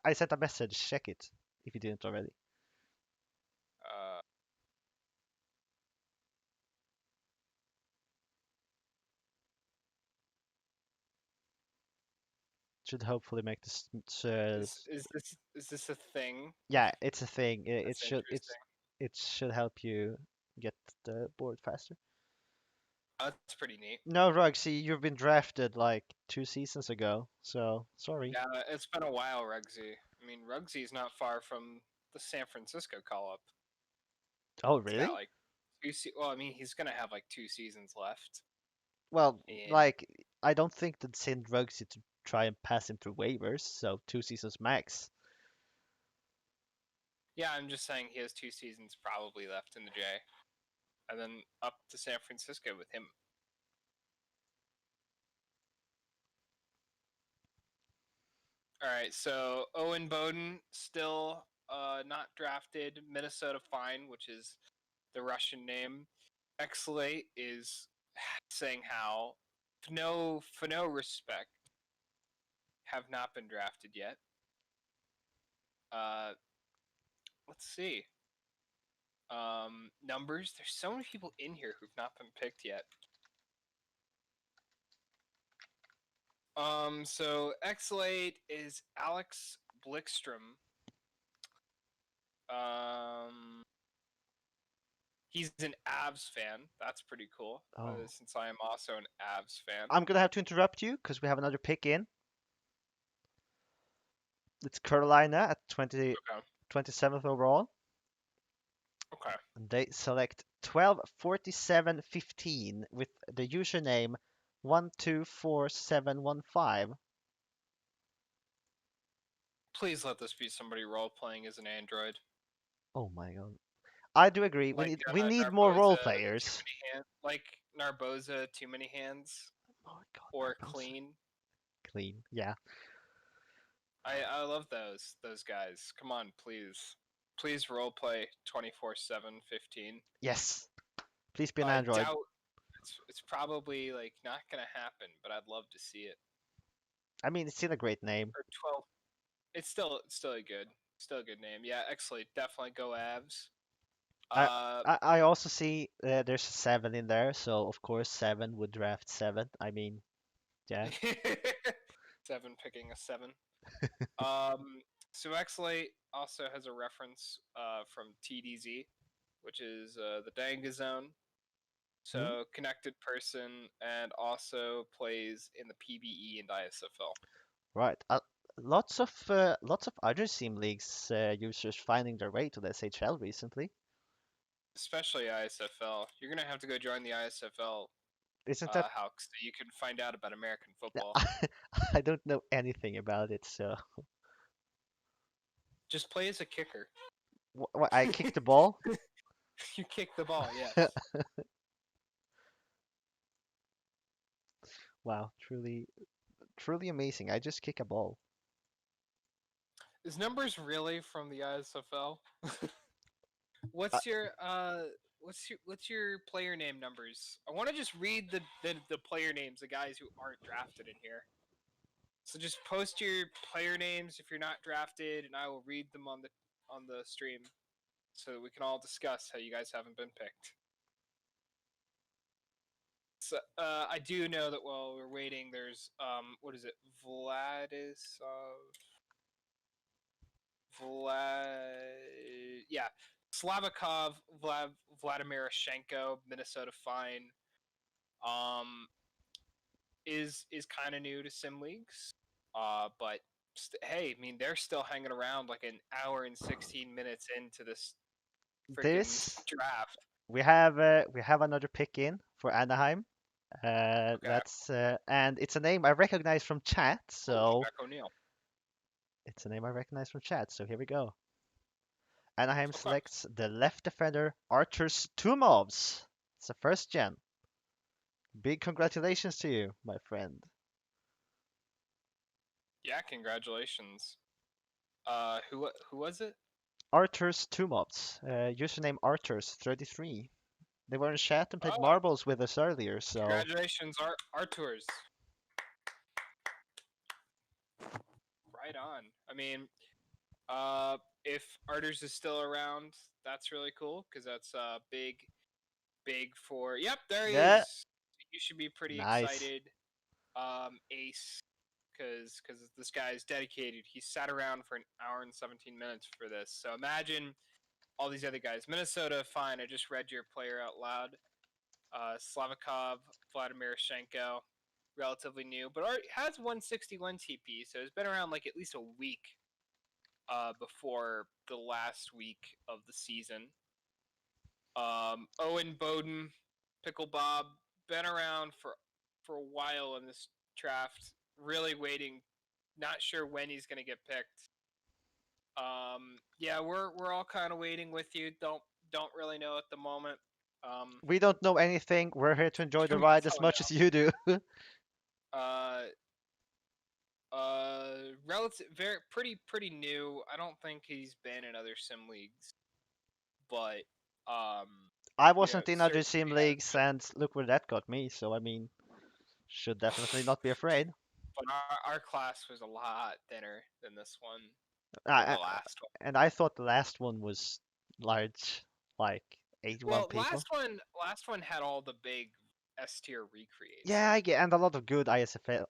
I sent a message. Check it if you didn't already. Uh, Should hopefully make this. is this a thing? Yeah, it's a thing. That's interesting. It should help you get the board faster. That's pretty neat. No, Rugsy, you've been drafted like 2 seasons ago, so sorry. Yeah, it's been a while, Rugsy. I mean, Rugsy's not far from the San Francisco call-up. Oh, He's got really? like well, I mean, he's gonna have like 2 seasons left. Well, And like, I don't think that send Rugsy to try and pass him through waivers, so 2 seasons max. yeah, I'm just saying he has 2 seasons probably left in the J, and then up to San Francisco with him. All right, so Owen Bowden still not drafted. Minnesota Fine, which is the Russian name. Exlate is saying how for no respect have not been drafted yet. Let's see. Numbers. There's so many people in here who've not been picked yet. So Exlate is Alex Blickstrom. He's an Avs fan. That's pretty cool. Oh. Since I am also an Avs fan. I'm gonna have to interrupt you because we have another pick in. It's Carolina at 27th overall. Okay. And they select 124715 with the username 124715. Please let this be somebody role playing as an android. Oh my god. I do agree. Like We need more Narboza, role Too players. many hands. Like Narboza, too many hands. Oh my god. Or Narboza. clean. Clean, yeah. I love those guys. Come on, please. Please roleplay 24/7/15. Yes. Please be an I android. doubt it's probably like not gonna happen, but I'd love to see it. I mean, it's still a great name. Or 12. It's still a good name. Yeah, excellent. Definitely go Avs. I also see there's a 7 in there, so of course 7 would draft 7. I mean, yeah. 7 picking a 7. So Xlate also has a reference from TDZ, which is the Danga Zone. So connected person, and also plays in the PBE and ISFL. Right. Lots of other sim leagues users finding their way to the SHL recently. Especially ISFL. You're gonna have to go join the ISFL Isn't that? house so you can find out about American football. I don't know anything about it, so Just play as a kicker. what, I kicked the ball. You kick the ball, yes. Wow, truly amazing. I just kick a ball. Is numbers really from the ISFL? What's your player name numbers? I want to just read the player names, the guys who aren't drafted in here. So just post your player names if you're not drafted, and I will read them on the stream, so that we can all discuss how you guys haven't been picked. So I do know that while we're waiting, there's what is it, Slavakov, Vladimirashenko, Minnesota Fine, is kind of new to sim leagues. But hey, I mean they're still hanging around like an hour and 16 minutes into this freaking This draft. we have another pick in for Anaheim. Okay. And it's a name I recognize from chat, Oh, so Jack O'Neill. it's a name I recognize from chat. So here we go. Anaheim Okay. selects the left defender Arturs Tumovs. It's a first gen. Big congratulations to you, my friend. Yeah, congratulations. Who was it? Arturs Tumovs. Username Arturs33. They were in chat and played Oh, marbles with us earlier, so congratulations, Arturs. Right on. I mean, if Arturs is still around, that's really cool because that's big for. Yep, there he yeah, is. You should be pretty nice. excited, Ace, because this guy is dedicated. He sat around for an hour and 17 minutes for this. So imagine all these other guys. Minnesota, fine. I just read your player out loud. Slavikov, Vladimir Shenko, relatively new, but already has 161 TP, so it's been around like at least a week before the last week of the season. Owen Bowden, Pickle Bob, been around for a while in this draft. Really waiting, not sure when he's gonna get picked. Yeah, we're all kind of waiting with you. Don't really know at the moment. Um, We don't know anything. We're here to enjoy the we ride as don't much as you do. uh, relative, very pretty new. I don't think he's been in other sim leagues, but I you know, wasn't in other certainly sim has. leagues, and look where that got me. So I mean, should definitely not be afraid. But our class was a lot thinner than this one, or I, the I- last one. and I thought the last one was large, like 81 Well, people. last one had all the big S tier recreates. Yeah, I get, and a lot of good ISFL,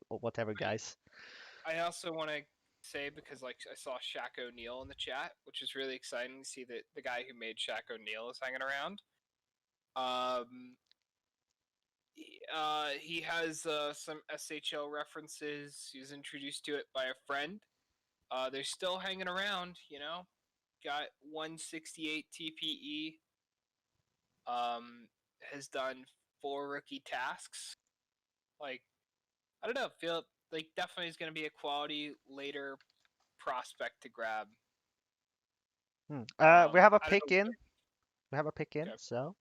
whatever I guys. I also want to say because like I saw Shaq O'Neal in the chat, which is really exciting to see that the guy who made Shaq O'Neal is hanging around. Um, he has some SHL references. He was introduced to it by a friend. They're still hanging around, you know. Got 168 TPE. Has done 4 rookie tasks. Like I don't know. Feel like definitely is going to be a quality later prospect to grab. We have a I don't pick know. in. We have a pick in. Okay. So,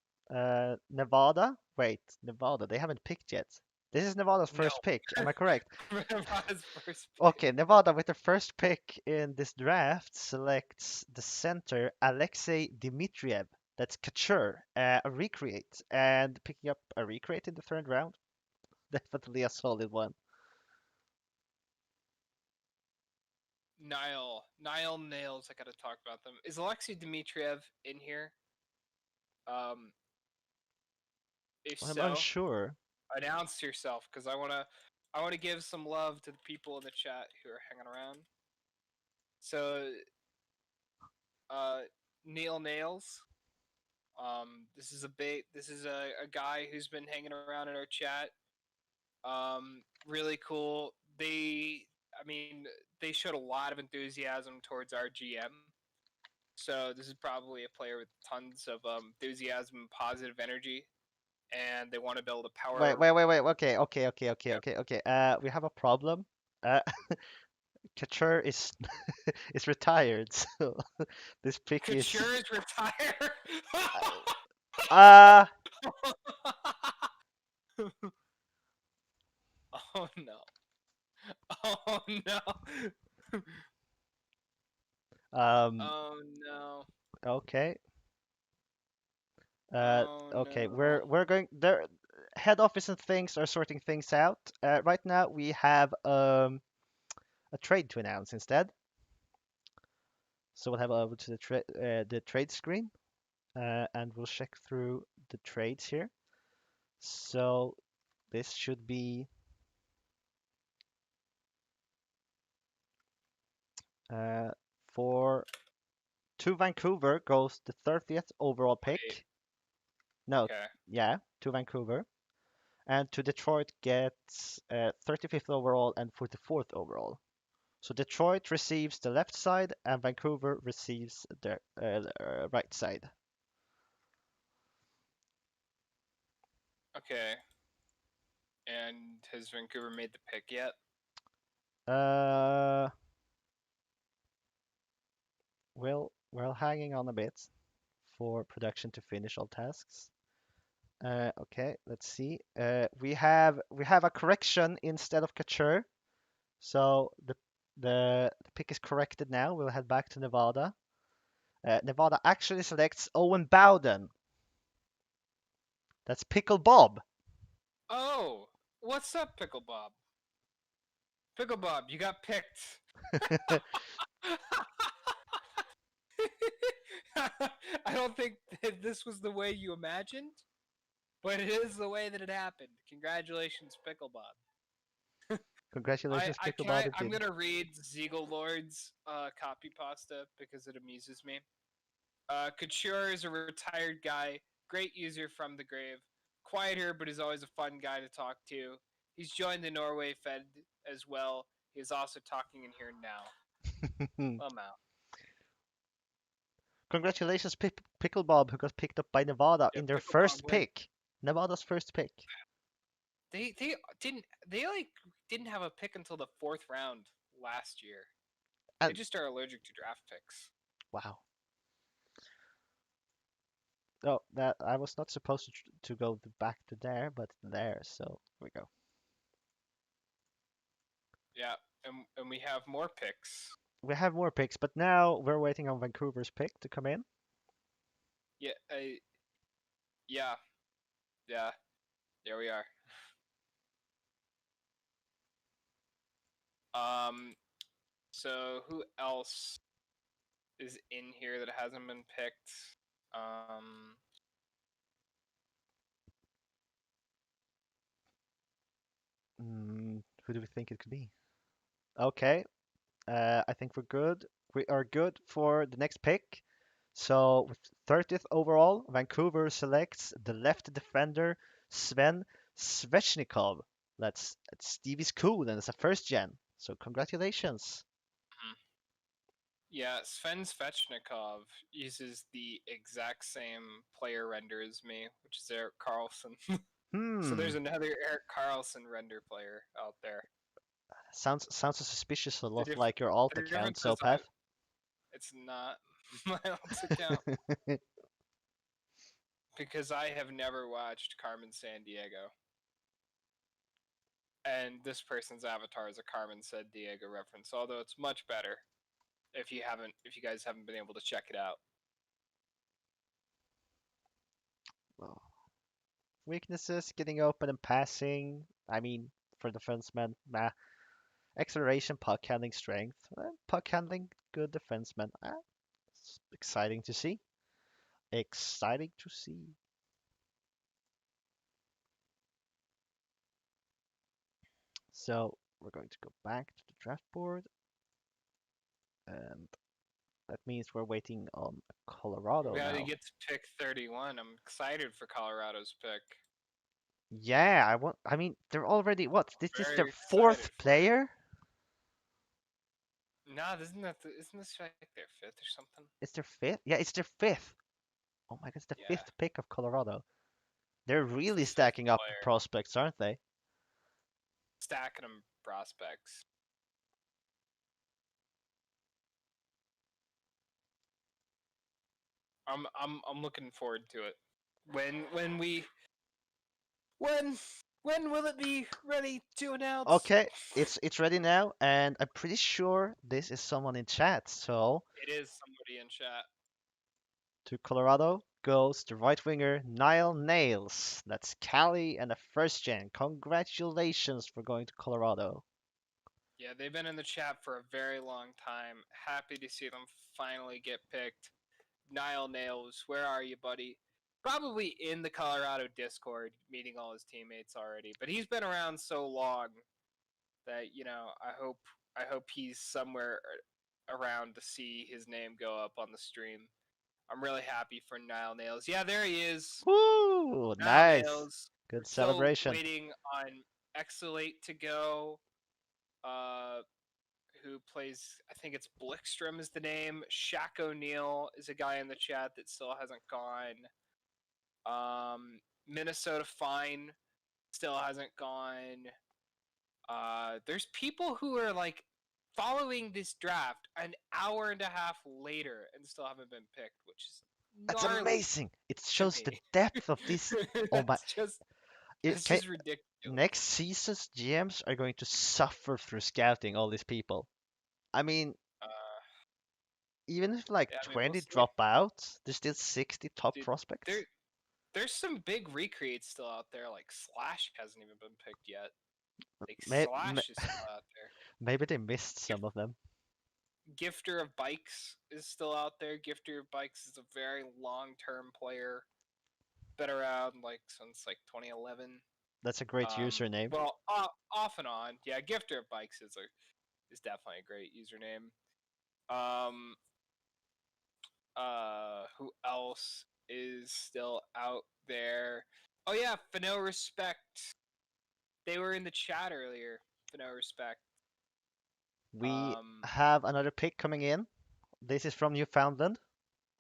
Nevada. Wait, Nevada. They haven't picked yet. This is Nevada's No. first pick. Am I correct? Nevada's first pick. Okay, Nevada with their first pick in this draft selects the center Alexei Dmitriev. That's Couture, a recreate, and picking up a recreate in the third round. Definitely a solid one. Nile Nails. I got to talk about them. Is Alexei Dmitriev in here? Um, if I'm so, unsure. announce yourself because I wanna give some love to the people in the chat who are hanging around. So, uh, Neil Nails. This is a guy who's been hanging around in our chat. Really cool. I mean, they showed a lot of enthusiasm towards our GM. So this is probably a player with tons of enthusiasm and positive energy, and they want to build a Wait, power. wait, wait, wait. Okay, okay, okay, okay, Yeah, okay, okay. We have a problem. Uh, Couture is is retired, so this pick is. Couture is retired. Uh, Oh no! Oh no! um, Oh no! okay. Oh Okay, no! we're going there. Head office and things are sorting things out. Right now we have a trade to announce instead. So we'll have over to the trade screen, and we'll check through the trades here. So this should be uh, for to Vancouver goes the 30th overall Wait. pick. No, Okay. yeah, to Vancouver. and to Detroit gets 35th overall and 44th overall. So Detroit receives the left side, and Vancouver receives the right side. Okay. And has Vancouver made the pick yet? Uh, well, we're hanging on a bit for production to finish all tasks. Okay, let's see. We have a correction instead of Couture, so the pick is corrected now. We'll head back to Nevada. Nevada actually selects Owen Bowden. That's Pickle Bob. Oh, what's up, Pickle Bob? Pickle Bob, you got picked. I don't think that this was the way you imagined, but it is the way that it happened. Congratulations, Pickle Bob. Congratulations, Pickle Bob. I'm Indeed. gonna read Ziegel Lord's copy pasta because it amuses me. Couture is a retired guy, great user from the grave, quieter but is always a fun guy to talk to. He's joined the Norway Fed as well. He is also talking in here now. Well, now. Congratulations, Pickle Bob, who got picked up by Nevada Yeah, in their Pickle Bob first wins. pick. Nevada's first pick. They didn't have a pick until the 4th round last year. They And just are allergic to draft picks. wow. Oh, that I was not supposed to go back to there, but there. So here we go. Yeah, and we have more picks. We have more picks, but now we're waiting on Vancouver's pick to come in. Yeah, yeah, yeah. There we are. So who else is in here that hasn't been picked? Who do we think it could be? Okay, I think we're good. We are good for the next pick. So with 30th overall, Vancouver selects the left defender Sven Svechnikov. That's Stevie's cool and it's a first gen. So congratulations. Yeah, Sven Svechnikov uses the exact same player render as me, which is Eric Carlson. So there's another Eric Carlson render player out there. Sounds suspicious a lot diff- like your alt The account, difference is Sopath. it's not my alt account because I have never watched Carmen San Diego. And this person's avatar is a Carmen San Diego reference, although it's much better if you guys haven't been able to check it out. Well, weaknesses, getting open and passing. I mean, for defenseman, nah. Acceleration, puck handling, strength. Puck handling, good defenseman. It's exciting to see. Exciting to see. So we're going to go back to the draft board. And that means we're waiting on Colorado We gotta now. get to pick 31. I'm excited for Colorado's pick. Yeah, I mean, they're already what? This is Very their excited fourth for it. player? Nah, isn't this like their 5th or something? It's their fifth? Yeah, it's their fifth. Oh my god, it's the Yeah, fifth pick of Colorado. They're it's the really 5th stacking up player. prospects, aren't they? Stacking them prospects. I'm looking forward to it. When will it be ready to announce? Okay, it's ready now, and I'm pretty sure this is someone in chat. So It is somebody in chat. to Colorado goes the right winger Niall Nails. That's Cali and a first gen. Congratulations for going to Colorado. Yeah, they've been in the chat for a very long time. Happy to see them finally get picked. Niall Nails, where are you, buddy? Probably in the Colorado Discord, meeting all his teammates already. But he's been around so long that I hope he's somewhere around to see his name go up on the stream. I'm really happy for Niall Nails. Yeah, there he is. Woo! Niall Nice. Nails. We're Good still celebration. waiting on Exilate to go. Who plays? I think it's Blickstrom is the name. Shaq O'Neal is a guy in the chat that still hasn't gone. Minnesota Fine still hasn't gone. There's people who are like following this draft an hour and a half later and still haven't been picked, which is That's gnarly amazing. It to shows the me. depth of this. Oh my! It That's can, just ridiculous. next season's GMs are going to suffer through scouting all these people. I mean, Uh, even if like yeah, I mean, we'll 20 see. drop out, there's still 60 top Dude, prospects. there's some big recreates still out there. Like Slash hasn't even been picked yet. Like May- Slash is still out there. Maybe they missed some of them. Gifter of Bikes is still out there. Gifter of Bikes is a very long-term player. Been around like since like 2011. That's a great username. Well, off and on. Yeah, Gifter of Bikes is definitely a great username. Who else is still out there? Oh yeah, Fano Respect. They were in the chat earlier. Fano Respect. We have another pick coming in. This is from Newfoundland.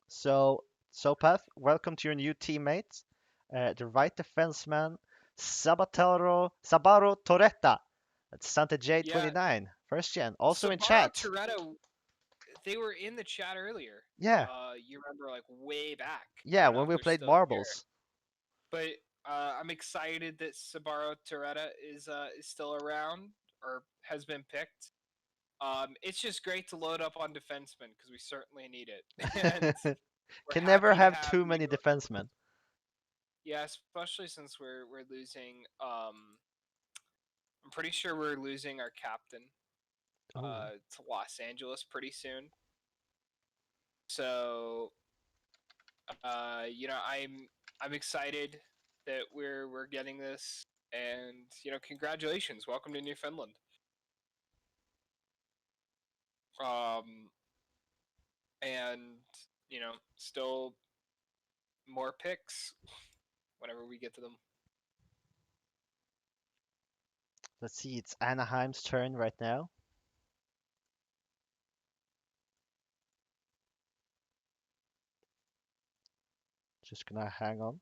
So, Sopath, welcome to your new teammate, the right defenseman, Sabaro Toretta. That's Santa J29, first gen, also in chat. Toretta, they were in the chat earlier. Yeah. You remember like way back. Yeah, when we played marbles. But I'm excited that Sabaro Toretta is still around or has been picked. It's just great to load up on defensemen because we certainly need it. And can never have too many defensemen. Yeah, especially since we're losing. I'm pretty sure we're losing our captain to Los Angeles pretty soon. So, I'm excited that we're getting this, and congratulations, welcome to Newfoundland. And still more picks whenever we get to them. Let's see, it's Anaheim's turn right now. Just gonna hang on.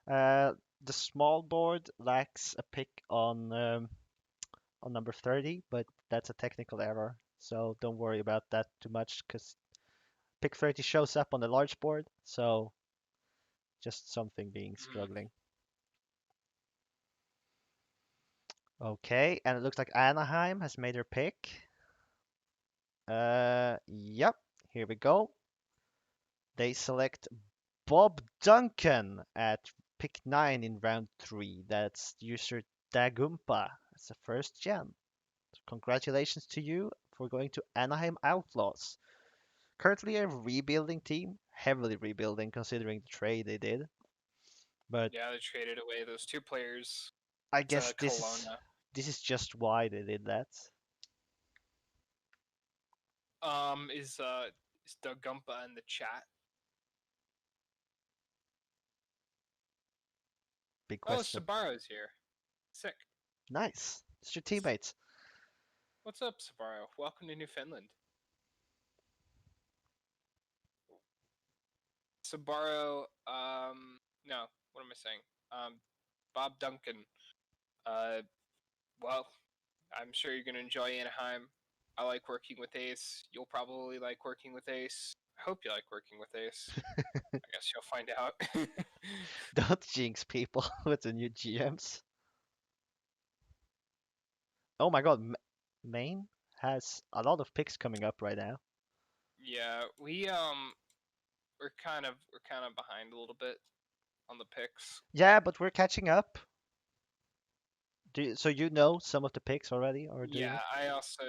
The small board lacks a pick on number 30, but that's a technical error, so don't worry about that too much because pick 30 shows up on the large board, so just something being struggling. Okay, and it looks like Anaheim has made their pick. Yep, here we go. They select Bob Duncan at pick 9 in round 3. That's user Dagumpa. That's the first gen. So congratulations to you for going to Anaheim Outlaws. Currently a rebuilding team, heavily rebuilding considering the trade they did. But yeah, they traded away those two players. I guess this is just why they did that. Is Doug Gumpa in the chat? Big question. Oh, Sabaro's here. Sick. Nice. It's your teammates. What's up, Sabaro? Welcome to Newfoundland. Sabaro, no, what am I saying? Bob Duncan. Well, I'm sure you're gonna enjoy Anaheim. I like working with Ace. You'll probably like working with Ace. I hope you like working with Ace. I guess you'll find out. Don't jinx people with the new GMs. Oh my god, Maine has a lot of picks coming up right now. Yeah, we're kind of behind a little bit on the picks. Yeah, but we're catching up. So you know some of the picks already, or do you? Yeah, I also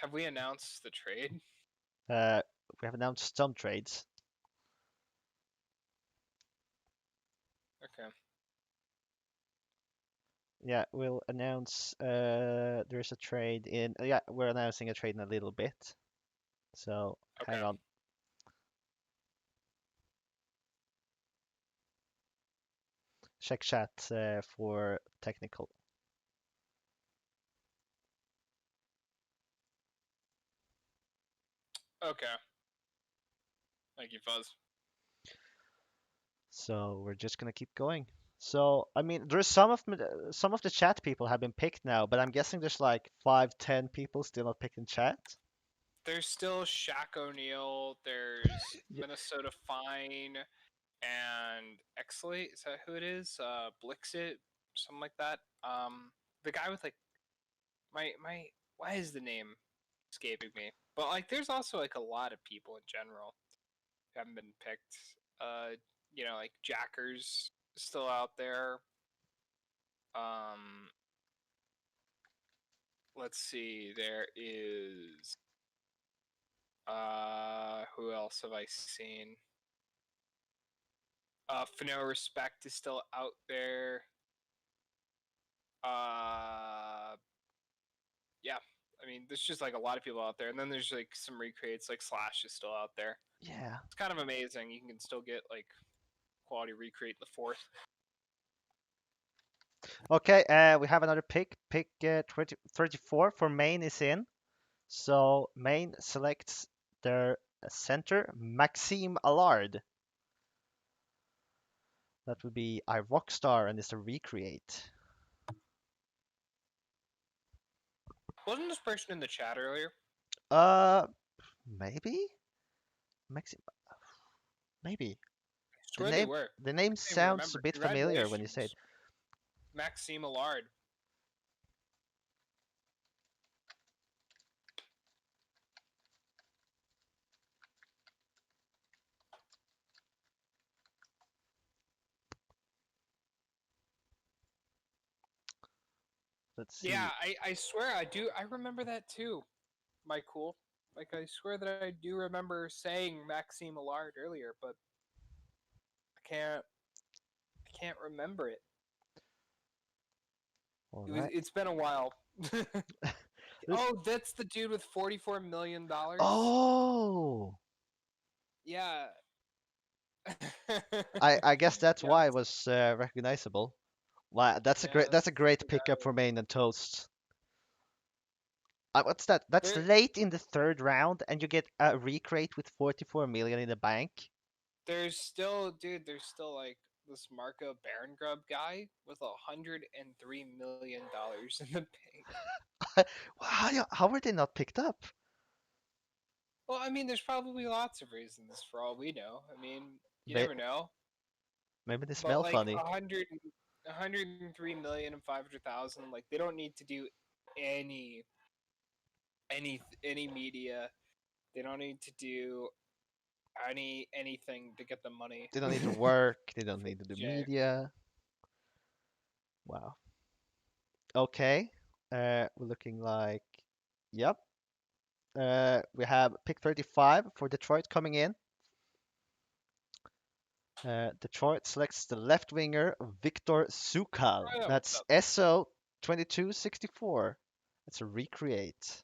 have we announced the trade? We have announced some trades. Okay. Yeah, we'll announce there's a trade in yeah, we're announcing a trade in a little bit. So hang on. Check chat for technical. Okay. Thank you, Fuzz. So we're just gonna keep going. So I mean, there's some of the chat people have been picked now, but I'm guessing there's like 5, 10 people still not picked in chat. There's still Shaq O'Neal. There's Yeah. Minnesota Fine and Exlate. Is that who it is? Blixit, something like that. The guy with like my why is the name escaping me? But like, there's also like a lot of people in general who haven't been picked. Like Jackers still out there. Um, let's see. There is who else have I seen? Fano Respect is still out there. Yeah. I mean, there's just like a lot of people out there, and then there's like some recreates, like Slash is still out there. Yeah. It's kind of amazing. You can still get like quality recreate in the fourth. Okay, we have another pick. Pick 34 for Maine is in. So Maine selects their center, Maxime Allard. That would be a Rockstar and it's a recreate. Wasn't this person in the chat earlier? Uh, maybe? Maxime, maybe. I swear they were. The name I can't even sounds a remember. bit familiar when you say it. Congratulations, Maxime Allard. Let's see. Yeah, I swear I do. I remember that too. Michael. Like, I swear that I do remember saying Maxime Allard earlier, but I can't remember it. All right. It's been a while. Oh, that's the dude with $44 million. Oh, Yeah. I guess that's Yeah, why it was recognizable. Wow, that's yeah. a great Congrats. pickup for Maine and Toast. What's that? That's There, late in the third round, and you get a recreate with 44 million in the bank. there's still, dude. There's still like this Marco Barengrub guy with $103 million in the bank. How were they not picked up? Well, I mean, there's probably lots of reasons for all we know. I mean, you May- never know. Maybe they But smell like funny. 103,500,000, like they don't need to do any any media. They don't need to do anything to get the money. They don't need to work. They don't need to do Jay. media. Wow. Okay. We're looking like, yep. We have pick 35 for Detroit coming in. Detroit selects the left winger Victor Sukal. Oh, yeah, what's That's up? SO 2264. That's a recreate.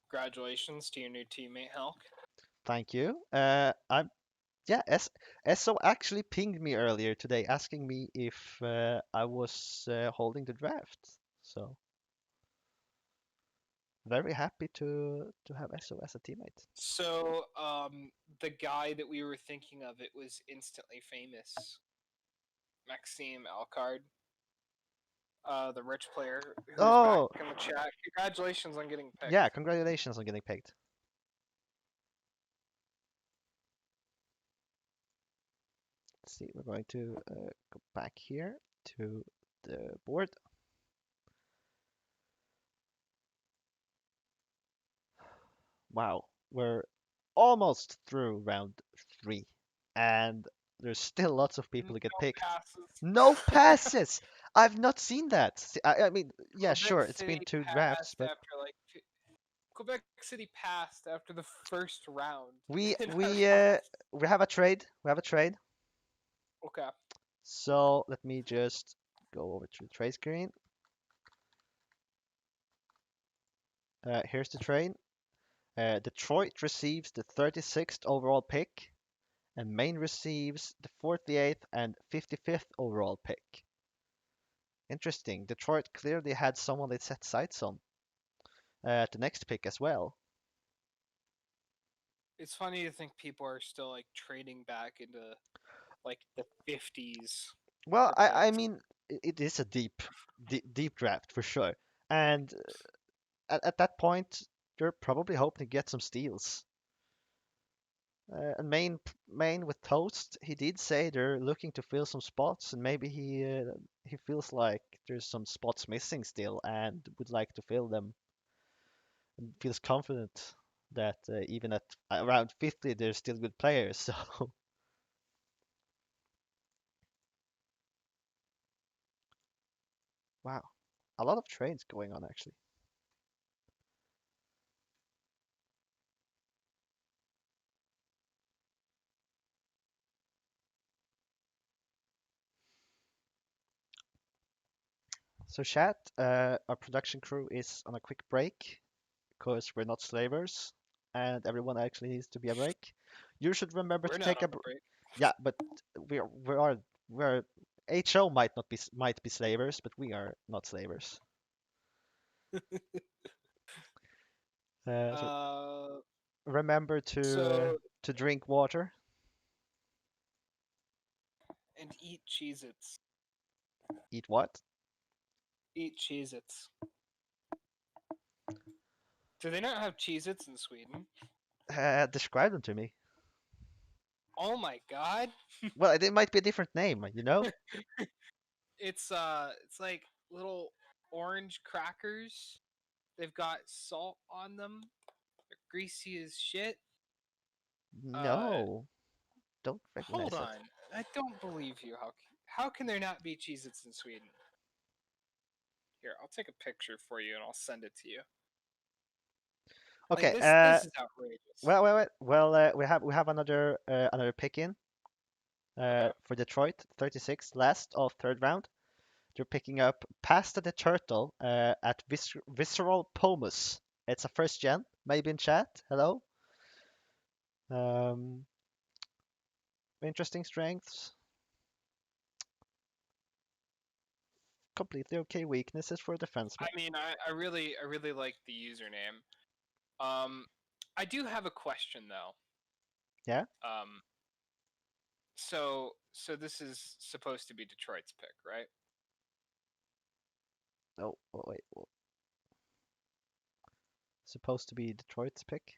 Congratulations to your new teammate, Hulk. Thank you. Yeah, SO actually pinged me earlier today asking me if I was holding the draft. So very happy to have SO as a teammate. So, the guy that we were thinking of, it was instantly famous, Maxime Alcard, the rich player who's Oh, back in the chat. Congratulations on getting picked. yeah, congratulations on getting picked. Let's see, we're going to go back here to the board. Wow, we're almost through round 3, and there's still lots of people to get No picked. passes. No passes! I've not seen that. I mean, yeah, Quebec sure, it's been City 2 drafts, passed but after like Quebec City passed after the first round. we in our we draft. we have a trade. We have a trade. Okay. So let me just go over to the trade screen. Here's the trade. Detroit receives the 36th overall pick, and Maine receives the 48th and 55th overall pick. Interesting. Detroit clearly had someone they set sights on at the next pick as well. It's funny to think people are still like trading back into like the 50s Well, for I picks. mean, it is a deep draft for sure. And at that point, they're probably hoping to get some steals. And Maine with Toast, he did say they're looking to fill some spots, and maybe he feels like there's some spots missing still, and would like to fill them, and feels confident that even at around 50, they're still good players. So wow, a lot of trades going on actually. So chat, our production crew is on a quick break because we're not slavers, and everyone actually needs to be a break. You should remember We're to not take on a a break. yeah, but we're HO might be slavers, but we are not slavers. So Uh, remember so to drink water. and eat Cheez-Its. Eat what? Eat Cheez-Its. Do they not have Cheez-Its in Sweden? Describe them to me. Oh my god. Well, it might be a different name, you know? It's like little orange crackers. They've got salt on them. They're greasy as shit. Uh No, don't Hold recognize it. on. I don't believe you. How can there not be Cheez-Its in Sweden? Here, I'll take a picture for you and I'll send it to you. Like Okay. this is outrageous. Well. We have another pick in. Okay. For Detroit, 36, last of third round. They're picking up Pasta the Turtle at Visceral Pomus. It's a first gen, maybe in chat. Hello. Um, Interesting strengths. Completely okay weaknesses for a defenseman. I mean, I really like the username. I do have a question though. Yeah. So this is supposed to be Detroit's pick, right? Oh, wait. Supposed to be Detroit's pick.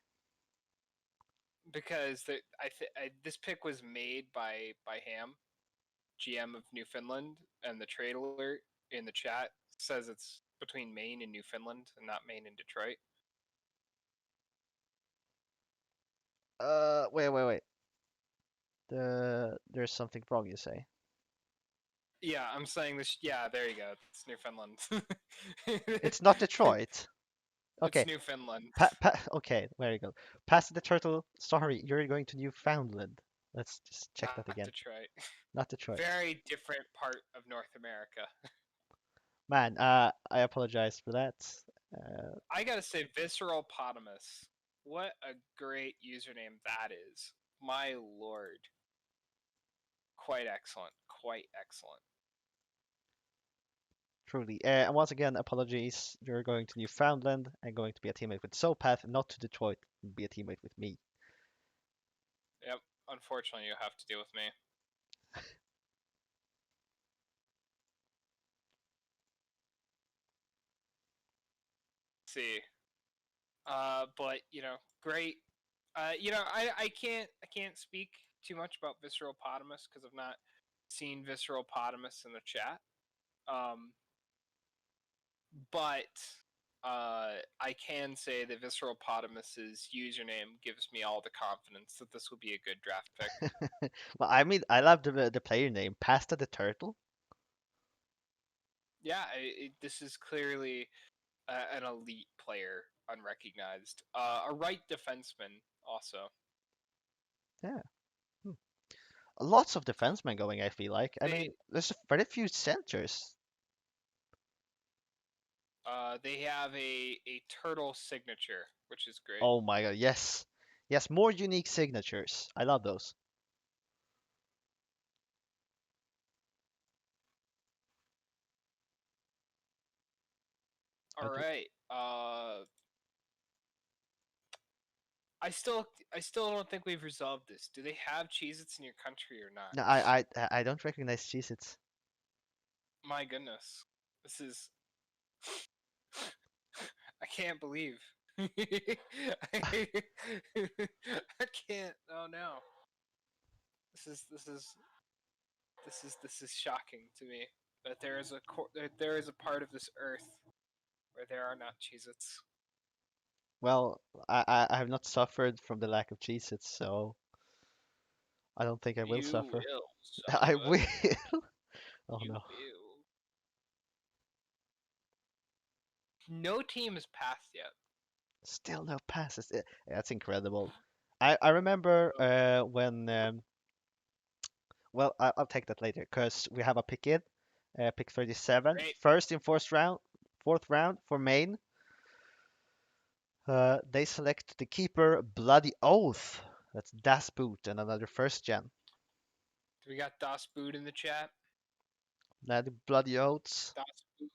Because this pick was made by Ham, GM of Newfoundland, and the trade alert in the chat says it's between Maine and Newfoundland and not Maine and Detroit. Wait. There's something wrong, you say? Yeah, I'm saying this. Yeah, there you go. It's Newfoundland. It's not Detroit. Okay. It's Newfoundland. Okay, there you go. Pasta the Turtle. Sorry, you're going to Newfoundland. Let's just check that Not again. Detroit. Not Detroit. Very different part of North America. Man, I apologize for that. I gotta say, Visceral Potamus. What a great username that is. My lord. Quite excellent. Quite excellent. Truly. And once again, apologies. You're going to Newfoundland and going to be a teammate with Sopath, not to Detroit, and be a teammate with me. Yep. Unfortunately, you have to deal with me. See. But great. I can't speak too much about Visceral Potamus because I've not seen Visceral Potamus in the chat. But I can say that Visceral Potamus's username gives me all the confidence that this will be a good draft pick. Well, I mean, I love the player name, Pasta the Turtle. Yeah, this is clearly an elite player, unrecognized. A right defenseman, also. Yeah. Lots of defensemen going, I feel like. I They mean, there's very few centers. they have a turtle signature, which is great. Oh my god, yes. Yes, more unique signatures. I love those. All Okay. right. I still don't think we've resolved this. Do they have Cheez-Its in your country or not? No, I don't recognize Cheez-Its. My goodness. This is I can't believe. I can't. Oh no. This is shocking to me that there is a part of this earth where there are not Cheez-Its. Well, I have not suffered from the lack of Cheez-Its, so I don't think I will You suffer. will I suffer. will. Oh You no. will. No team has passed yet. Still no passes. That's incredible. I remember when well I'll take that later because we have a pick in, pick 37, Great. first in fourth round for Maine. They select the keeper Bloody Oath. That's Das Boot and another first gen. Do we got Das Boot in the chat? Now the Bloody Oaths. Das Boot.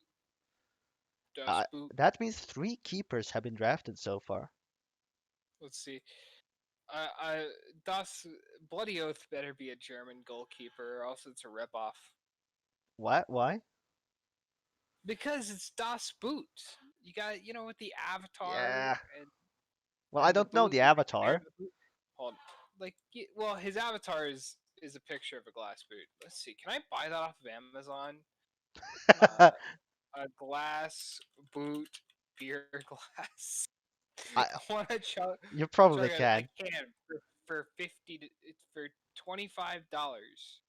Das Boot. That means 3 keepers have been drafted so far. Let's see. Das Bloody Oath better be a German goalkeeper, or else it's a ripoff. What? Why? Because it's Das Boot. You got, with the avatar Yeah. and Well, I the don't know boot. the You compare avatar. the boot. Hold on. Well, his avatar is a picture of a glass boot. Let's see. Can I buy that off of Amazon? A glass boot beer glass. I, I want to chug you probably it. I can. can for for $25.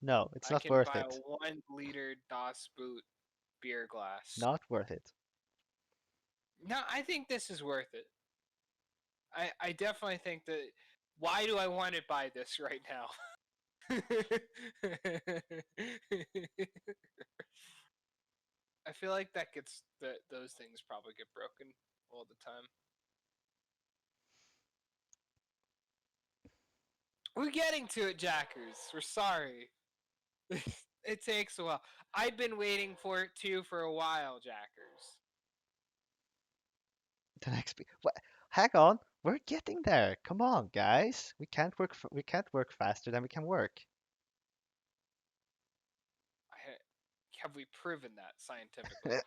No, it's I not can worth buy a it. 1 liter Das Boot beer glass. Not worth it. No, I think this is worth it. I definitely think that. Why do I want to buy this right now? I feel like those things probably get broken all the time. We're getting to it, Jackers. We're sorry. It takes a while. I've been waiting for it too for a while, Jackers. The next. What? Hang on. We're getting there. Come on, guys. We can't work. We can't work faster than we can work. Have we proven that scientifically?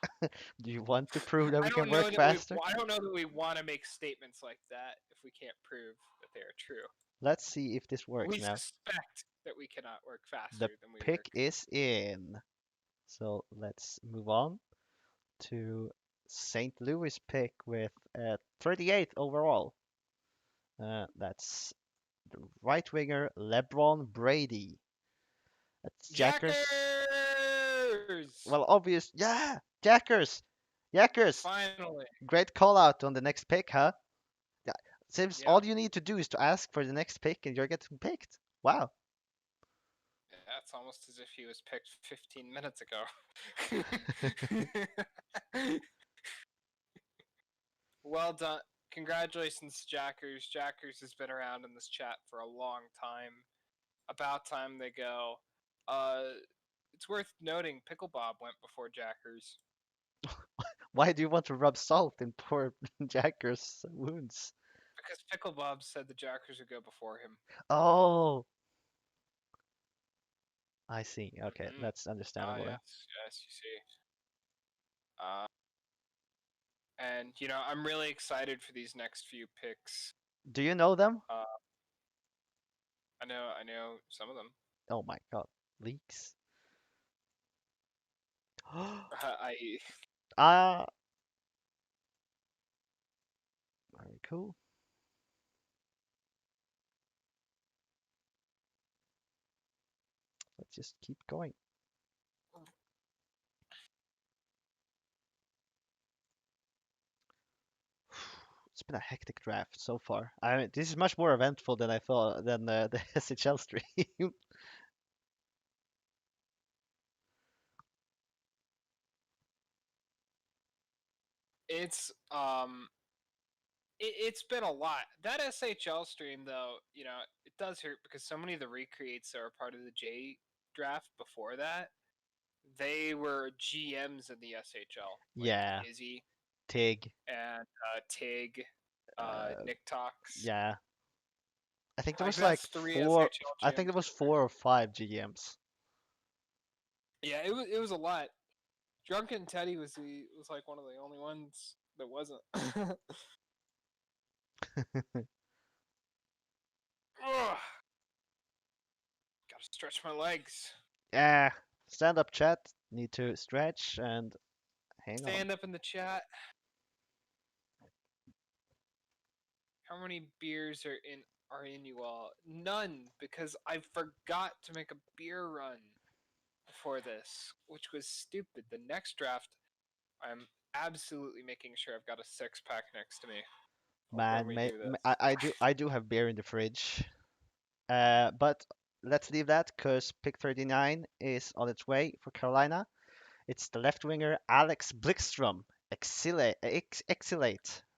Do you want to prove that I we can don't know work that faster? I don't know that we want to make statements like that if we can't prove that they are true. Let's see if this works We now. suspect that we cannot work The faster than we pick work. is in. So let's move on to St. Louis pick with 38th overall. That's the right winger LeBron Brady. That's Jackers. Well, obvious. Yeah, Jackers. Jackers. Finally. Great call out on the next pick, huh? Yeah. Seems Yep. all you need to do is to ask for the next pick and you're getting picked. Wow. Yeah, it's almost as if he was picked 15 minutes ago. Well done. Congratulations, Jackers. Jackers has been around in this chat for a long time. About time they go. It's worth noting Pickle Bob went before Jackers. Why do you want to rub salt in poor Jackers' wounds? Because Pickle Bob said the Jackers would go before him. Oh, I see. Okay, Mhm. that's understandable then. Yes, you see. And I'm really excited for these next few picks. Do you know them? I know some of them. Oh my God, leaks. I Ah, very cool. Let's just keep going. It's been a hectic draft so far. I mean, this is much more eventful than I thought than the SHL stream. it's it's been a lot. That SHL stream though, it does hurt because so many of the recreates that were part of the J draft before that, they were GMs in the SHL. Like Yeah. Izzy. Tig. and Tig, Uh, Nick Tox. yeah. I think there Like was like that's three four. SHL I think GMs there was right there. 4 or 5 GMs. Yeah, it was a lot. Drunken Teddy was like one of the only ones that wasn't. Ugh, gotta stretch my legs. Yeah. Stand up, chat. Need to stretch and hang on. Stand up in the chat. How many beers are in you all? None, because I forgot to make a beer run before this, which was stupid. The next draft, I'm absolutely making sure I've got a 6-pack next to me when Man, we do this. I do have beer in the fridge. But let's leave that because pick 39 is on its way for Carolina. It's the left winger Alex Blickstrom, Exilate,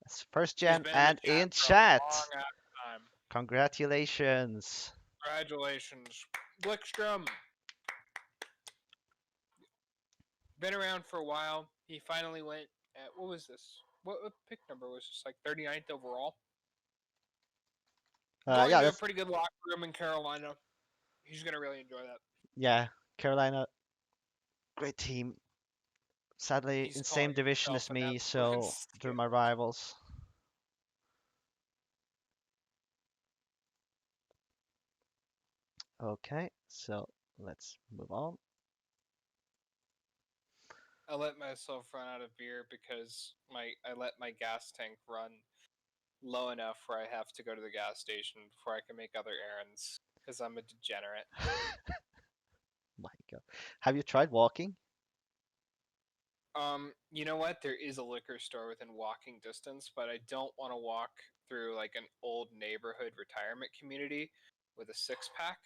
as first He's gen been in the and chat in for a chat. long ass time. Congratulations. Congratulations, Blickstrom. Been around for a while. He finally went at what was this? What pick number was this? Like 39th overall. Going Yeah, to a that's pretty good locker room in Carolina. He's gonna really enjoy that. yeah, Carolina, great team. Sadly, He's in calling same division himself as an me, absolute so they're steal. my rivals. Okay, so let's move on. I let myself run out of beer because I let my gas tank run low enough where I have to go to the gas station before I can make other errands because I'm a degenerate. My God, have you tried walking? You know what? There is a liquor store within walking distance, but I don't want to walk through like an old neighborhood retirement community with a 6-pack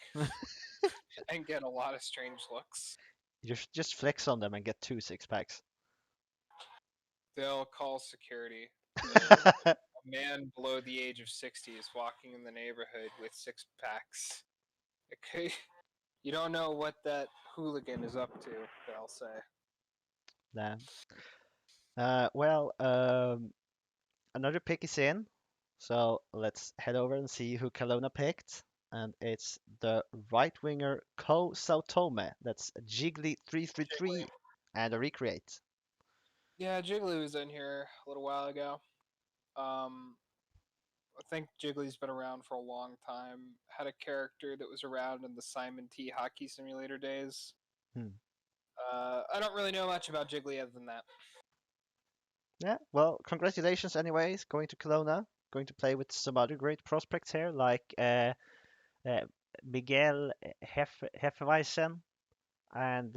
and get a lot of strange looks. You should just flex on them and get 2 6-packs. They'll call security. A man below the age of 60 is walking in the neighborhood with 6-packs. Okay, you don't know what that hooligan is up to, they'll say. Damn. Well, another pick is in, so let's head over and see who Kelowna picked. And it's the right winger Ko Sautome. That's Jiggly333 Jiggly. and a recreate. Yeah, Jiggly was in here a little while ago. I think Jiggly's been around for a long time. Had a character that was around in the Simon T Hockey Simulator days. Hmm. I don't really know much about Jiggly other than that. Yeah, well, congratulations anyways, going to Kelowna, going to play with some other great prospects here, like uh, Miguel Hefeweizen, and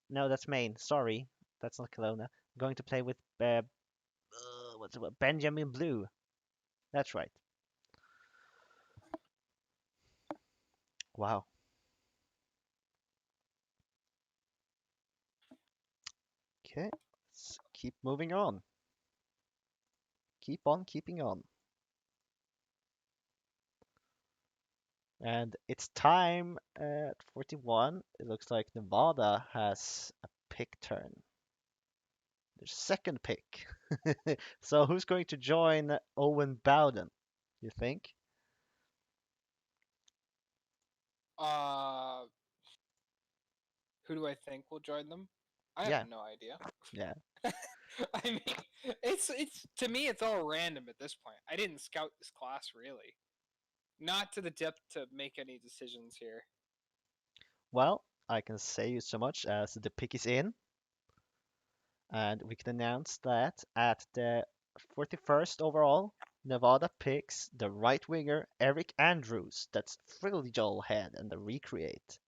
no, that's Maine, sorry, that's not Kelowna. Going to play with Benjamin Blue, that's right. Wow. Okay, let's keep moving on. Keep on keeping on. And it's time at 41. It looks like Nevada has a pick turn. Their second pick. So who's going to join Owen Bowden, you think? Uh, who do I think will join them? I have Yeah, no idea. yeah. I mean, it's to me, it's all random at this point. I didn't scout this class really, not to the depth to make any decisions here. Well, I can say you so much as the pick is in, and we can announce that at the 41st overall, Nevada picks the right winger Eric Andrews. That's Frill Joel Head and the recreate.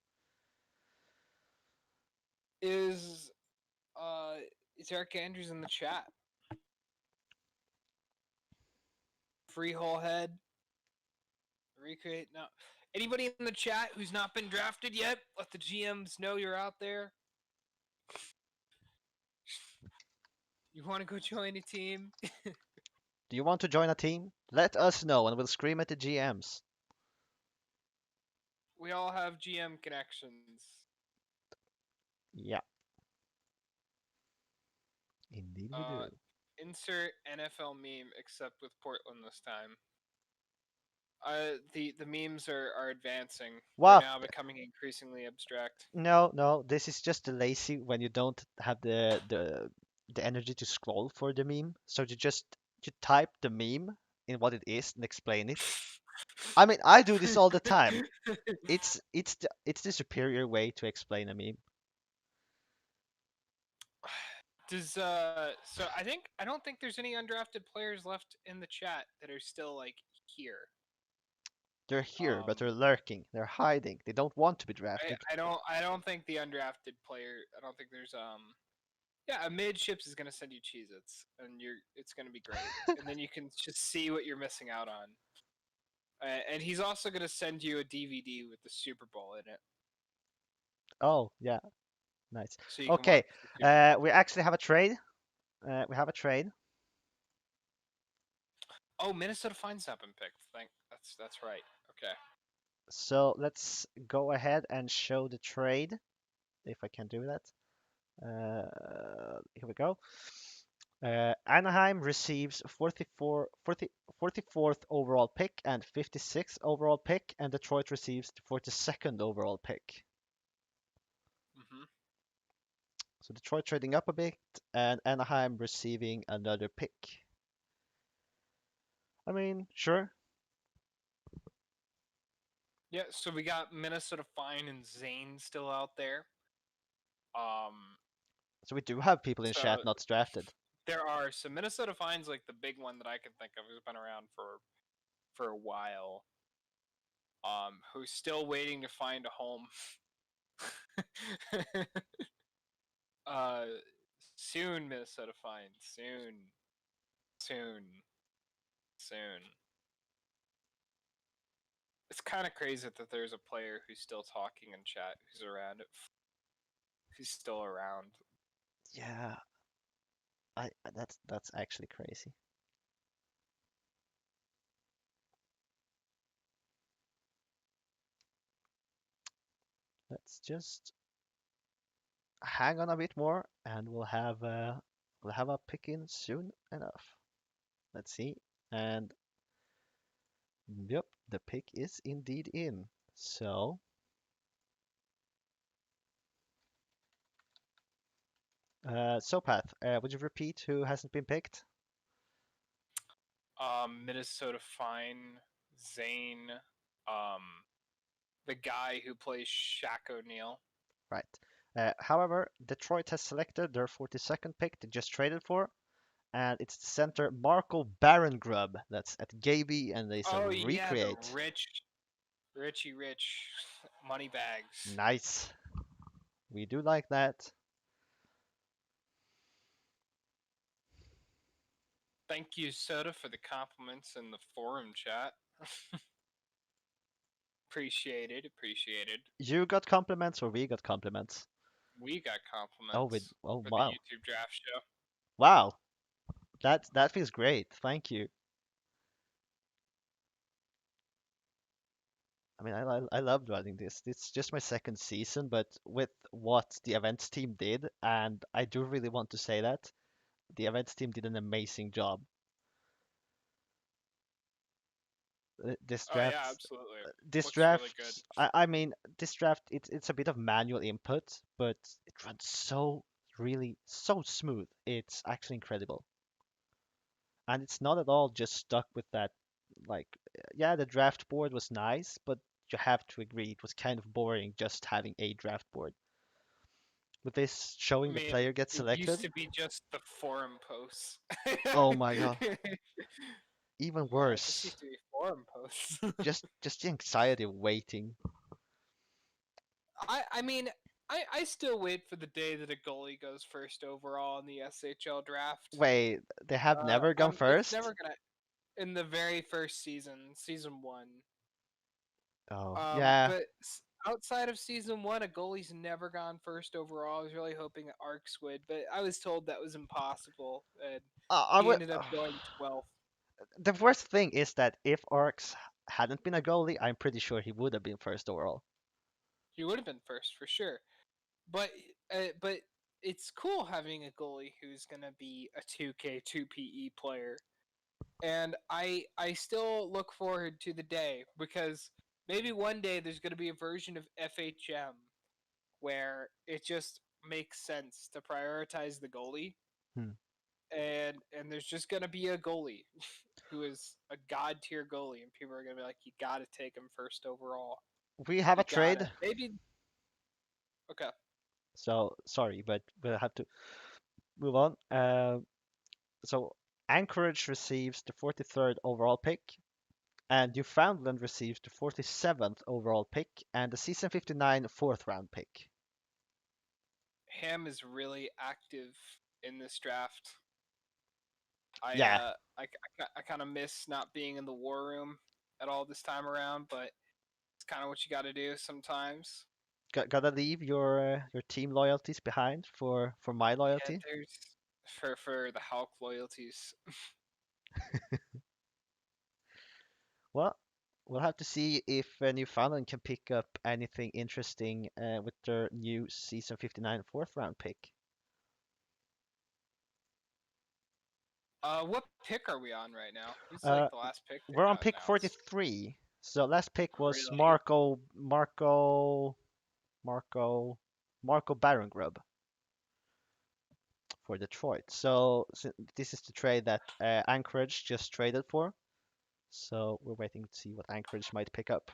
Is uh, is Eric Andrews in the chat? Free whole head. Recreate now. Anybody in the chat who's not been drafted yet? Let the GMs know you're out there. You want to go join a team? Do you want to join a team? Let us know and we'll scream at the GMs. We all have GM connections. Yeah, indeed we do. insert NFL meme except with Portland this time. The memes are advancing. They're Wow. now becoming increasingly abstract. No, this is just lazy when you don't have the energy to scroll for the meme. So you type the meme in what it is and explain it. I mean, I do this all the time. It's the superior way to explain a meme. Does so I don't think there's any undrafted players left in the chat that are still like here. They're here, but they're Um, lurking. They're hiding. They don't want to be drafted. I don't think the undrafted player. I don't think there's yeah, a midships is gonna send you Cheez-Its, and it's gonna be great, and then you can just see what you're missing out on. And he's also gonna send you a DVD with the Super Bowl in it, Oh, yeah, nice. so you can Okay, watch the Super Bowl. we actually have a trade. We have a trade. Oh, Minnesota Fines have been picked. That's right. Okay. So let's go ahead and show the trade, if I can do that. Here we go. Anaheim receives 44th overall pick and 56th overall pick, and Detroit receives the 42nd overall pick. Mm-hmm. So Detroit trading up a bit, and Anaheim receiving another pick. I mean, sure. Yeah. So we got Minnesota Fine and Zane still out there. So we do have people in So chat not drafted. there are some Minnesota Fines, like the big one that I can think of, who's been around for a while. Who's still waiting to find a home. uh, soon, Minnesota Fines. Soon. It's kind of crazy that there's a player who's still talking in chat, who's around it, who's still around. Yeah, that's actually crazy. Let's just hang on a bit more, and we'll have a pick in soon enough. Let's see, and yep, the pick is indeed in. So, Sopath, would you repeat who hasn't been picked? Minnesota Fine, Zane, um, the guy who plays Shaq O'Neal. Right. However, Detroit has selected their 42nd pick they just traded for, and it's the center Marco Barengrub that's at Gaby, and they a Oh yeah, the recreate. Richie Rich money bags. Nice. We do like that. Thank you, Soda, for the compliments in the forum chat. Appreciated. You got compliments or we got compliments? We got Oh, compliments for the wow. YouTube draft show. Wow. That feels great. Thank you. I mean, I loved running this. It's just my second season, but with what the events team did, and I do really want to say that the events team did an amazing job. This Oh yeah, draft, absolutely. this Looks really good. draft, I mean, this draft, it's a bit of manual input, but it runs so smooth. It's actually incredible. And it's not at all just stuck with that, like, yeah, the draft board was nice, but you have to agree it was kind of boring just having a draft board. With this I showing the mean, player gets it used selected, to be just the forum posts. oh my god, even Yeah, it just worse. used to be forum posts. Just the anxiety of waiting. I mean, I still wait for the day that a goalie goes first overall in the SHL draft. Wait, they have never gone It's first? never gonna in the very first season one. Oh, yeah. But outside of season one, a goalie's never gone first overall. I was really hoping that Arcs would, but I was told that was impossible, and I he would. ended up going 12th. The worst thing is that if Arx hadn't been a goalie, I'm pretty sure he would have been first overall. He would have been first for sure. But it's cool having a goalie who's gonna be a 2K 2PE player, and I still look forward to the day because maybe one day there's gonna be a version of FHM where it just makes sense to prioritize the goalie, Hmm. and there's just gonna be a goalie who is a god tier goalie, and people are gonna be like, you gotta take him first overall. We have You a trade. gotta maybe okay. So sorry, but we'll have to move on. So Anchorage receives the 43rd overall pick, and Newfoundland receives the 47th overall pick, and the season 59 fourth round pick. Ham is really active in this draft. Yeah, I kind of miss not being in the war room at all this time around, but it's kind of what you got to do sometimes. gotta leave your team loyalties behind for my Yeah, loyalty. there's for the Hulk loyalties. Well, we'll have to see if Newfoundland can pick up anything interesting with their new season 59 fourth round pick. What pick are we on right now? Who's Uh, like the last pick that we're on got pick announced? 43. So last pick was Really? Marco Barengrub for Detroit. So this is the trade that Anchorage just traded for. So we're waiting to see what Anchorage might pick up.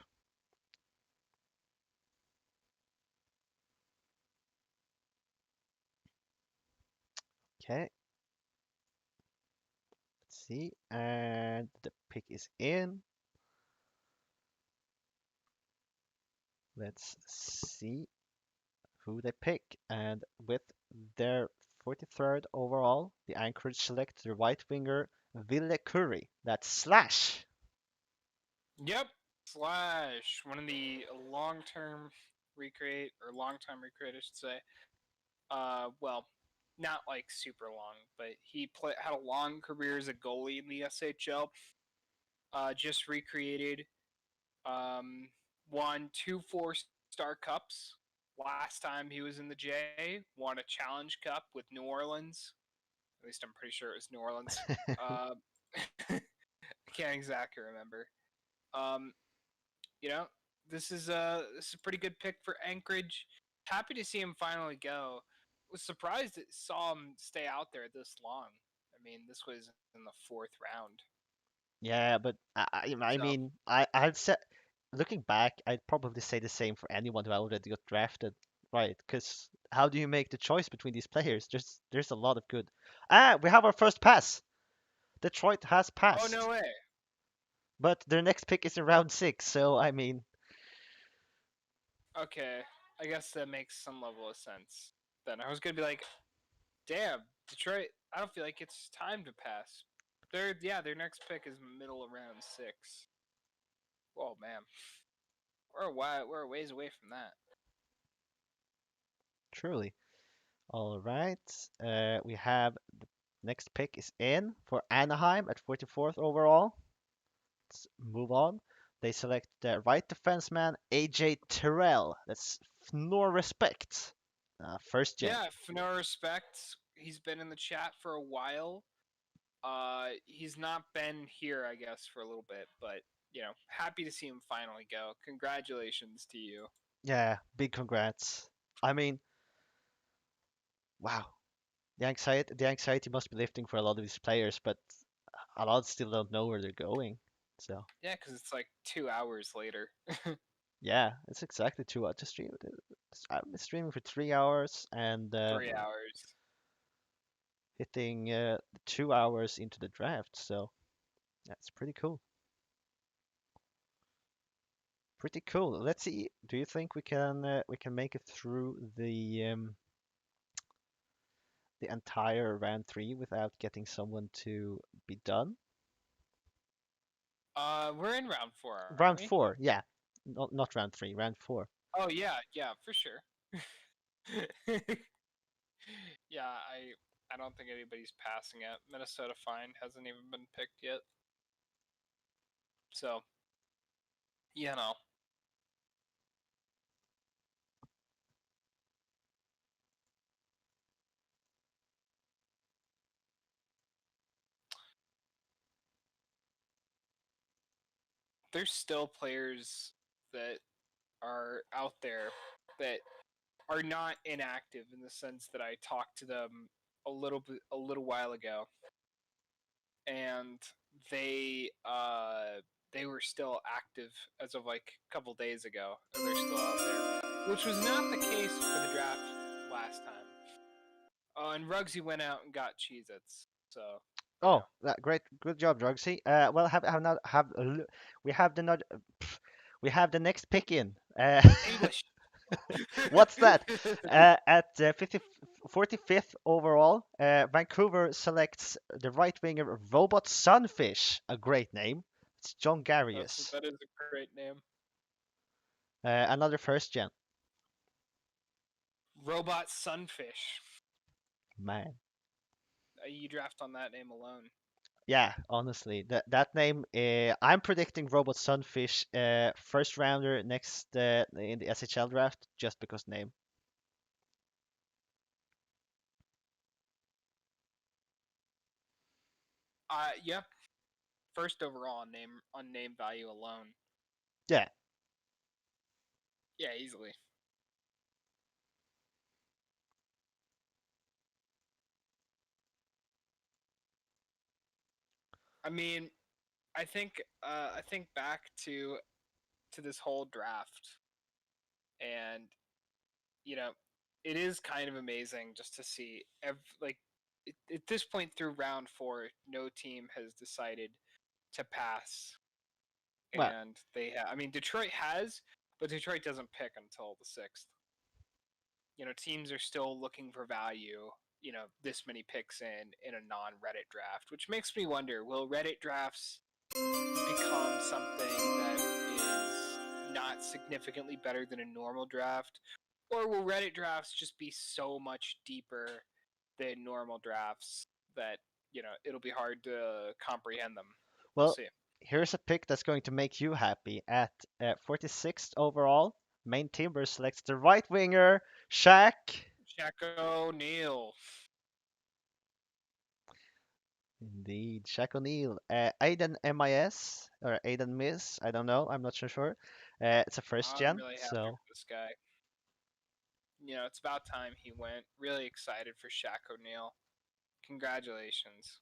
Okay, let's see. And the pick is in. Let's see who they pick. And with their 43rd overall, the Anchorage select the right winger Ville Curry. That's Slash. Yep. Slash, one of the long-term recreate or long-time recreate, I should say. Well, not like super long, but had a long career as a goalie in the SHL. Just recreated. Um, won two four-star cups. Last time he was in the J, won a Challenge Cup with New Orleans. At least I'm pretty sure it was New Orleans. Uh, I can't exactly remember. Um, you know, this is a pretty good pick for Anchorage. Happy to see him finally go. Was surprised that saw him stay out there this long. I mean, this was in the fourth round. Yeah, but I So, mean, I'd say, looking back, I'd probably say the same for anyone who already got drafted, right? Because how do you make the choice between these players? There's a lot of good. Ah, we have our first pass. Detroit has oh no passed, way. but their next pick is in round 6. So I mean, Okay, I guess that makes some level of sense. Then I was gonna be like, damn, Detroit. I don't feel like it's time to pass. Their next pick is middle of round 6. Oh man, we're a ways away from that. truly. All right. We have the next pick is in for Anaheim at 44th overall. Let's move on. They select the right defenseman AJ Terrell. That's no respect. First gen. Yeah, for no respect, he's been in the chat for a while. He's not been here, I guess, for a little bit, but happy to see him finally go. Congratulations to you. Yeah, big congrats. I mean, wow. The anxiety must be lifting for a lot of these players, but a lot still don't know where they're going. So Yeah, because it's like 2 hours later. yeah, it's exactly 2 hours to stream. I've been streaming for 3 hours and 3 hours. hitting 2 hours into the draft. So that's pretty cool. Pretty cool. Let's see. Do you think we can make it through the entire round 3 without getting someone to be done? We're in round 4, aren't Round we? 4, yeah. Not round 3, round 4. Oh yeah, for sure. Yeah, I don't think anybody's passing it. Minnesota Fine hasn't even been picked yet. So, you know. there's still players that are out there that are not inactive in the sense that I talked to them a little while ago, and they were still active as of like a couple days ago, and they're still out there, which was not the case for the draft last time. Oh, and Rugsy went out and got Cheez-Its, so you know. Oh, great, good job, Drugsy. Well, have not have we have the not we have the next pick in. English. What's that? At 45th overall, Vancouver selects the right winger Robot Sunfish, a great name. It's John Garius, That is a great name. another first gen. Robot Sunfish. Man, You draft on that name alone. yeah, honestly, that name. I'm predicting Robot Sunfish, first rounder next in the SHL draft, just because name. Yep. First overall on name value alone. Yeah, Yeah, easily. I mean, I think back to this whole draft, and you know, it is kind of amazing just to see at this point through round 4, no team has decided to pass, well, and I mean, Detroit has, but Detroit doesn't pick until the 6th. Teams are still looking for value. This many picks in a non-Reddit draft, which makes me wonder: will Reddit drafts become something that is not significantly better than a normal draft, or will Reddit drafts just be so much deeper than normal drafts that it'll be hard to comprehend them? We'll well, see. here's a pick that's going to make you happy. At 46th overall, Maine Timber selects the right winger, Shaq. Shaq O'Neal. Indeed, Shaq O'Neal. Aiden MIS or Aiden Miss, I don't know. I'm not so sure. It's a first I'm gen, really happy so for this guy. It's about time he went. Really excited for Shaq O'Neal. Congratulations.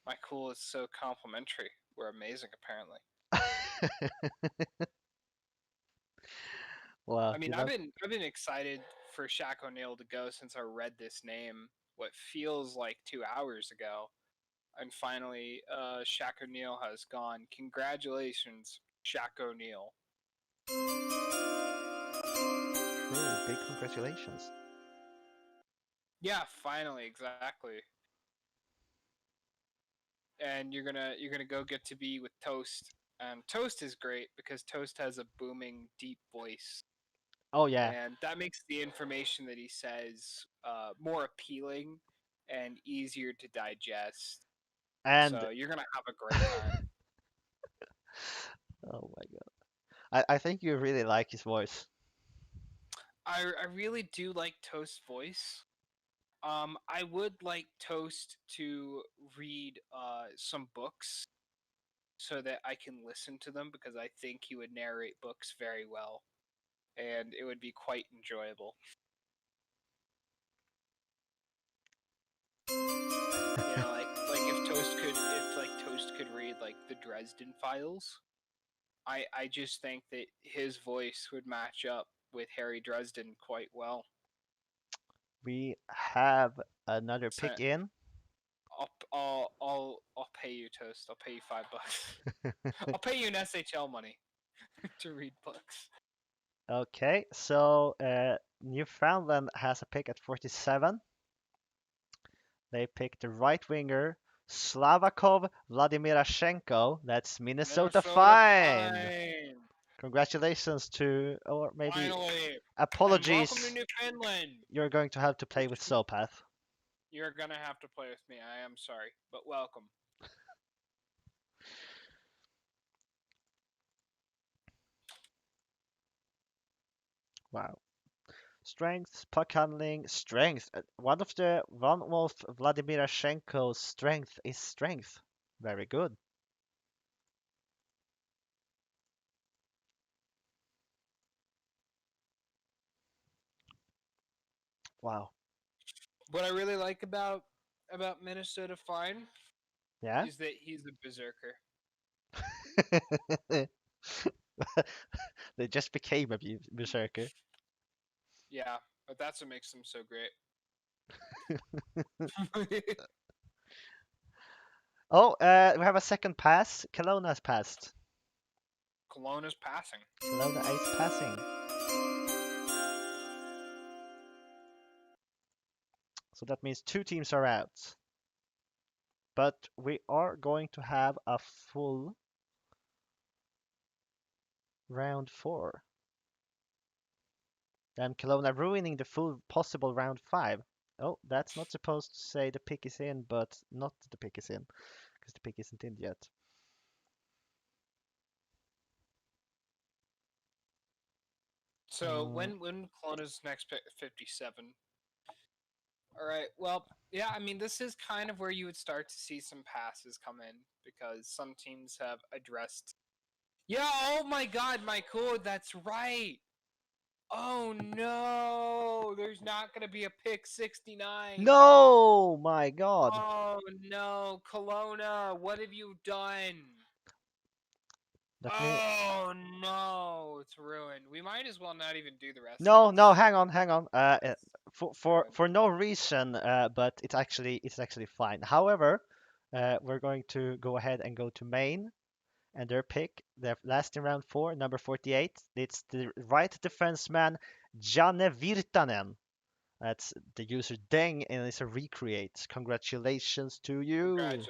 My cool is so complimentary. We're amazing, apparently. well, I mean, I've been excited for Shaq O'Neal to go since I read this name what feels like 2 hours ago, and finally, Shaq O'Neal has gone. Congratulations, Shaq O'Neal. really big congratulations. Yeah, finally, exactly. And you're gonna go get to be with Toast. Toast is great because Toast has a booming, deep voice, Oh yeah, and that makes the information that he says more appealing and easier to digest. and So you're gonna have a great time. oh my god, I think you really like his voice. I really do like Toast's voice. I would like Toast to read some books so that I can listen to them because I think he would narrate books very well, and it would be quite enjoyable. Like if Toast could read like the Dresden Files, I just think that his voice would match up with Harry Dresden quite well. We have another So pick in. I'll pay you, Toast. I'll pay you $5. I'll pay you an SHL money to read books. Okay, so Newfoundland has a pick at 47. They pick the right winger, Slavakov Vladimirashenko. That's Minnesota Minnesota Fine. fine. Congratulations to, or maybe Finally. And welcome to apologies. Newfoundland. You're going to have to play with Sopath. You're gonna have to play with me. I am sorry, but welcome. Wow. Strength, puck handling, strength. One of Vladimirashenko's strength is strength. Very good. Wow. What I really like about Minnesota Fine Yeah. is that he's a berserker. They just became a berserker. Yeah, but that's what makes him so great. Oh, we have a second pass. Kelowna's passed. Kelowna's passing. Kelowna is passing. So that means 2 teams are out. But we are going to have a full round 4. And Kelowna ruining the full possible round 5. Oh, that's not supposed to say the pick is in, but not the pick is in, because the pick isn't in yet. So when Kelowna's next pick 57. All right. Well, yeah. I mean, this is kind of where you would start to see some passes come in because some teams have addressed. Yeah. Oh my God, my code. That's right. Oh no! There's not gonna be a pick 69. No, my God. Oh no, Kelowna, what have you done? That means Oh no, it's ruined. We might as well not even do the rest no, of no. this. Hang on. For ruined. for no reason, but it's actually fine. However, we're going to go ahead and go to Maine, and their pick, their last in round 4, number 48. It's the right defenseman Janne Virtanen. That's the user Deng, and it's a recreate. Congratulations to you. Congratulations.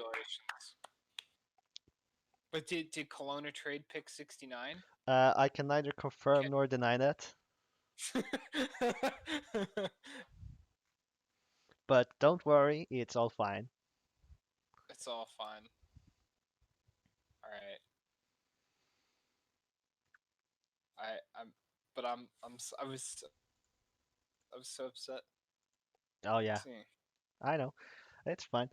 But did Kelowna trade pick 69? I can neither confirm nor deny that, but don't worry, it's all fine. It's all fine. All right. I was so upset. Oh yeah, See. I know. It's fine.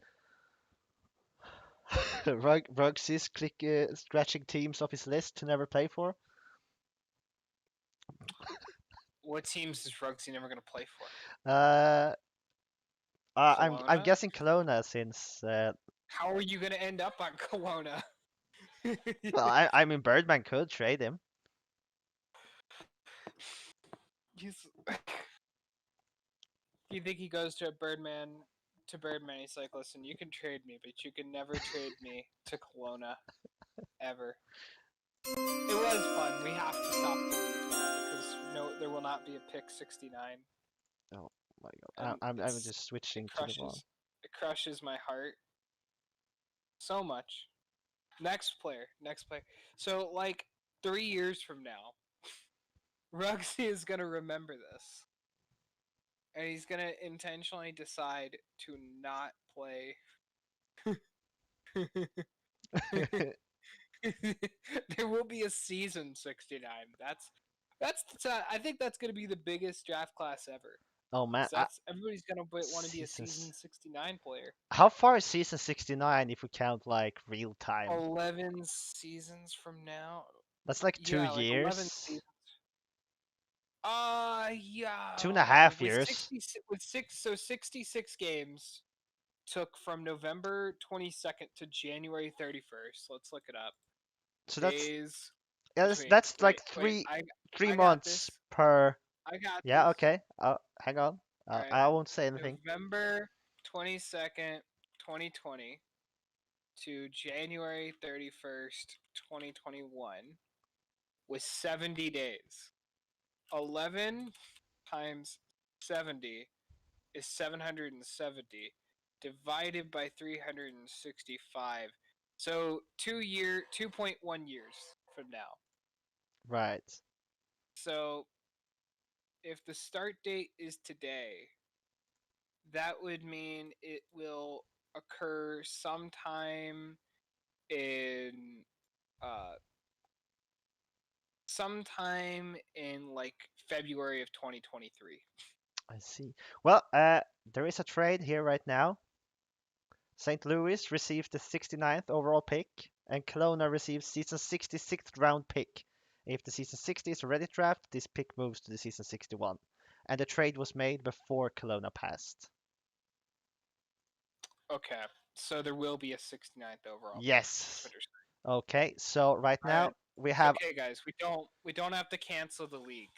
Ruggs is scratching teams off his list to never play for. What teams is Rugsy never gonna play for? I'm Kelowna? guessing Kelowna since How are you gonna end up on Kelowna? well, I mean Birdman could trade him. He's. You think he goes to Birdman? He's like, listen, you can trade me, but you can never trade me to Kelowna, ever. It was fun. We have to stop the league now because no, there will not be a pick 69. Oh my God, I'm just switching to the wrong. It crushes my heart so much. Next player. So like 3 years from now, Rugsy is gonna remember this. And he's gonna intentionally decide to not play. There will be a season 69. I think that's gonna be the biggest draft class ever. Oh man, That's everybody's gonna want to be a seasons. season 69 player. How far is season 69 if we count like real time? 11 seasons from now. That's like 2 Yeah, like 11 years. seasons. Yeah. 2.5 years. With 66 games took from November 22nd to January 31st. Let's look it up. So Days. that's like wait, 3 I got months this. per. I got Yeah, this. okay. Hang on. Alright. I won't say anything. November 22nd, 2020 to January 31st, 2021 was 70 days. 11 times 70 is 770 divided by 365. So 2.1 years from now. Right. So if the start date is today, that would mean it will occur sometime in like February of 2023. I see. Well, there is a trade here right now. St. Louis receives the 69th overall pick, and Kelowna receives season 66th round pick. If the season 60 is a ready draft, this pick moves to the season 61. and the trade was made before Kelowna passed. Okay, so there will be a 69th overall. pick. That's Yes. what you're saying. Okay, so right now Alright. we It's have okay, guys. We don't have to cancel the league.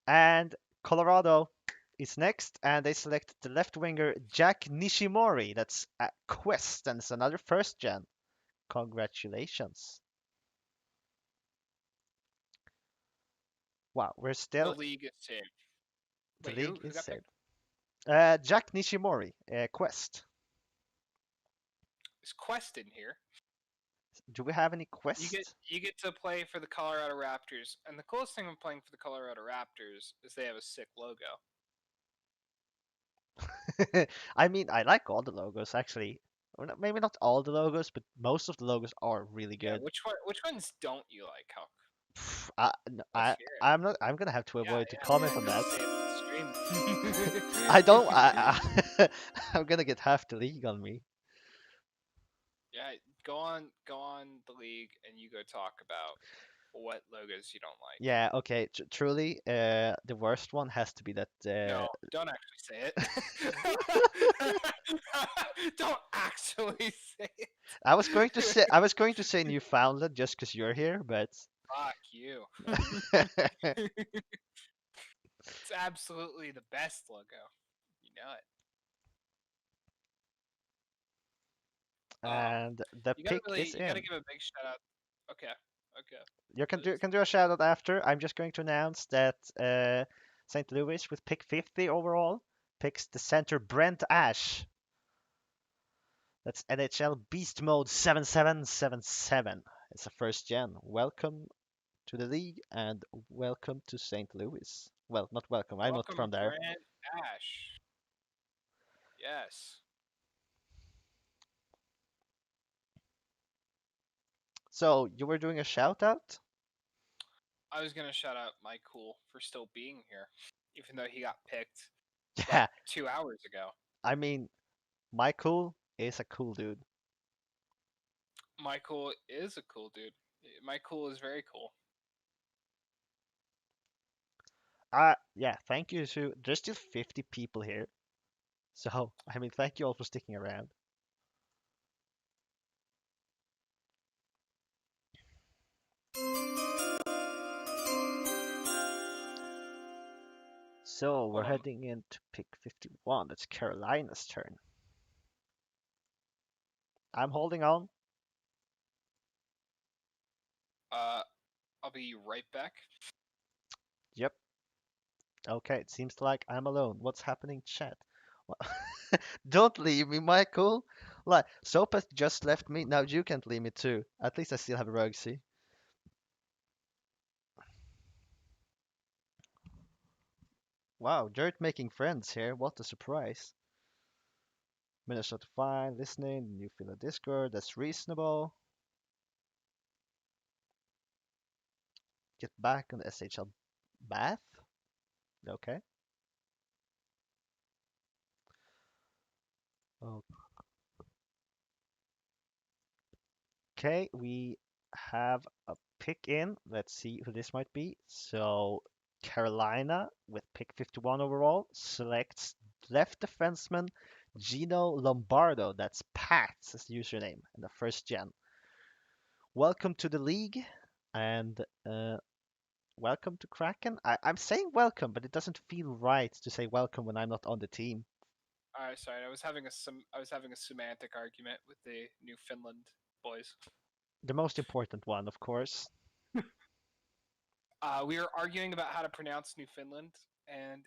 and Colorado is next, and they select the left winger Jack Nishimori. That's a Quest, and it's another first gen. Congratulations. Wow, we're The still league is saved. the Wait, league who is got saved. picked? Jack Nishimori, Quest. Is Quest in here? Do we have any You Quest? get to play for the Colorado Raptors, and the coolest thing of playing for the Colorado Raptors is they have a sick logo. I mean, I like all the logos actually. Maybe not all the logos, but most of the logos are really Yeah, good. which ones don't you like, Huck? I, Let's hear it. I'm not. I'm gonna have to avoid to comment on that. Say it on the stream. I don't. I'm gonna get half the league on me. Yeah, go on the league, and you go talk about what logos you don't like. Yeah. Okay. Truly, the worst one has to be that. No, don't actually say it. Don't actually say it. I was going to say. I was going to say Newfoundland just because you're here, but. Fuck you. It's absolutely the best logo. You know it. And the You gotta pick really, is you gotta in. give a big shout out. Okay, okay. You can do a shout out after. I'm just going to announce that St. Louis with pick 50 overall picks the center Brent Ash. That's NHL Beast Mode 7777. It's a first gen. Welcome to the league and welcome to St. Louis. Well, not welcome. I'm not Welcome, from there. Brand Ash. Yes. So you were doing a shout out? I was gonna shout out Mike Cool for still being here, even though he got picked Yeah, like 2 hours ago. I mean, Michael is a cool dude. Michael is a cool dude. Michael is very cool. Yeah, thank you to. There's still 50 people here. So, I mean, thank you all for sticking around. So, we're Hold on. heading into pick 51. That's Carolina's turn. I'm holding on. I'll be right back. Yep. Okay, it seems like I'm alone. What's happening, chat? Don't leave me, Michael. Like, Sopas just left me. Now you can't leave me too. At least I still have Rugsy. Wow, Dirt making friends here. What a surprise. Minnesota fine, listening. New Phila Discord. That's reasonable. Get back on the SHL Bath. Okay. Okay, we have a pick in. Let's see who this might be. So Carolina with pick 51 overall selects left defenseman Gino Lombardo. That's Pat's username in the first gen. Welcome to the league and welcome to Kraken. I'm saying welcome, but it doesn't feel right to say welcome when I'm not on the team. Alright, sorry. I was having a semantic argument with the New Finland boys. The most important one, of course. We were arguing about how to pronounce New Finland, and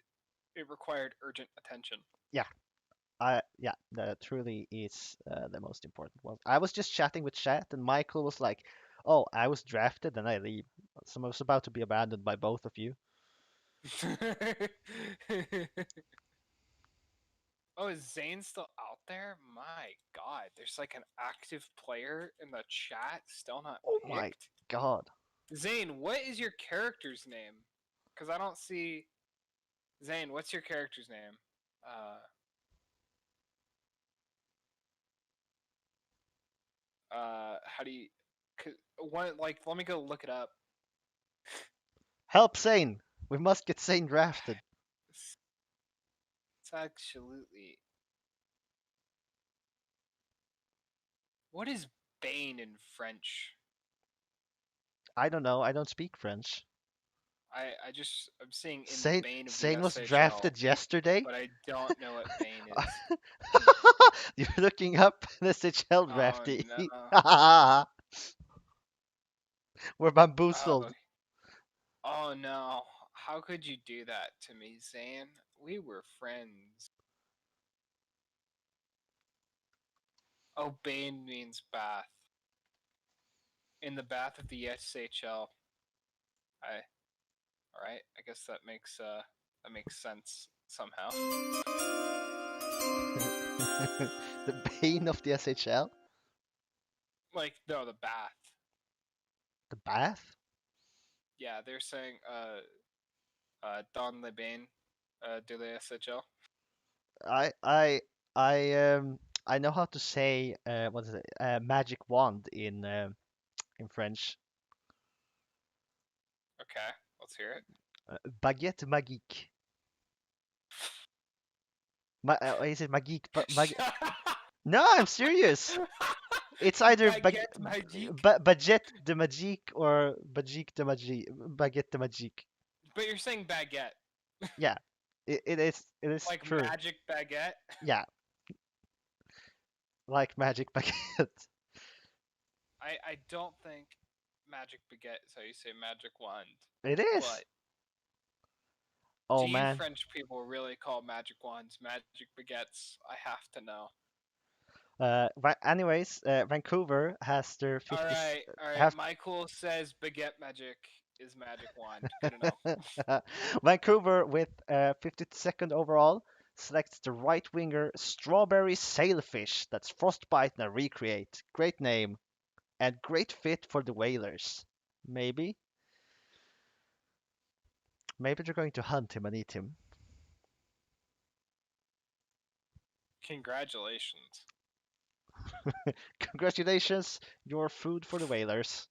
it required urgent attention. Yeah, yeah, that truly is the most important one. I was just chatting with chat, and Michael was like, "Oh, I was drafted, and I leave." So I was about to be abandoned by both of you. Oh, is Zane still out there? My God, there's like an active player in the chat still not Oh picked. my god! Zane, what is your character's name? Because I don't see. Zane, what's your character's name? How do you? One like, let me go look it up. Help Zane! We must get Zane drafted. absolutely. What is Bane in French? I don't know. I don't speak French. I'm seeing in the Sane, Bane of the Sane was SHL, drafted yesterday. but I don't know what Bane is. You're looking up an SHL Oh draftee. no. We're Oh, bamboozled. oh no. How could you do that to me, Zane? We were friends. Oh, Bane means bath. In the bath of the SHL. Alright, I guess that makes sense somehow. The bane of the SHL. Like, no, the bath. The bath. Yeah, they're saying Don Le Bane de la SHL. I I I know how to say what is it? Magic wand in French. Okay, let's hear it. Baguette magique. Is it magique? No, I'm serious. It's either Baguette magique. baguette de magique or bagique de magique. Baguette de magique. But you're saying baguette. Yeah, it is Like true. magic baguette? Yeah, like magic baguette. I don't think magic baguette is how you say magic wand. It is. But Oh do you man. French people really call magic wands magic baguettes? I have to know. Anyways, Vancouver has their 50. All right. Have Michael says baguette magic is magic wand. Good enough. Vancouver with 52nd overall selects the right winger Strawberry Sailfish. That's Frostbite and a recreate. Great name and great fit for the Whalers. Maybe. Maybe they're going to hunt him and eat him. Congratulations. Congratulations, you're food for the Whalers.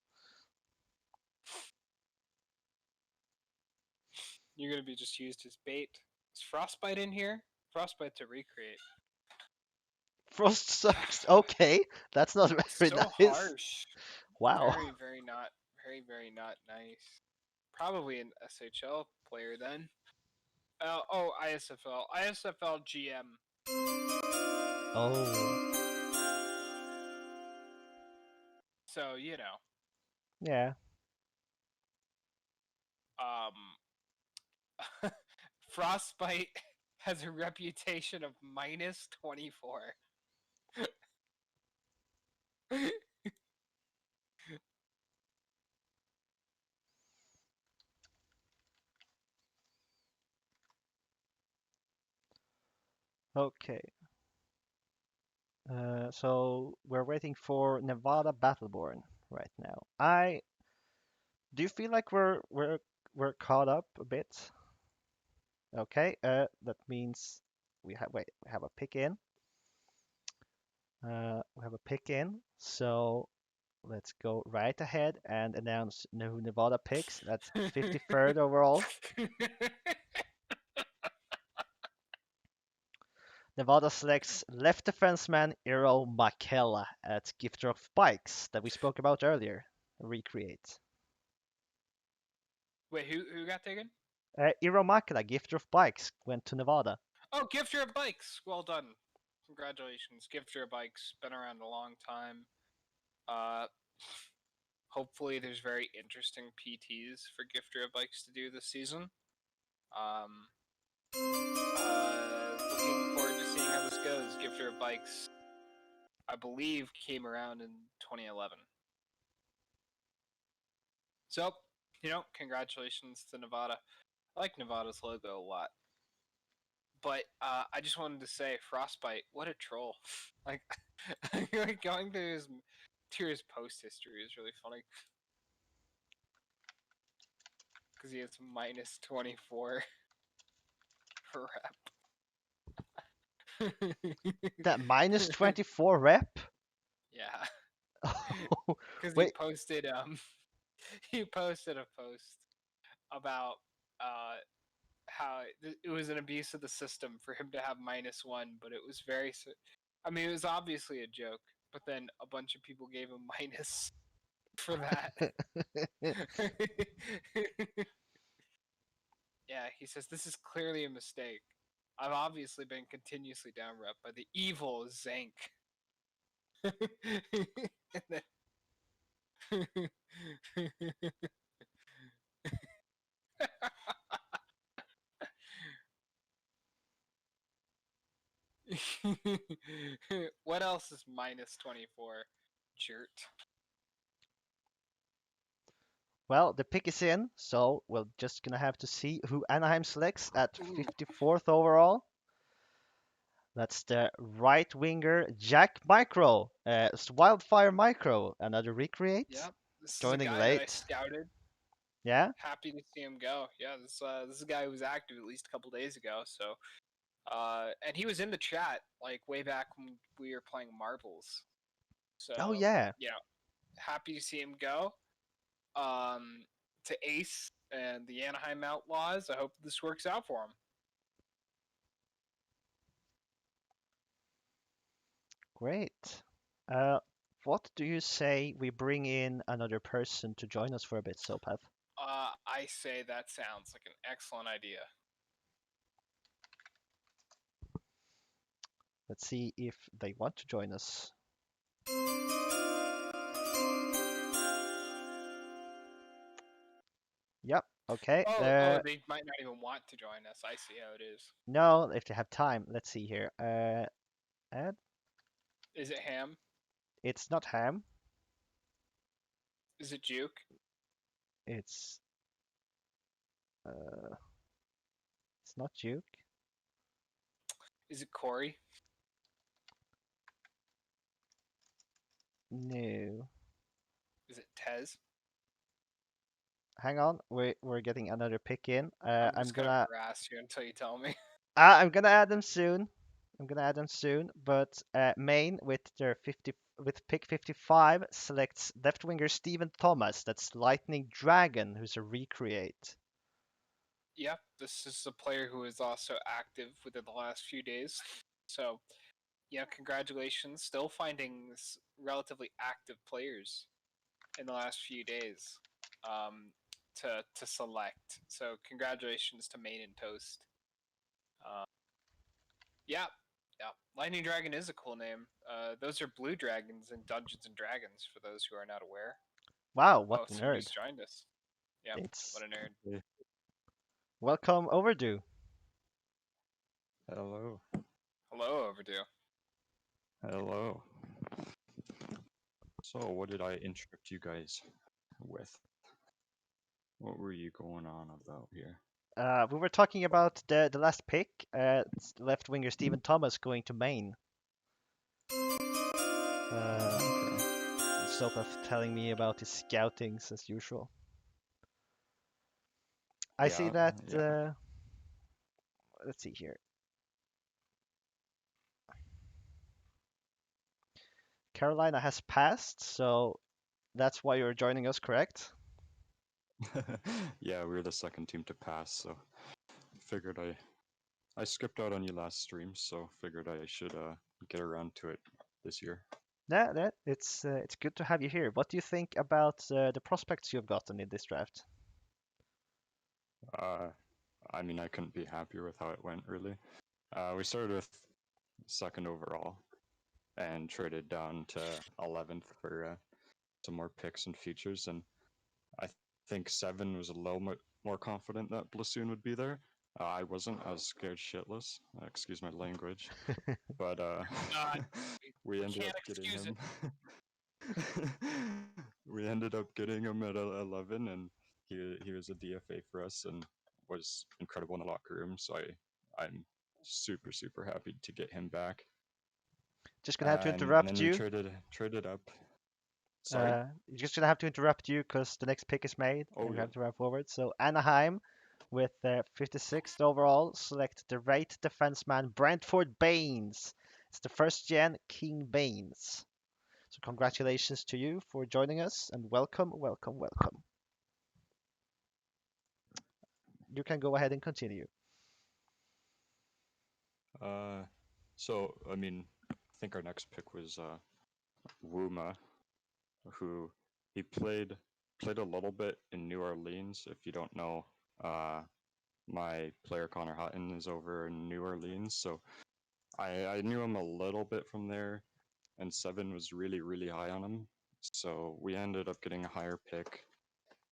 You're gonna be just used as bait. Is Frostbite in here? Frostbite to recreate. Frost sucks. Okay, that's not very So nice. harsh. Wow. Very not nice. Probably an SHL player then. Oh, ISFL GM. Oh. So you know, Yeah. Frostbite has a reputation of -24. Okay. So we're waiting for Nevada Battleborn right now. Do you feel like we're caught up a bit? Okay. That means we have a pick in. We have a pick in. So let's go right ahead and announce who Nevada picks. That's 53rd overall. Nevada selects left defenseman Eero Makela at Gifter of Bikes that we spoke about earlier. Recreate. Wait, who got taken? Eero Makela, Gifter of Bikes, went to Nevada. Oh, Gifter of Bikes. Well done. Congratulations, Gifter of Bikes. Been around a long time. Hopefully there's very interesting PTs for Gifter of Bikes to do this season. Looking forward to seeing how this goes. Gifter of Bikes, I believe, came around in 2011. So, congratulations to Nevada. I like Nevada's logo a lot. But I just wanted to say, Frostbite, what a troll. Like, going through his post history is really funny. Because he has -24 rep. That -24 rep? Yeah. Oh, Because wait. he posted a post about how it was an abuse of the system for him to have -1, but it was very. I mean, it was obviously a joke, but then a bunch of people gave him minus for that. Yeah, he says this is clearly a mistake. I've obviously been continuously down rep by the evil Zank. And then what else is -24? Jert. Well, the pick is in, so we're just gonna have to see who Anaheim selects at 54th overall. That's the right winger Jack Micro, Wildfire Micro, another recreate. Yep. This is a Joining guy that I late. scouted. Yeah. Happy to see him go. Yeah, this is a guy who was active at least a couple days ago. So, and he was in the chat like way back when we were playing marbles. So, Oh yeah. you know, happy to see him go. To Ace and the Anaheim Outlaws. I hope this works out for him. Great. What do you say we bring in another person to join us for a bit, Sopath? I say that sounds like an excellent idea. Let's see if they want to join us. Yep. Okay. Oh, they might not even want to join us. I see how it is. No, if they have time. Let's see here. Add. Is it Ham? It's not Ham. Is it Juke? It's it's not Duke. Is it Corey? No. Is it Tez? Hang on. We're getting another pick in. I'm I'm just gonna harass you until you tell me. I'm gonna add them soon. But Maine with their 50 with pick 55 selects left winger Stephen Thomas. That's Lightning Dragon, who's a recreate. Yep, this is a player who is also active within the last few days. So, yeah, congratulations. Still finding relatively active players in the last few days to select. So, congratulations to Main and Toast. Yeah, yeah. Lightning Dragon is a cool name. Those are blue dragons in Dungeons and Dragons. For those who are not aware. Wow, what Oh, a somebody's nerd! joined us. Yeah, It's what a nerd. welcome overdue. Hello. Hello, Overdue. Hello. So, what did I interrupt you guys with? What were you going on about here? We were talking about the last pick. Left winger Stephen Thomas going to Maine. Okay. Sopath telling me about his scoutings as usual. I see Yeah, that. yeah. Let's see here. Carolina has passed, so that's why you're joining us, correct? Yeah, we were the second team to pass, so figured I skipped out on you last stream, so figured I should get around to it this year. Yeah, it's good to have you here. What do you think about the prospects you've gotten in this draft? I mean, I couldn't be happier with how it went, really. We started with second overall and traded down to 11th for some more picks and features, and I think 7 was a little more confident that Blasoon would be there. I wasn't. I was scared shitless. Excuse my language. But we ended up getting him. We ended up getting him at 11, and he was a DFA for us and was incredible in the locker room. So I'm super happy to get him back. Just gonna have to And interrupt then you. we traded up. Sorry. Just gonna have to interrupt you because the next pick is made, Oh, and we yeah. have to run forward. So Anaheim, with 56th overall, select the right defenseman Brentford Baines. It's the first gen King Baines. So congratulations to you for joining us, and welcome. You can go ahead and continue. So I mean, I think our next pick was Wuma, who he played a little bit in New Orleans. If you don't know, my player Connor Hutton is over in New Orleans, so I knew him a little bit from there, and Seven was really high on him. So we ended up getting a higher pick,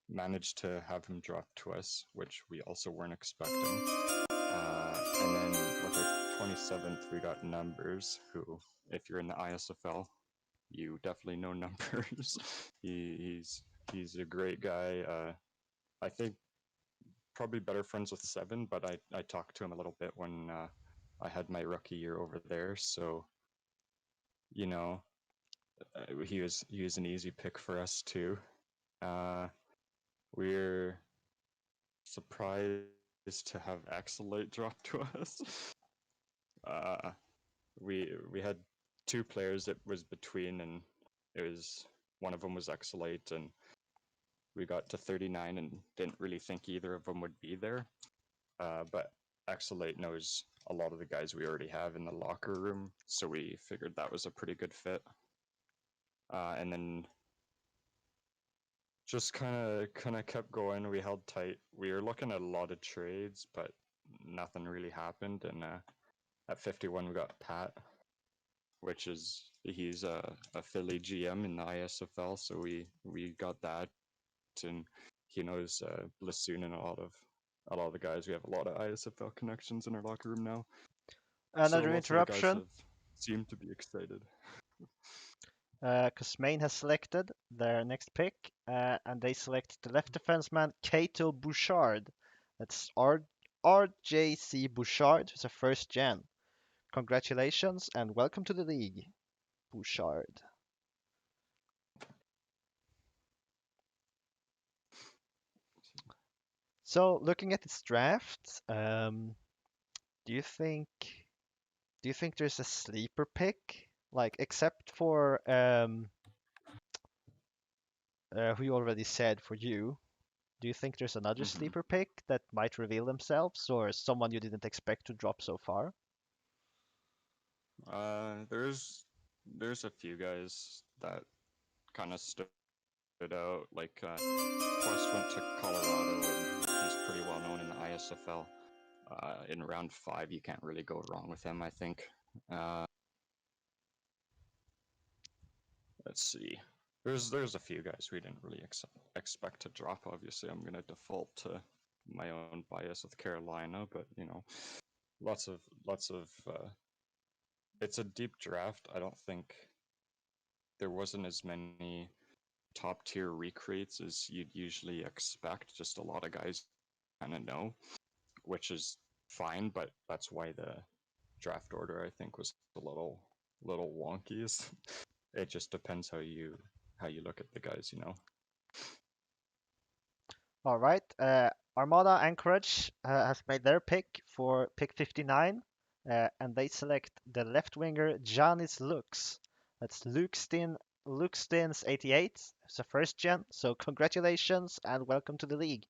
managed to have him drop to us, which we also weren't expecting. And then with our 27th, we got Numbers, who, if you're in the ISFL, you definitely know Numbers. He's a great guy. I think probably better friends with Seven, but I talked to him a little bit when I had my rookie year over there. So, you know, he was an easy pick for us too. We're surprised to have Axelite drop to us. Uh, we had two players it was between, and it was one of them was Axelite, and we got to 39 and didn't really think either of them would be there. But Axelite knows a lot of the guys we already have in the locker room, so we figured that was a pretty good fit. And then just kind of kept going. We held tight. We were looking at a lot of trades, but nothing really happened. And at 51, we got Pat, which is he's a Philly GM in the ISFL, so we got that, and he knows Blasoon and a lot of the guys. We have a lot of ISFL connections in our locker room now. So Another lots of the guys interruption. have seemed to be excited. Because Maine has selected their next pick, and they select the left defenseman Cato Bouchard. That's RJC Bouchard, who's a first gen. Congratulations and welcome to the league, Bouchard. So, looking at this draft, do you think there's a sleeper pick, like except for who you already said for you? Do you think there's another Mhm. sleeper pick that might reveal themselves, or someone you didn't expect to drop so far? There's a few guys that kind of stood out. Like Quest went to Colorado, and he's pretty well known in the ISFL. In round 5, you can't really go wrong with him, I think. Let's see. There's a few guys we didn't really expect to drop. Obviously, I'm gonna default to my own bias with Carolina, but lots of. It's a deep draft. I don't think there wasn't as many top tier recreates as you'd usually expect. Just a lot of guys kind of know, which is fine, but that's why the draft order I think was a little wonky. It just depends how you look at the guys. All right. Armada Anchorage has made their pick for pick 59, and they select the left winger Janis Lux. That's Luke Stins 88. It's a first gen, so congratulations and welcome to the league.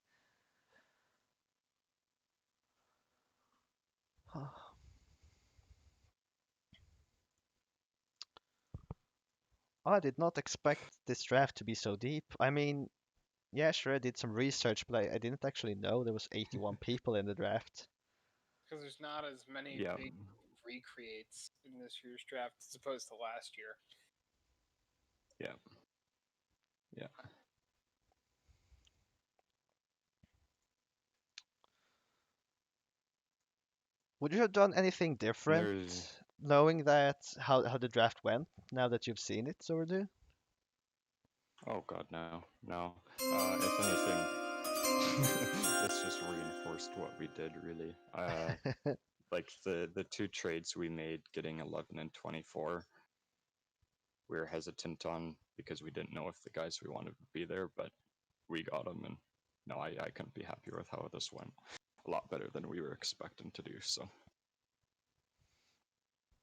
I did not expect this draft to be so deep. I mean, yeah, sure, I did some research, but I didn't actually know there was 81 people in the draft. Because there's not as many Yeah. big recreates in this year's draft as opposed to last year. Yeah. Yeah. Would you have done anything different, There's knowing that how the draft went, now that you've seen it, Zordu? Oh god, no. If anything, it's just reinforced what we did really. Like the two trades we made, getting 11 and 24, we were hesitant on because we didn't know if the guys we wanted would be there, but we got them, and no, I couldn't be happier with how this went. A lot better than we were expecting to do. So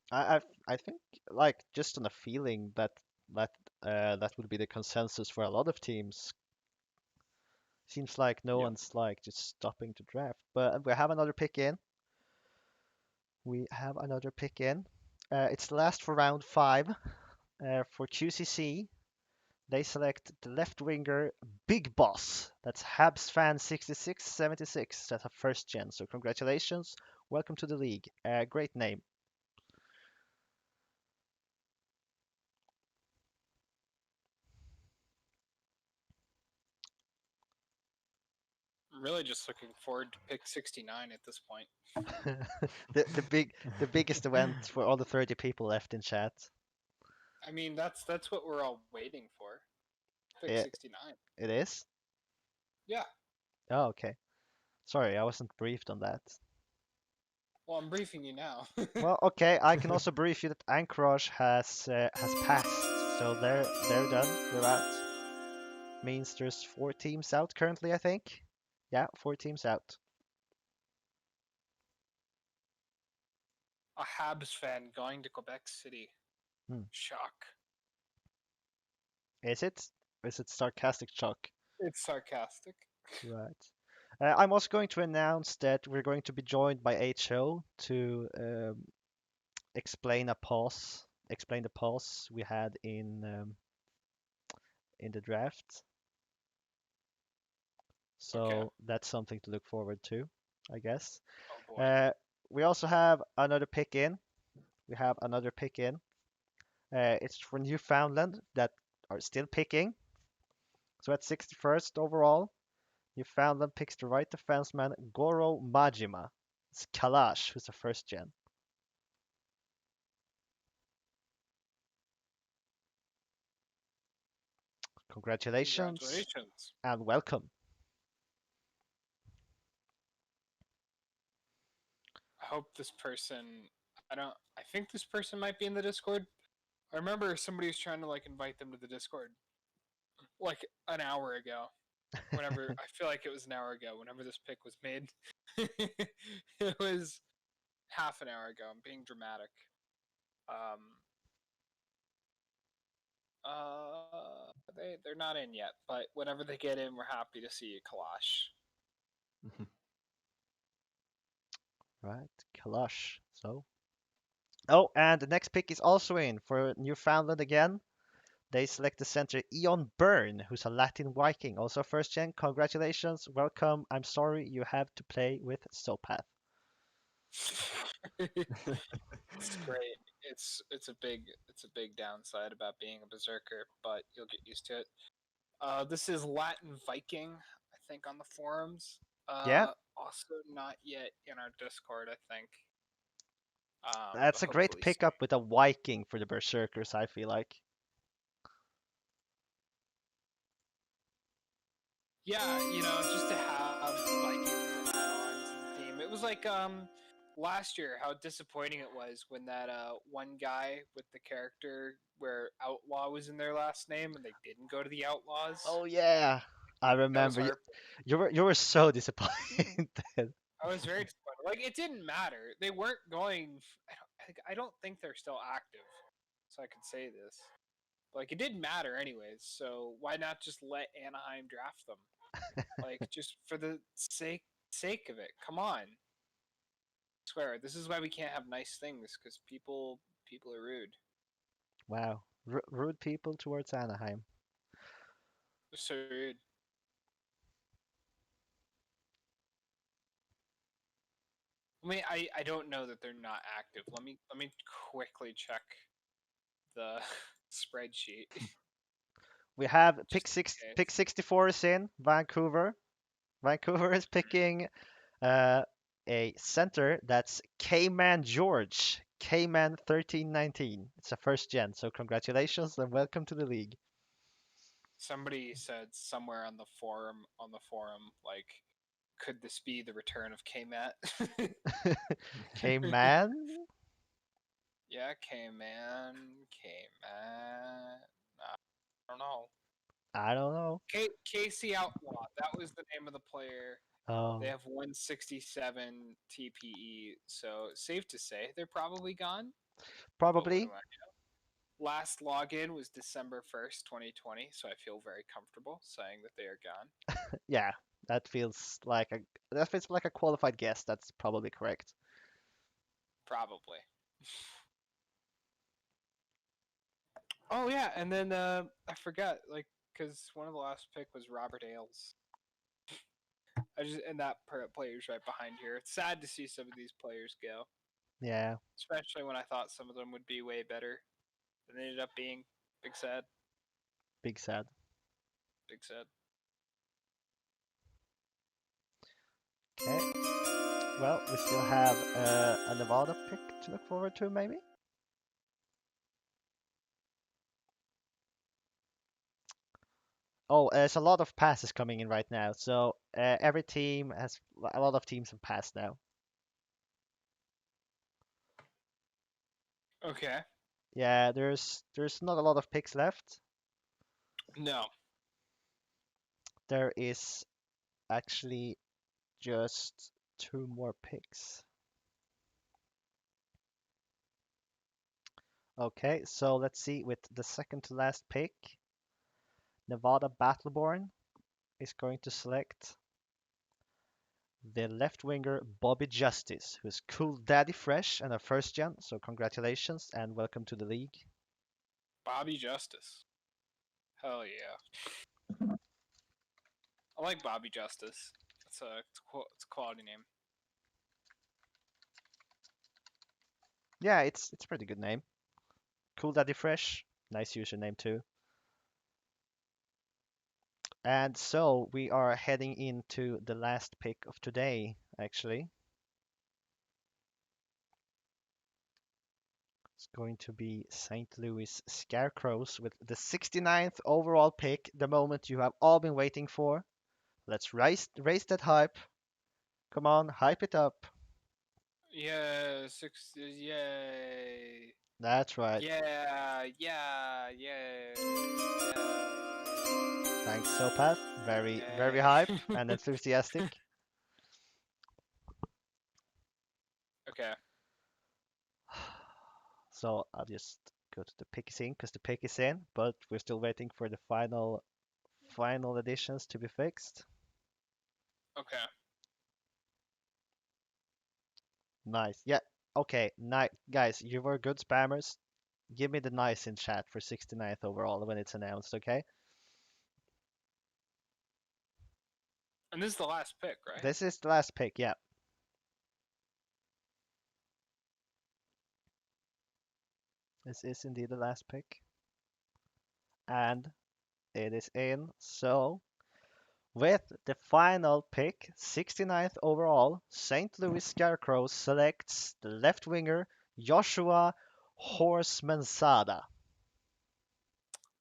I think, like, just on a feeling that that would be the consensus for a lot of teams. Seems like no yeah. one's like just stopping to draft. But we have another pick in We have another pick in. It's last for round 5. For QCC, they select the left winger Big Boss. That's Habs fan 6676. That's a first gen. So congratulations. Welcome to the league. Great name. I'm really just looking forward to pick 69 at this point. The biggest event for all the 30 people left in chat. I mean, that's what we're all waiting for. Pick It, 69. it is? Yeah. Oh, okay. Sorry, I wasn't briefed on that. Well, I'm briefing you now. Well, okay, I can also brief you that Anchorage has passed, so they're done. They're out. Means there's 4 teams out currently, I think. Yeah, 4 teams out. A Habs fan going to Quebec City. Hmm. Shock. Is it? Is it sarcastic shock? It's sarcastic. Right. I'm also going to announce that we're going to be joined by HO to explain the pause we had in the draft. So Okay. that's something to look forward to, I guess. Oh boy. We also have another pick in. It's for Newfoundland that are still picking. So at 61st overall, Newfoundland picks the right defenseman Goro Majima. It's Kalash, who's a first gen. Congratulations Congratulations. and welcome. I hope this person. I think this person might be in the Discord. I remember somebody was trying to like invite them to the Discord like an hour ago. Whenever I feel like it was an hour ago. Whenever this pick was made, it was half an hour ago. I'm being dramatic. Um. They're not in yet, but whenever they get in, we're happy to see you, Kalash. Right, Kalash. So. Oh, and the next pick is also in for Newfoundland again. They select the center Eon Byrne, who's a Latin Viking, also first gen. Congratulations, welcome. I'm sorry you have to play with Sopath. It's great. It's a big downside about being a berserker, but you'll get used to it. This is Latin Viking, I think, on the forums. Yeah, Also not yet in our Discord, I think. that's But a great hopefully soon. pickup with a Viking for the berserkers, I feel like. Yeah, just to have Vikings and add-ons to the team. It was like last year how disappointing it was when that one guy with the character where Outlaw was in their last name and they didn't go to the Outlaws. Oh yeah, I That was remember. hard. You were so disappointed. I was very disappointed. Like it didn't matter. They weren't going. I don't think they're still active, so I can say this. Like it didn't matter anyways. So why not just let Anaheim draft them? Like just for the sake of it. Come on. I swear, this is why we can't have nice things because people are rude. Wow, rude people towards Anaheim. They're so rude. I mean, I don't know that they're not active. Let me quickly check the spreadsheet. We have Just in case. pick 64 is in Vancouver. Vancouver is picking uh, a center that's K-Man George. K-Man 1319. It's a first gen, so congratulations and welcome to the league. Somebody said somewhere on the forum, like, could this be the return of K-Mat? K-Man? Yeah, K-Man, K-Man. I don't know. I don't know. Casey Outlaw. That was the name of the player. Oh, They have 167 TPE, so safe to say they're probably gone. But what do probably. I know? Last login was December 1st, 2020, so I feel very comfortable saying that they are gone. Yeah, that feels like a qualified guess. That's probably correct. Probably. Oh yeah, and then I forgot, like, because one of the last pick was Robert Ailes. And that player's right behind here. It's sad to see some of these players go, Yeah. especially when I thought some of them would be way better. And they ended up being big sad, Big sad. big sad. Okay. Well, we still have a Nevada pick to look forward to, maybe? Oh, there's a lot of passes coming in right now. So every team has a lot of teams have passed now. Okay. Yeah, there's not a lot of picks left. No. There is actually just 2 more picks. Okay, so let's see with the second to last pick, Nevada Battleborn is going to select the left winger Bobby Justice, who's cool daddy fresh and a first gen. So congratulations and welcome to the league. Bobby Justice. Hell yeah. I like Bobby Justice. It's a quality name. Yeah, it's a pretty good name. Cool daddy fresh, nice username too. And so we are heading into the last pick of today, actually. It's going to be St. Louis Scarecrows with the 69th overall pick, the moment you have all been waiting for. Let's raise that hype. Come on, hype it up. Yeah, yay. That's right. Yeah, yeah, yeah. Thanks, Sopath. Very, very Yay. hype and enthusiastic. Okay. So I'll just go to the pick is in because the pick is in, but we're still waiting for the final additions to be fixed. Okay. Nice. Yeah. Okay. Guys, you were good spammers. Give me the nice in chat for 69th overall when it's announced, okay? And this is the last pick, right? This is the last pick, yeah. This is indeed the last pick. And it is in. So, with the final pick, 69th overall, St. Louis Scarecrows selects the left winger Joshua Horseman-Sada.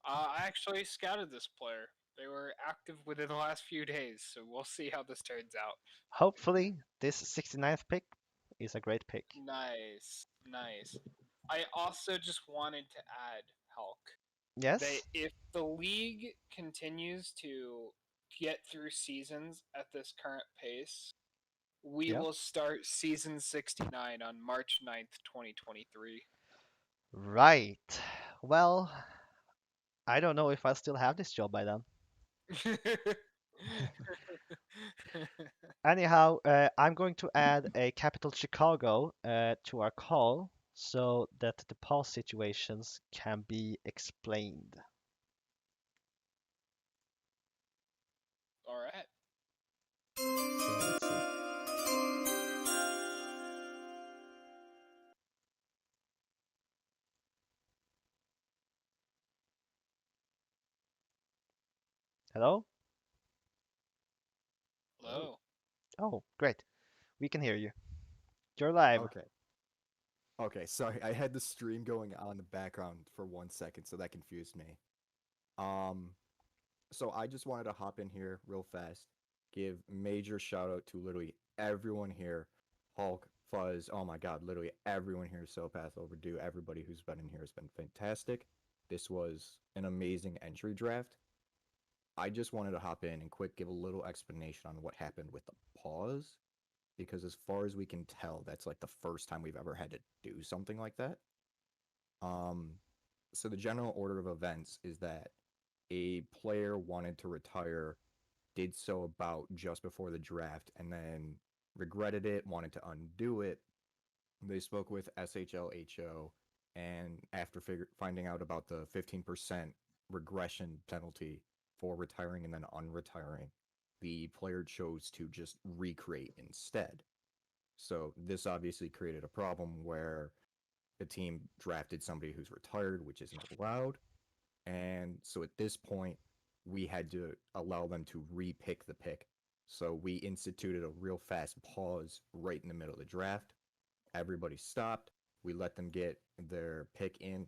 I actually scouted this player. They were active within the last few days, so we'll see how this turns out. Hopefully, this 69th pick is a great pick. Nice, nice. I also just wanted to add, Hulk. Yes? If the league continues to get through seasons at this current pace, we Yeah. will start season 69 on March 9th, 2023. Right. Well, I don't know if I'll still have this job by then. Anyhow, I'm going to add a capital Chicago to our call so that the pause situations can be explained. All right. So let's see. Hello? Hello. Oh, great. We can hear you. You're live. Okay. Okay, sorry. I had the stream going on in the background for 1 second, so that confused me. Um, so I just wanted to hop in here real fast, give major shout out to literally everyone here. Hulk, Fuzz, oh my god, literally everyone here is so past overdue. Everybody who's been in here has been fantastic. This was an amazing entry draft. I just wanted to hop in and quick give a little explanation on what happened with the pause, because as far as we can tell, that's like the first time we've ever had to do something like that. Um, so the general order of events is that a player wanted to retire, did so about just before the draft, and then regretted it, wanted to undo it, They spoke with SHLHO, and after finding out about the 15% regression penalty for retiring and then unretiring, the player chose to just recreate instead. So this obviously created a problem where the team drafted somebody who's retired, which isn't allowed. And so at this point, we had to allow them to re-pick the pick. So we instituted a real fast pause right in the middle of the draft. Everybody stopped. We let them get their pick in.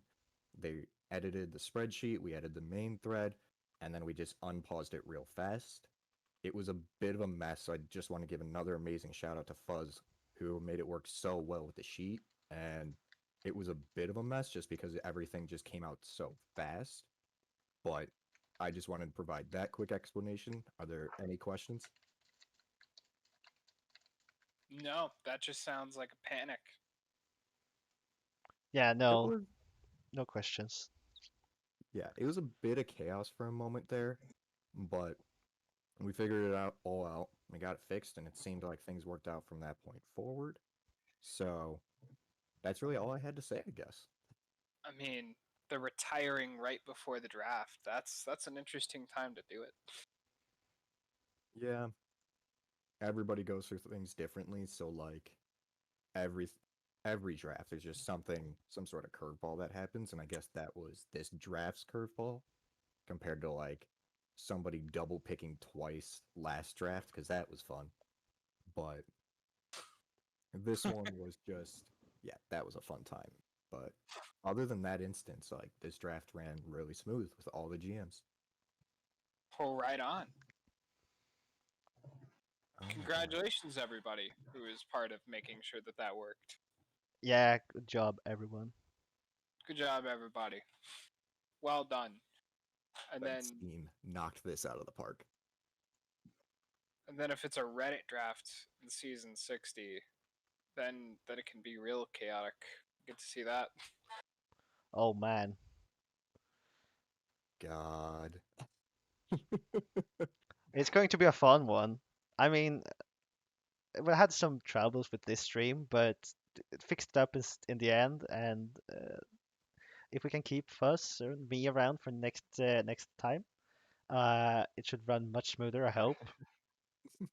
They edited the spreadsheet. We edited the main thread, and then we just unpaused it real fast. It was a bit of a mess, so I just want to give another amazing shout out to Fuzz, who made it work so well with the sheet. And it was a bit of a mess just because everything just came out so fast. But I just wanted to provide that quick explanation. Are there any questions? No, that just sounds like a panic. Yeah, It no, was, no questions. yeah, it was a bit of chaos for a moment there, but we figured it out all out. We got it fixed, and it seemed like things worked out from that point forward. So that's really all I had to say, I guess. I mean, the retiring right before the draft. That's an interesting time to do it. Yeah, everybody goes through things differently, so like every every draft there's just some sort of curveball that happens, and I guess that was this draft's curveball compared to like somebody double picking twice last draft because that was fun. But this one was just, yeah, that was a fun time. But other than that instance, like this draft ran really smooth with all the GMs. Oh, right on. Oh my God. Congratulations, everybody who was part of making sure that that worked. Yeah, good job, everyone. Good job, everybody. Well done. And then, That team knocked this out of the park. if it's a Reddit draft in season 60, then it can be real chaotic. Get to see that. Oh man. God. It's going to be a fun one. I mean, we had some troubles with this stream, but it fixed up in the end. And if we can keep Fuzz or me around for next time, it should run much smoother. I hope, We'll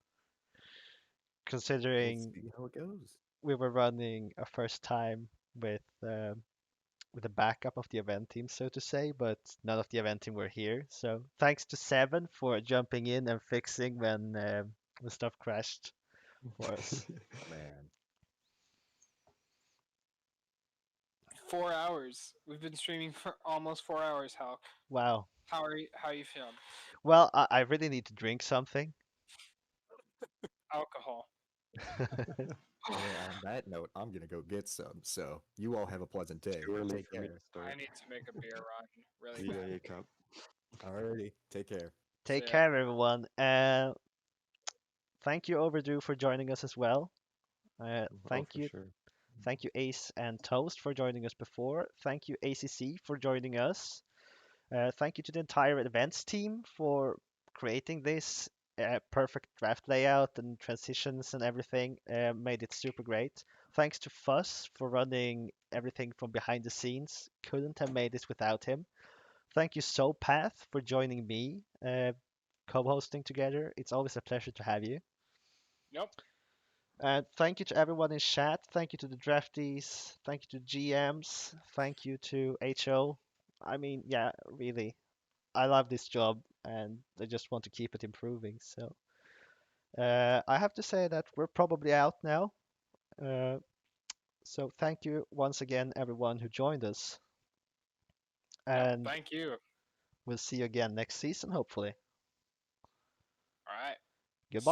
considering see how it goes. we were running a first time with a backup of the event team, so to say, but none of the event team were here. So thanks to Seven for jumping in and fixing when stuff crashed for us. Man. 4 hours. We've been streaming for almost 4 hours. Wow. How are you feeling? Well, I really need to drink something. Alcohol. Well, on that note, I'm gonna go get some. So you all have a pleasant day. Too early Take for me care. to start. I need to make a beer run really The bad. AA Cup. Alrighty. Take care. Take So, yeah. care, everyone. Thank you, Overdue, for joining us as well. Oh, Thank for you, sure. thank you, Ace and Toast, for joining us before. Thank you, ACC, for joining us. Thank you to the entire events team for creating this perfect draft layout and transitions and everything. Made it super great. Thanks to Fuss for running everything from behind the scenes. Couldn't have made this without him. Thank you, Sopath, for joining me, co-hosting together. It's always a pleasure to have you. Nope. And thank you to everyone in chat. Thank you to the draftees. Thank you to GMs. Thank you to HO. I mean, yeah, really, I love this job and I just want to keep it improving. So I have to say that we're probably out now. Uh, so thank you once again, everyone who joined us. Yeah, And thank you. we'll see you again next season, hopefully. All right. Goodbye.